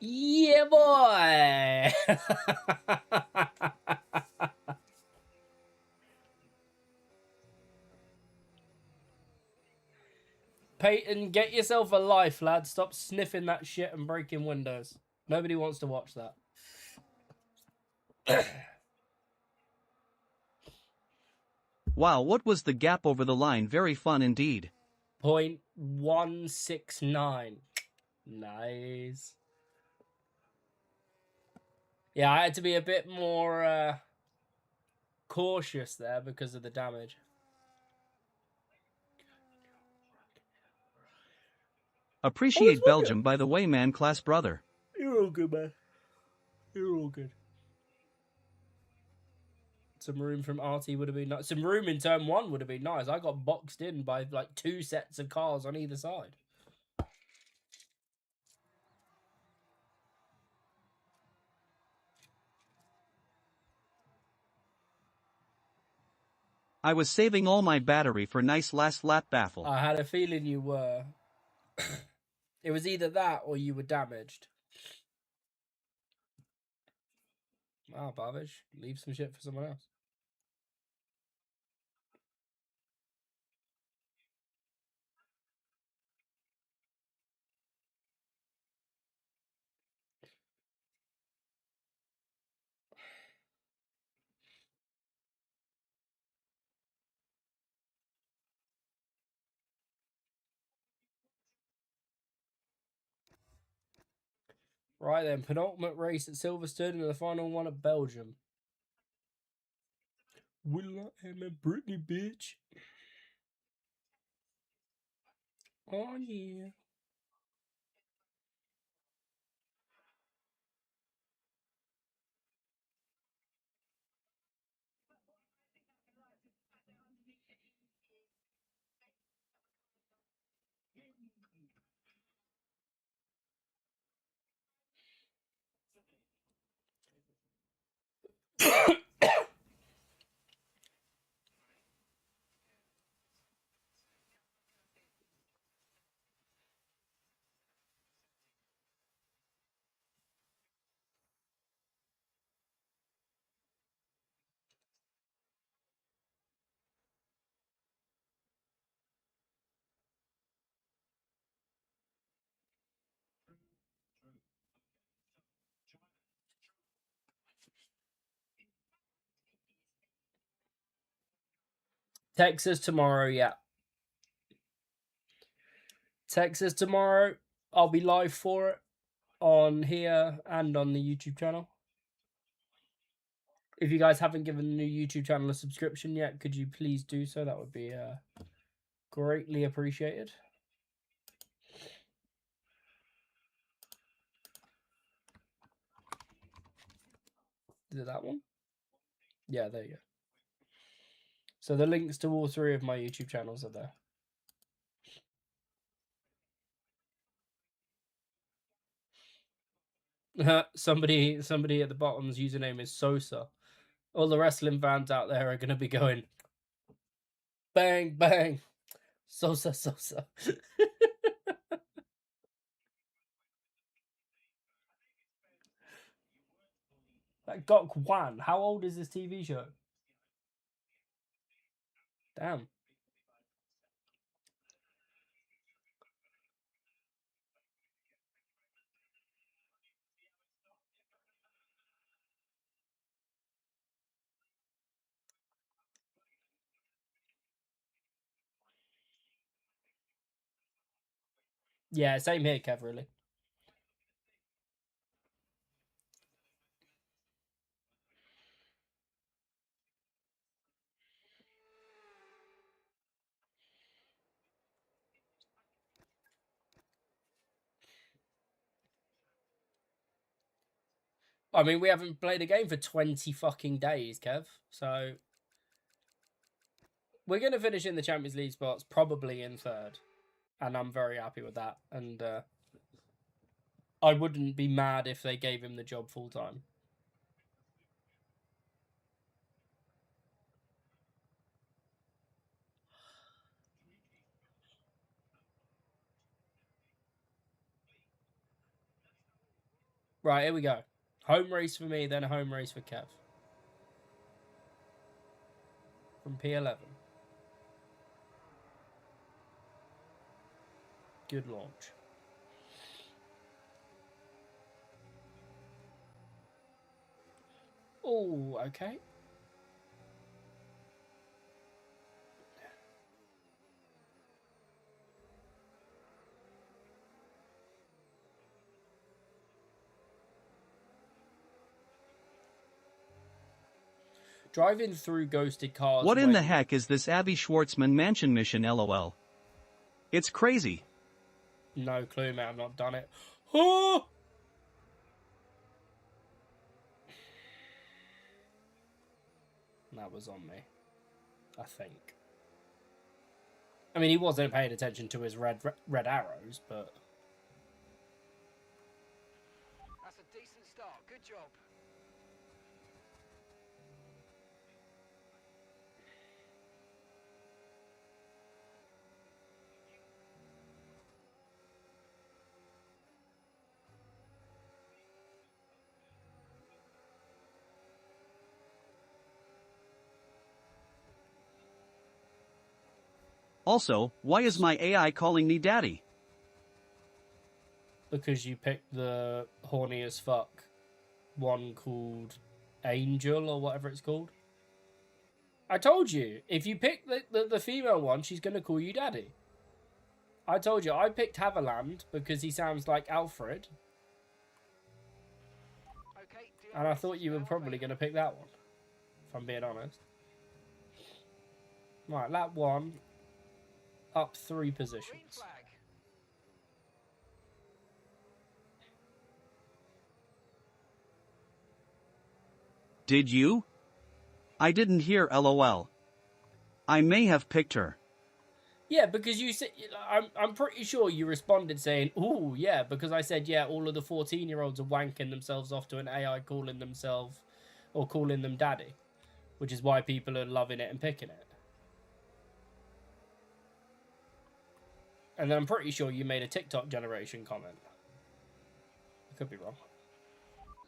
Yeah, boy! Peyton, get yourself a life, lad. Stop sniffing that shit and breaking windows. Nobody wants to watch that. Wow, what was the gap over the line? Very fun indeed. 0.169. Nice. Yeah, I had to be a bit more cautious there because of the damage. Appreciate Belgium, by the way, man, class brother. You're all good, man. You're all good. Some room from RT would have been nice. Some room in turn 1 would have been nice. I got boxed in by like 2 sets of cars on either side. I was saving all my battery for nice last lap baffle. I had a feeling you were. It was either that or you were damaged. Wow, Bavish, leave some shit for someone else. Right then, penultimate race at Silverstone and the final one at Belgium. Will I am a Britney bitch? Oh yeah. Texas tomorrow, yeah. Texas tomorrow. I'll be live for it on here and on the YouTube channel. If you guys haven't given the new YouTube channel a subscription yet, could you please do so? That would be greatly appreciated. Is it that one? Yeah, there you go. So the links to all 3 of my YouTube channels are there. somebody at the bottom's username is Sosa. All the wrestling fans out there are going to be going, bang, bang, Sosa, Sosa. That Gok Wan, how old is this TV show? Damn. Yeah, same here, Kev, really. I mean, we haven't played a game for 20 fucking days, Kev. So we're going to finish in the Champions League spots, probably in 3rd. And I'm very happy with that. And I wouldn't be mad if they gave him the job full time. Right, here we go. Home race for me, then a home race for Kev. From P11. Good launch. Oh, okay. Driving through ghosted cars. What in the when- heck is this Abby Schwartzman mansion mission, lol? It's crazy. No clue, man. I've not done it. Oh! That was on me, I think. I mean, he wasn't paying attention to his red arrows, but... That's a decent start. Good job. Also, why is my AI calling me daddy? Because you picked the horny as fuck one called Angel or whatever it's called. I told you, if you pick the female one, she's going to call you daddy. I told you, I picked Haviland because he sounds like Alfred. Okay, And I thought you were probably going to pick that one, if I'm being honest. Right, lap 1, up 3 Green positions. flag. Did you? I didn't hear lol. I may have picked her. Yeah, because you said, I'm pretty sure you responded saying, "Ooh, yeah," because I said, yeah, all of the 14-year-olds are wanking themselves off to an AI calling themselves or calling them daddy, which is why people are loving it and picking it. And then I'm pretty sure you made a TikTok generation comment. I could be wrong.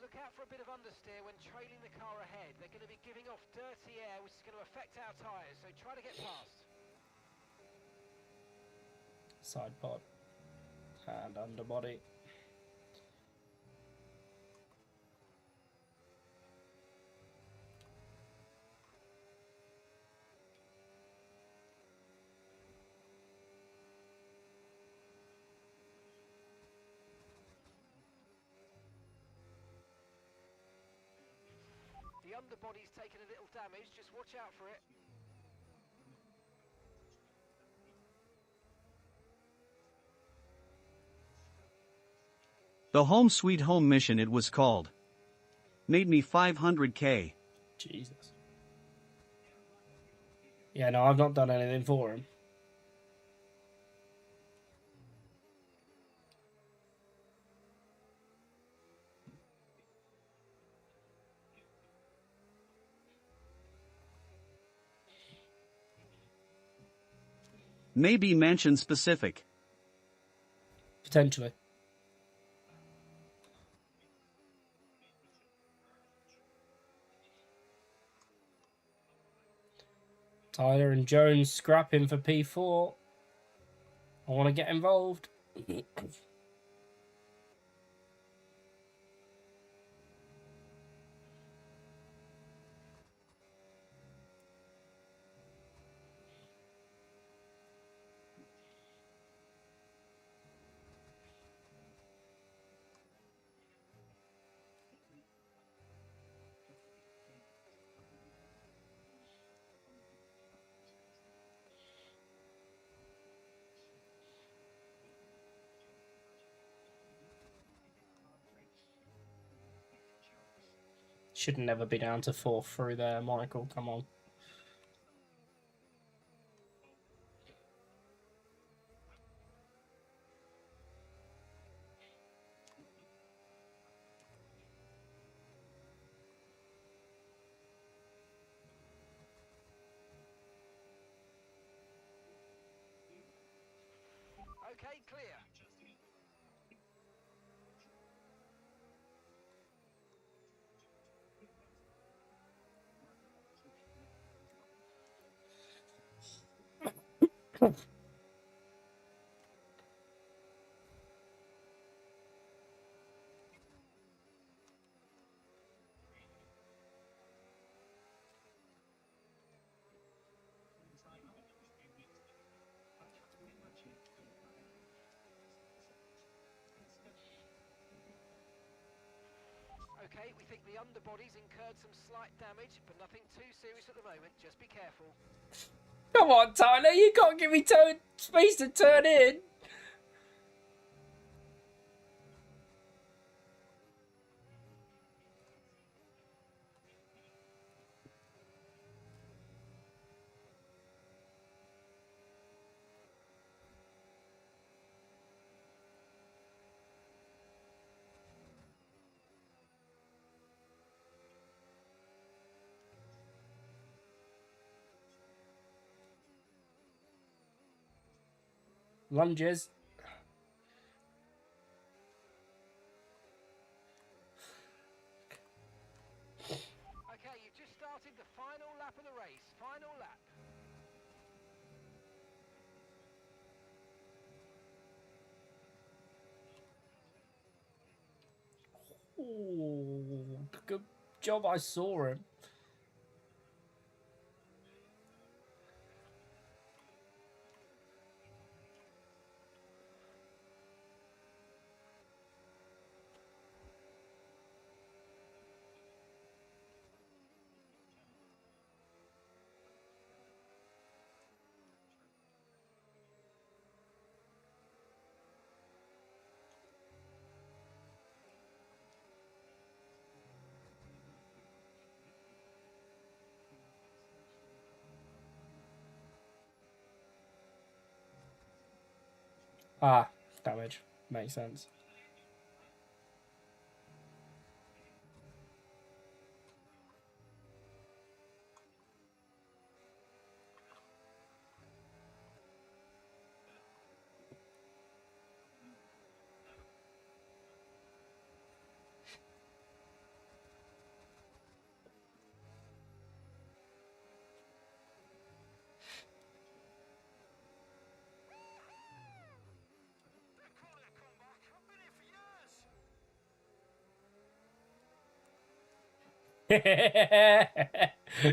Look out for a bit of understeer when trailing the car ahead. They're going to be giving off dirty air, which is going to affect our tyres, so try to get past. Side pod and underbody. The underbody's taken a little damage, just watch out for it. The Home Sweet Home mission it was called. Made me 500k. Jesus. Yeah, no, I've not done anything for him. Maybe mansion specific. Potentially. Tyler and Jones scrapping for P4. I want to get involved. Should never be down to 4th through there, Michael. Come on. Okay, clear. Okay, we think the underbody's incurred some slight damage, but nothing too serious at the moment. Just be careful. Come on, Tyler, you can't give me space to turn in. Lunges. Okay, you've just started the final lap of the race. Final lap. Ooh, good job I saw him. Ah, damage. Makes sense.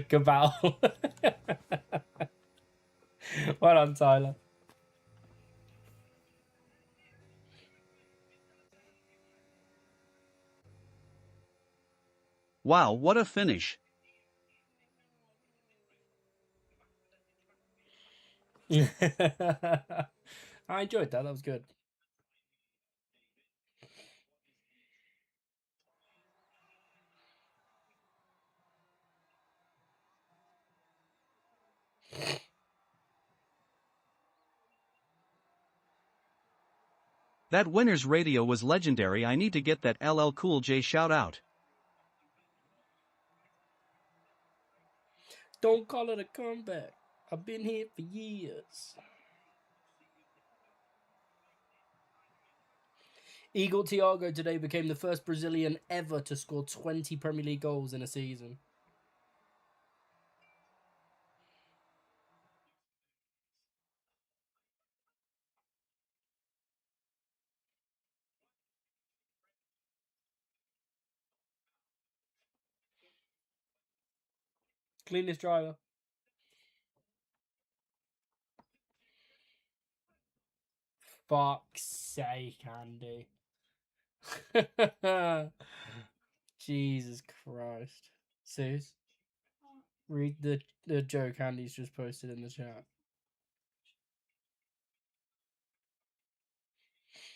Good battle. Well done, Tyler. Wow, what a finish. I enjoyed that. That was good. That winner's radio was legendary. I need to get that LL Cool J shout out. Don't call it a comeback. I've been here for years. Igor Thiago today became the first Brazilian ever to score 20 Premier League goals in a season. Cleanest driver. Fuck's sake, Andy. Jesus Christ. Sus, read the joke Andy's just posted in the chat.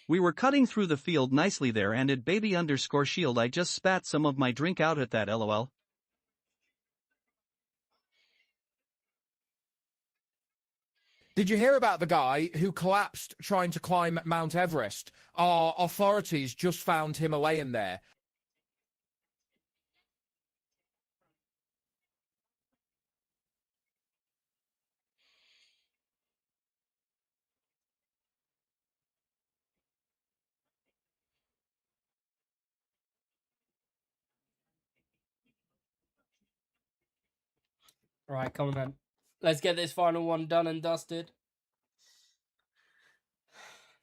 We were cutting through the field nicely there and at baby_shield I just spat some of my drink out at that lol. Did you hear about the guy who collapsed trying to climb Mount Everest? Our authorities just found him laying there. Right, come on then. Let's get this final one done and dusted.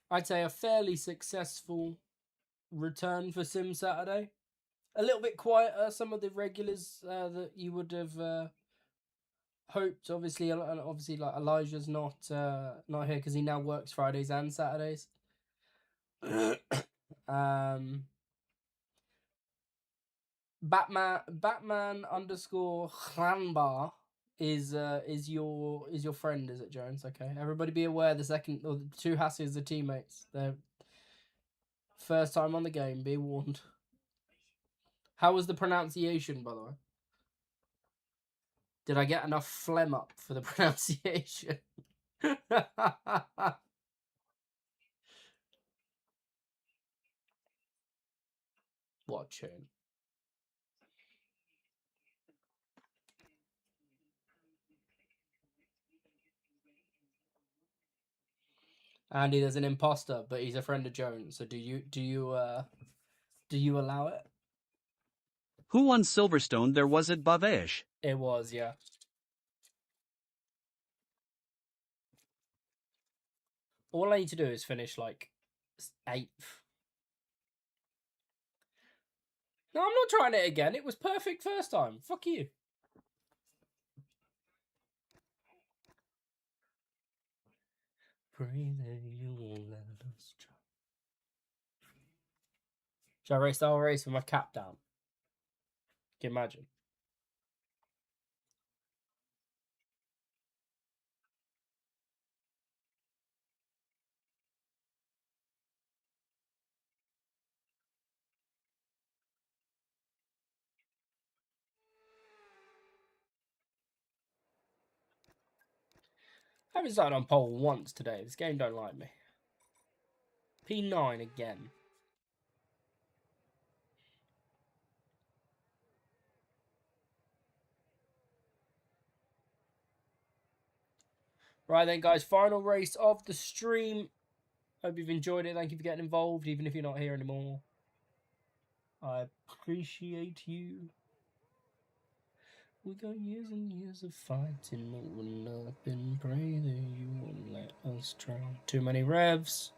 I'd say a fairly successful return for Sim Saturday. A little bit quieter, some of the regulars that you would have hoped. Obviously, like Elijah's not here because he now works Fridays and Saturdays. Batman underscore Hranbar is your friend, is it, Jones? Okay. Everybody be aware the two Hassies are teammates. They're first time on the game, be warned. How was the pronunciation, by the way? Did I get enough phlegm up for the pronunciation? Watching. Andy, there's an imposter, but he's a friend of Jones. So do you allow it? Who won Silverstone? There was it Bavesh. It was, yeah. All I need to do is finish like 8th. No, I'm not trying it again. It was perfect first time. Fuck you. Pray that you won't let us try. Should I race the whole race with my cap down? Can you imagine? I haven't started on pole once today. This game don't like me. P9 again. Right then, guys. Final race of the stream. Hope you've enjoyed it. Thank you for getting involved, even if you're not here anymore. I appreciate you. We got years and years of fighting, but we're nothing. Pray that you won't let us try. Too many revs.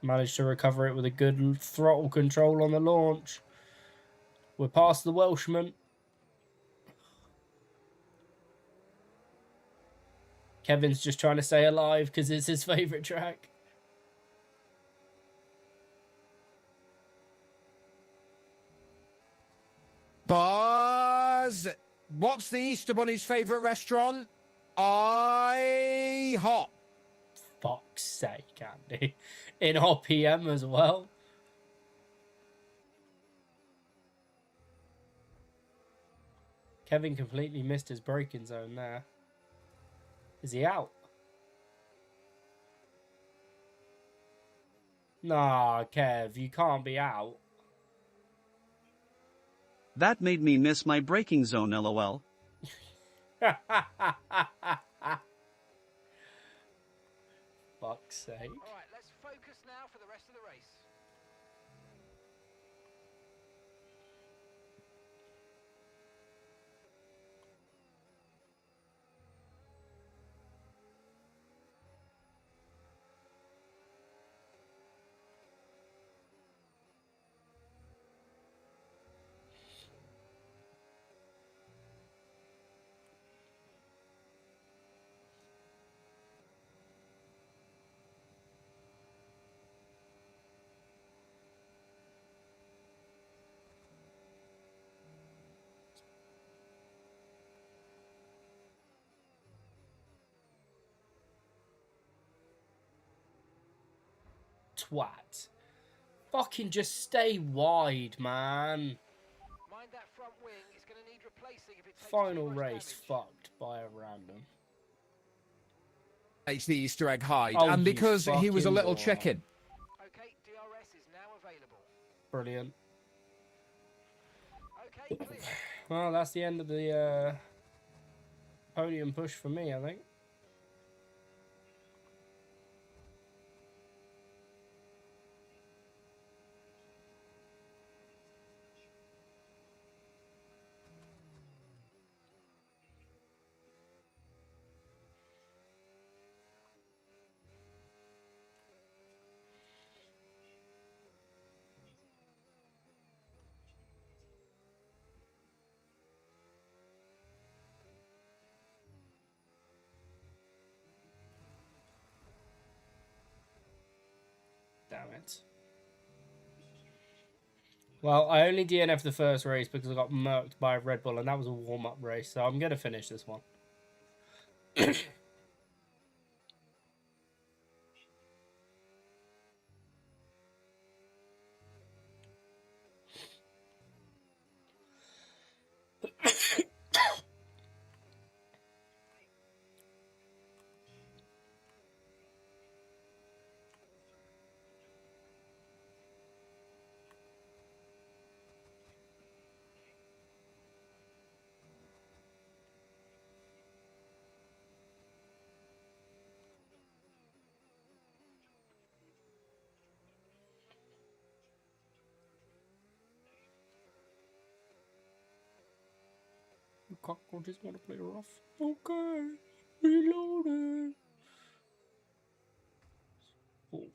Managed to recover it with a good throttle control on the launch. We're past the Welshman. Kevin's just trying to stay alive because it's his favourite track. Buzz, what's the Easter Bunny's favourite restaurant? IHOP. Fuck's sake, Andy. In RPM as well. Kevin completely missed his braking zone there. Is he out? Nah, Kev, you can't be out. That made me miss my braking zone, lol. Fuck's sake. Alright, let's focus now for the rest of the race. Twat. Fucking just stay wide, man. Mind that front wing, it's going to need replacing if it takes Final too much race damage. fucked by a random. It's the Easter egg hide, Oh, and you because he was a fucking little moron. chicken. Okay, DRS is now available. Brilliant. Okay, clear. Well, that's the end of the podium push for me, I think. Damn it. Well, I only DNF'd the first race because I got murked by a Red Bull, and that was a warm-up race, so I'm going to finish this one. The cockroaches want to play rough. Okay, reloading. Oh.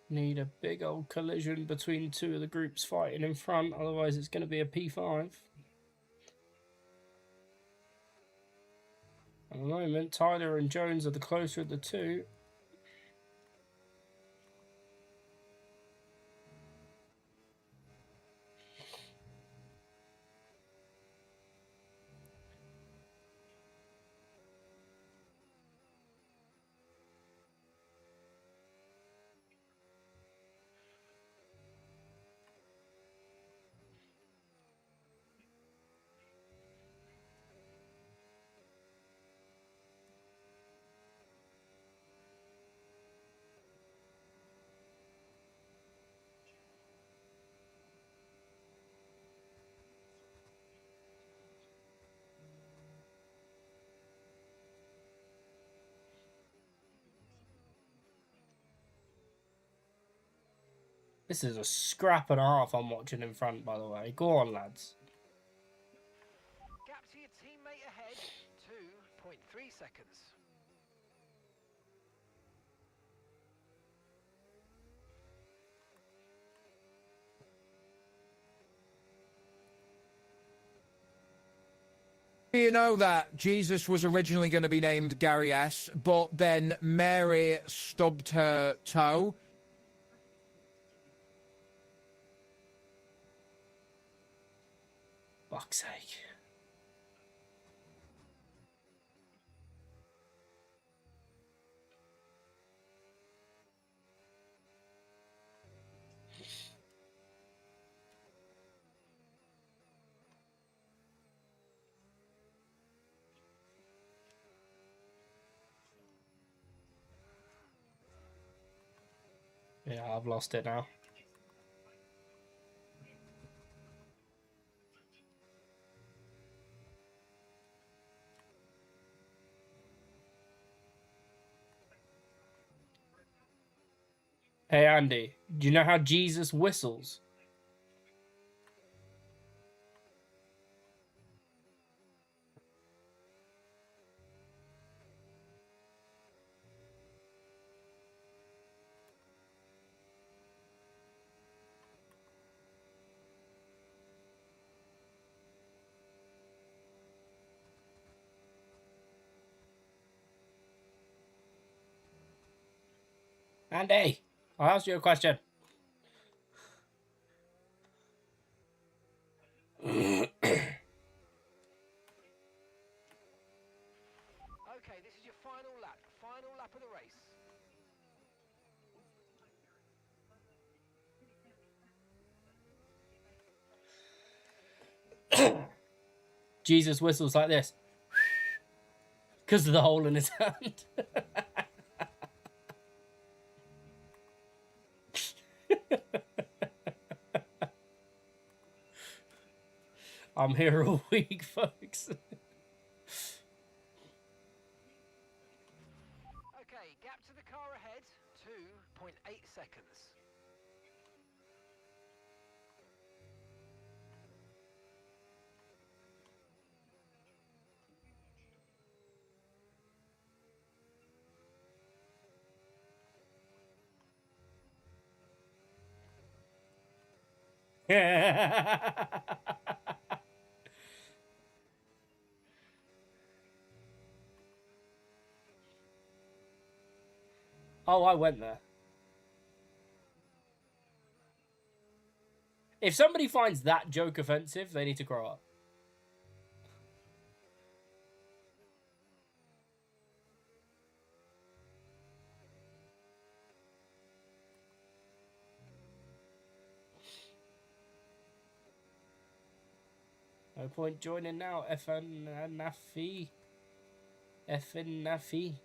Need a big old collision between two of the groups fighting in front, otherwise it's going to be a P5. At the moment, Tyler and Jones are the closer of the two. This is a scrap and a half I'm watching in front, by the way. Go on, lads. Gap to your teammate ahead, 2.3 seconds. You know that Jesus was originally going to be named Gary S., but then Mary stubbed her toe. Fuck's sake. Yeah, I've lost it now. Hey, Andy, do you know how Jesus whistles? Andy, I asked you a question. Okay, this is your final lap of the race. Jesus whistles like this. Because of the hole in his hand. I'm here all week, folks. Okay, gap to the car ahead, 2.8 seconds. Oh, I went there. If somebody finds that joke offensive, they need to grow up. No point joining now, effing Nafi. Effing Nafi.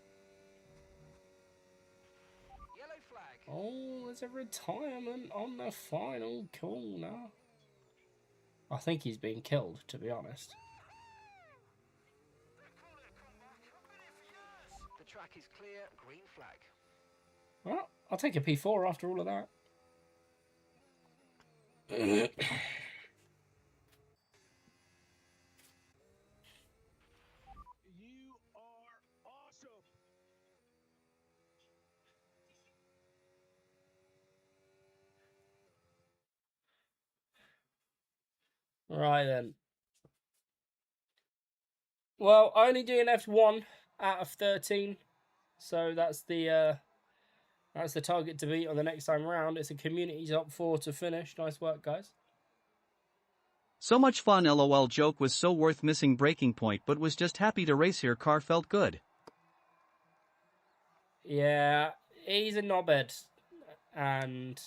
Yellow flag. Oh, there's a retirement on the final corner. I think he's being killed, to be honest. The track is clear, green flag. Well, I'll take a P4 after all of that. You are awesome. Right then. Well, I only DNF'd 1 out of 13, so that's the target to beat on the next time round. It's a community top 4 to finish. Nice work, guys. So much fun. LOL. Joke was so worth missing breaking point, but was just happy to race here. Car felt good. Yeah, he's a knobhead, and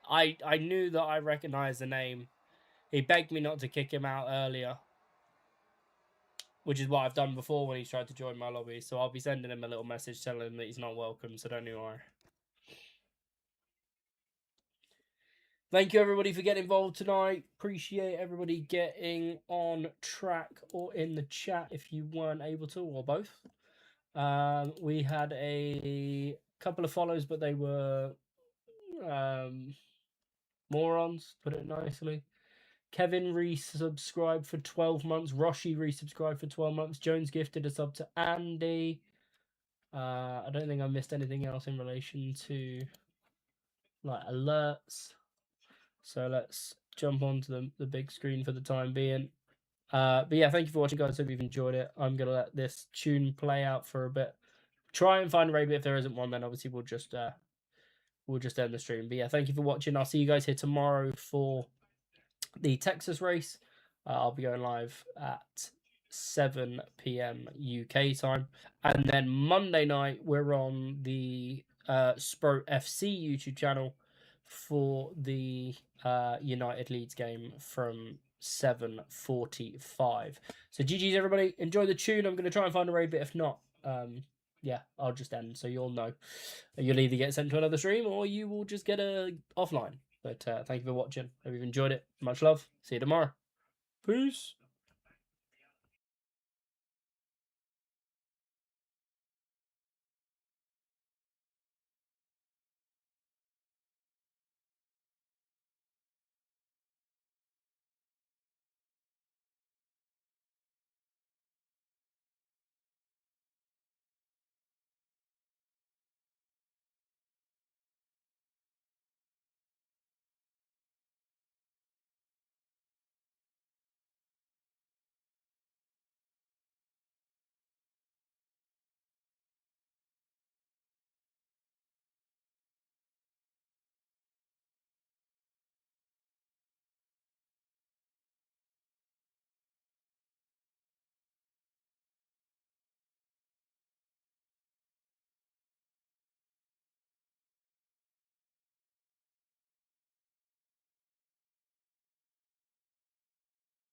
I knew that I recognised the name. He begged me not to kick him out earlier, which is what I've done before when he's tried to join my lobby. So I'll be sending him a little message telling him that he's not welcome, so don't you worry. Thank you, everybody, for getting involved tonight. Appreciate everybody getting on track or in the chat if you weren't able to, or both. We had a couple of follows, but they were morons, put it nicely. Kevin resubscribed for 12 months. Roshi resubscribed for 12 months. Jones gifted a sub to Andy. I don't think I missed anything else in relation to like alerts. So let's jump onto the big screen for the time being. But yeah, thank you for watching, guys. Hope you've enjoyed it. I'm gonna let this tune play out for a bit. Try and find a raid, but if there isn't one, then obviously we'll just end the stream. But yeah, thank you for watching. I'll see you guys here tomorrow for the Texas race. I'll be going live at 7 p.m. UK time, and then Monday night we're on the Spro FC YouTube channel for the United Leeds game from 7:45. So GG's everybody. Enjoy the tune. I'm going to try and find a raid, but if not, yeah, I'll just end. So you'll know. You'll either get sent to another stream or you will just get a offline. But thank you for watching. Hope you've enjoyed it. Much love. See you tomorrow. Peace.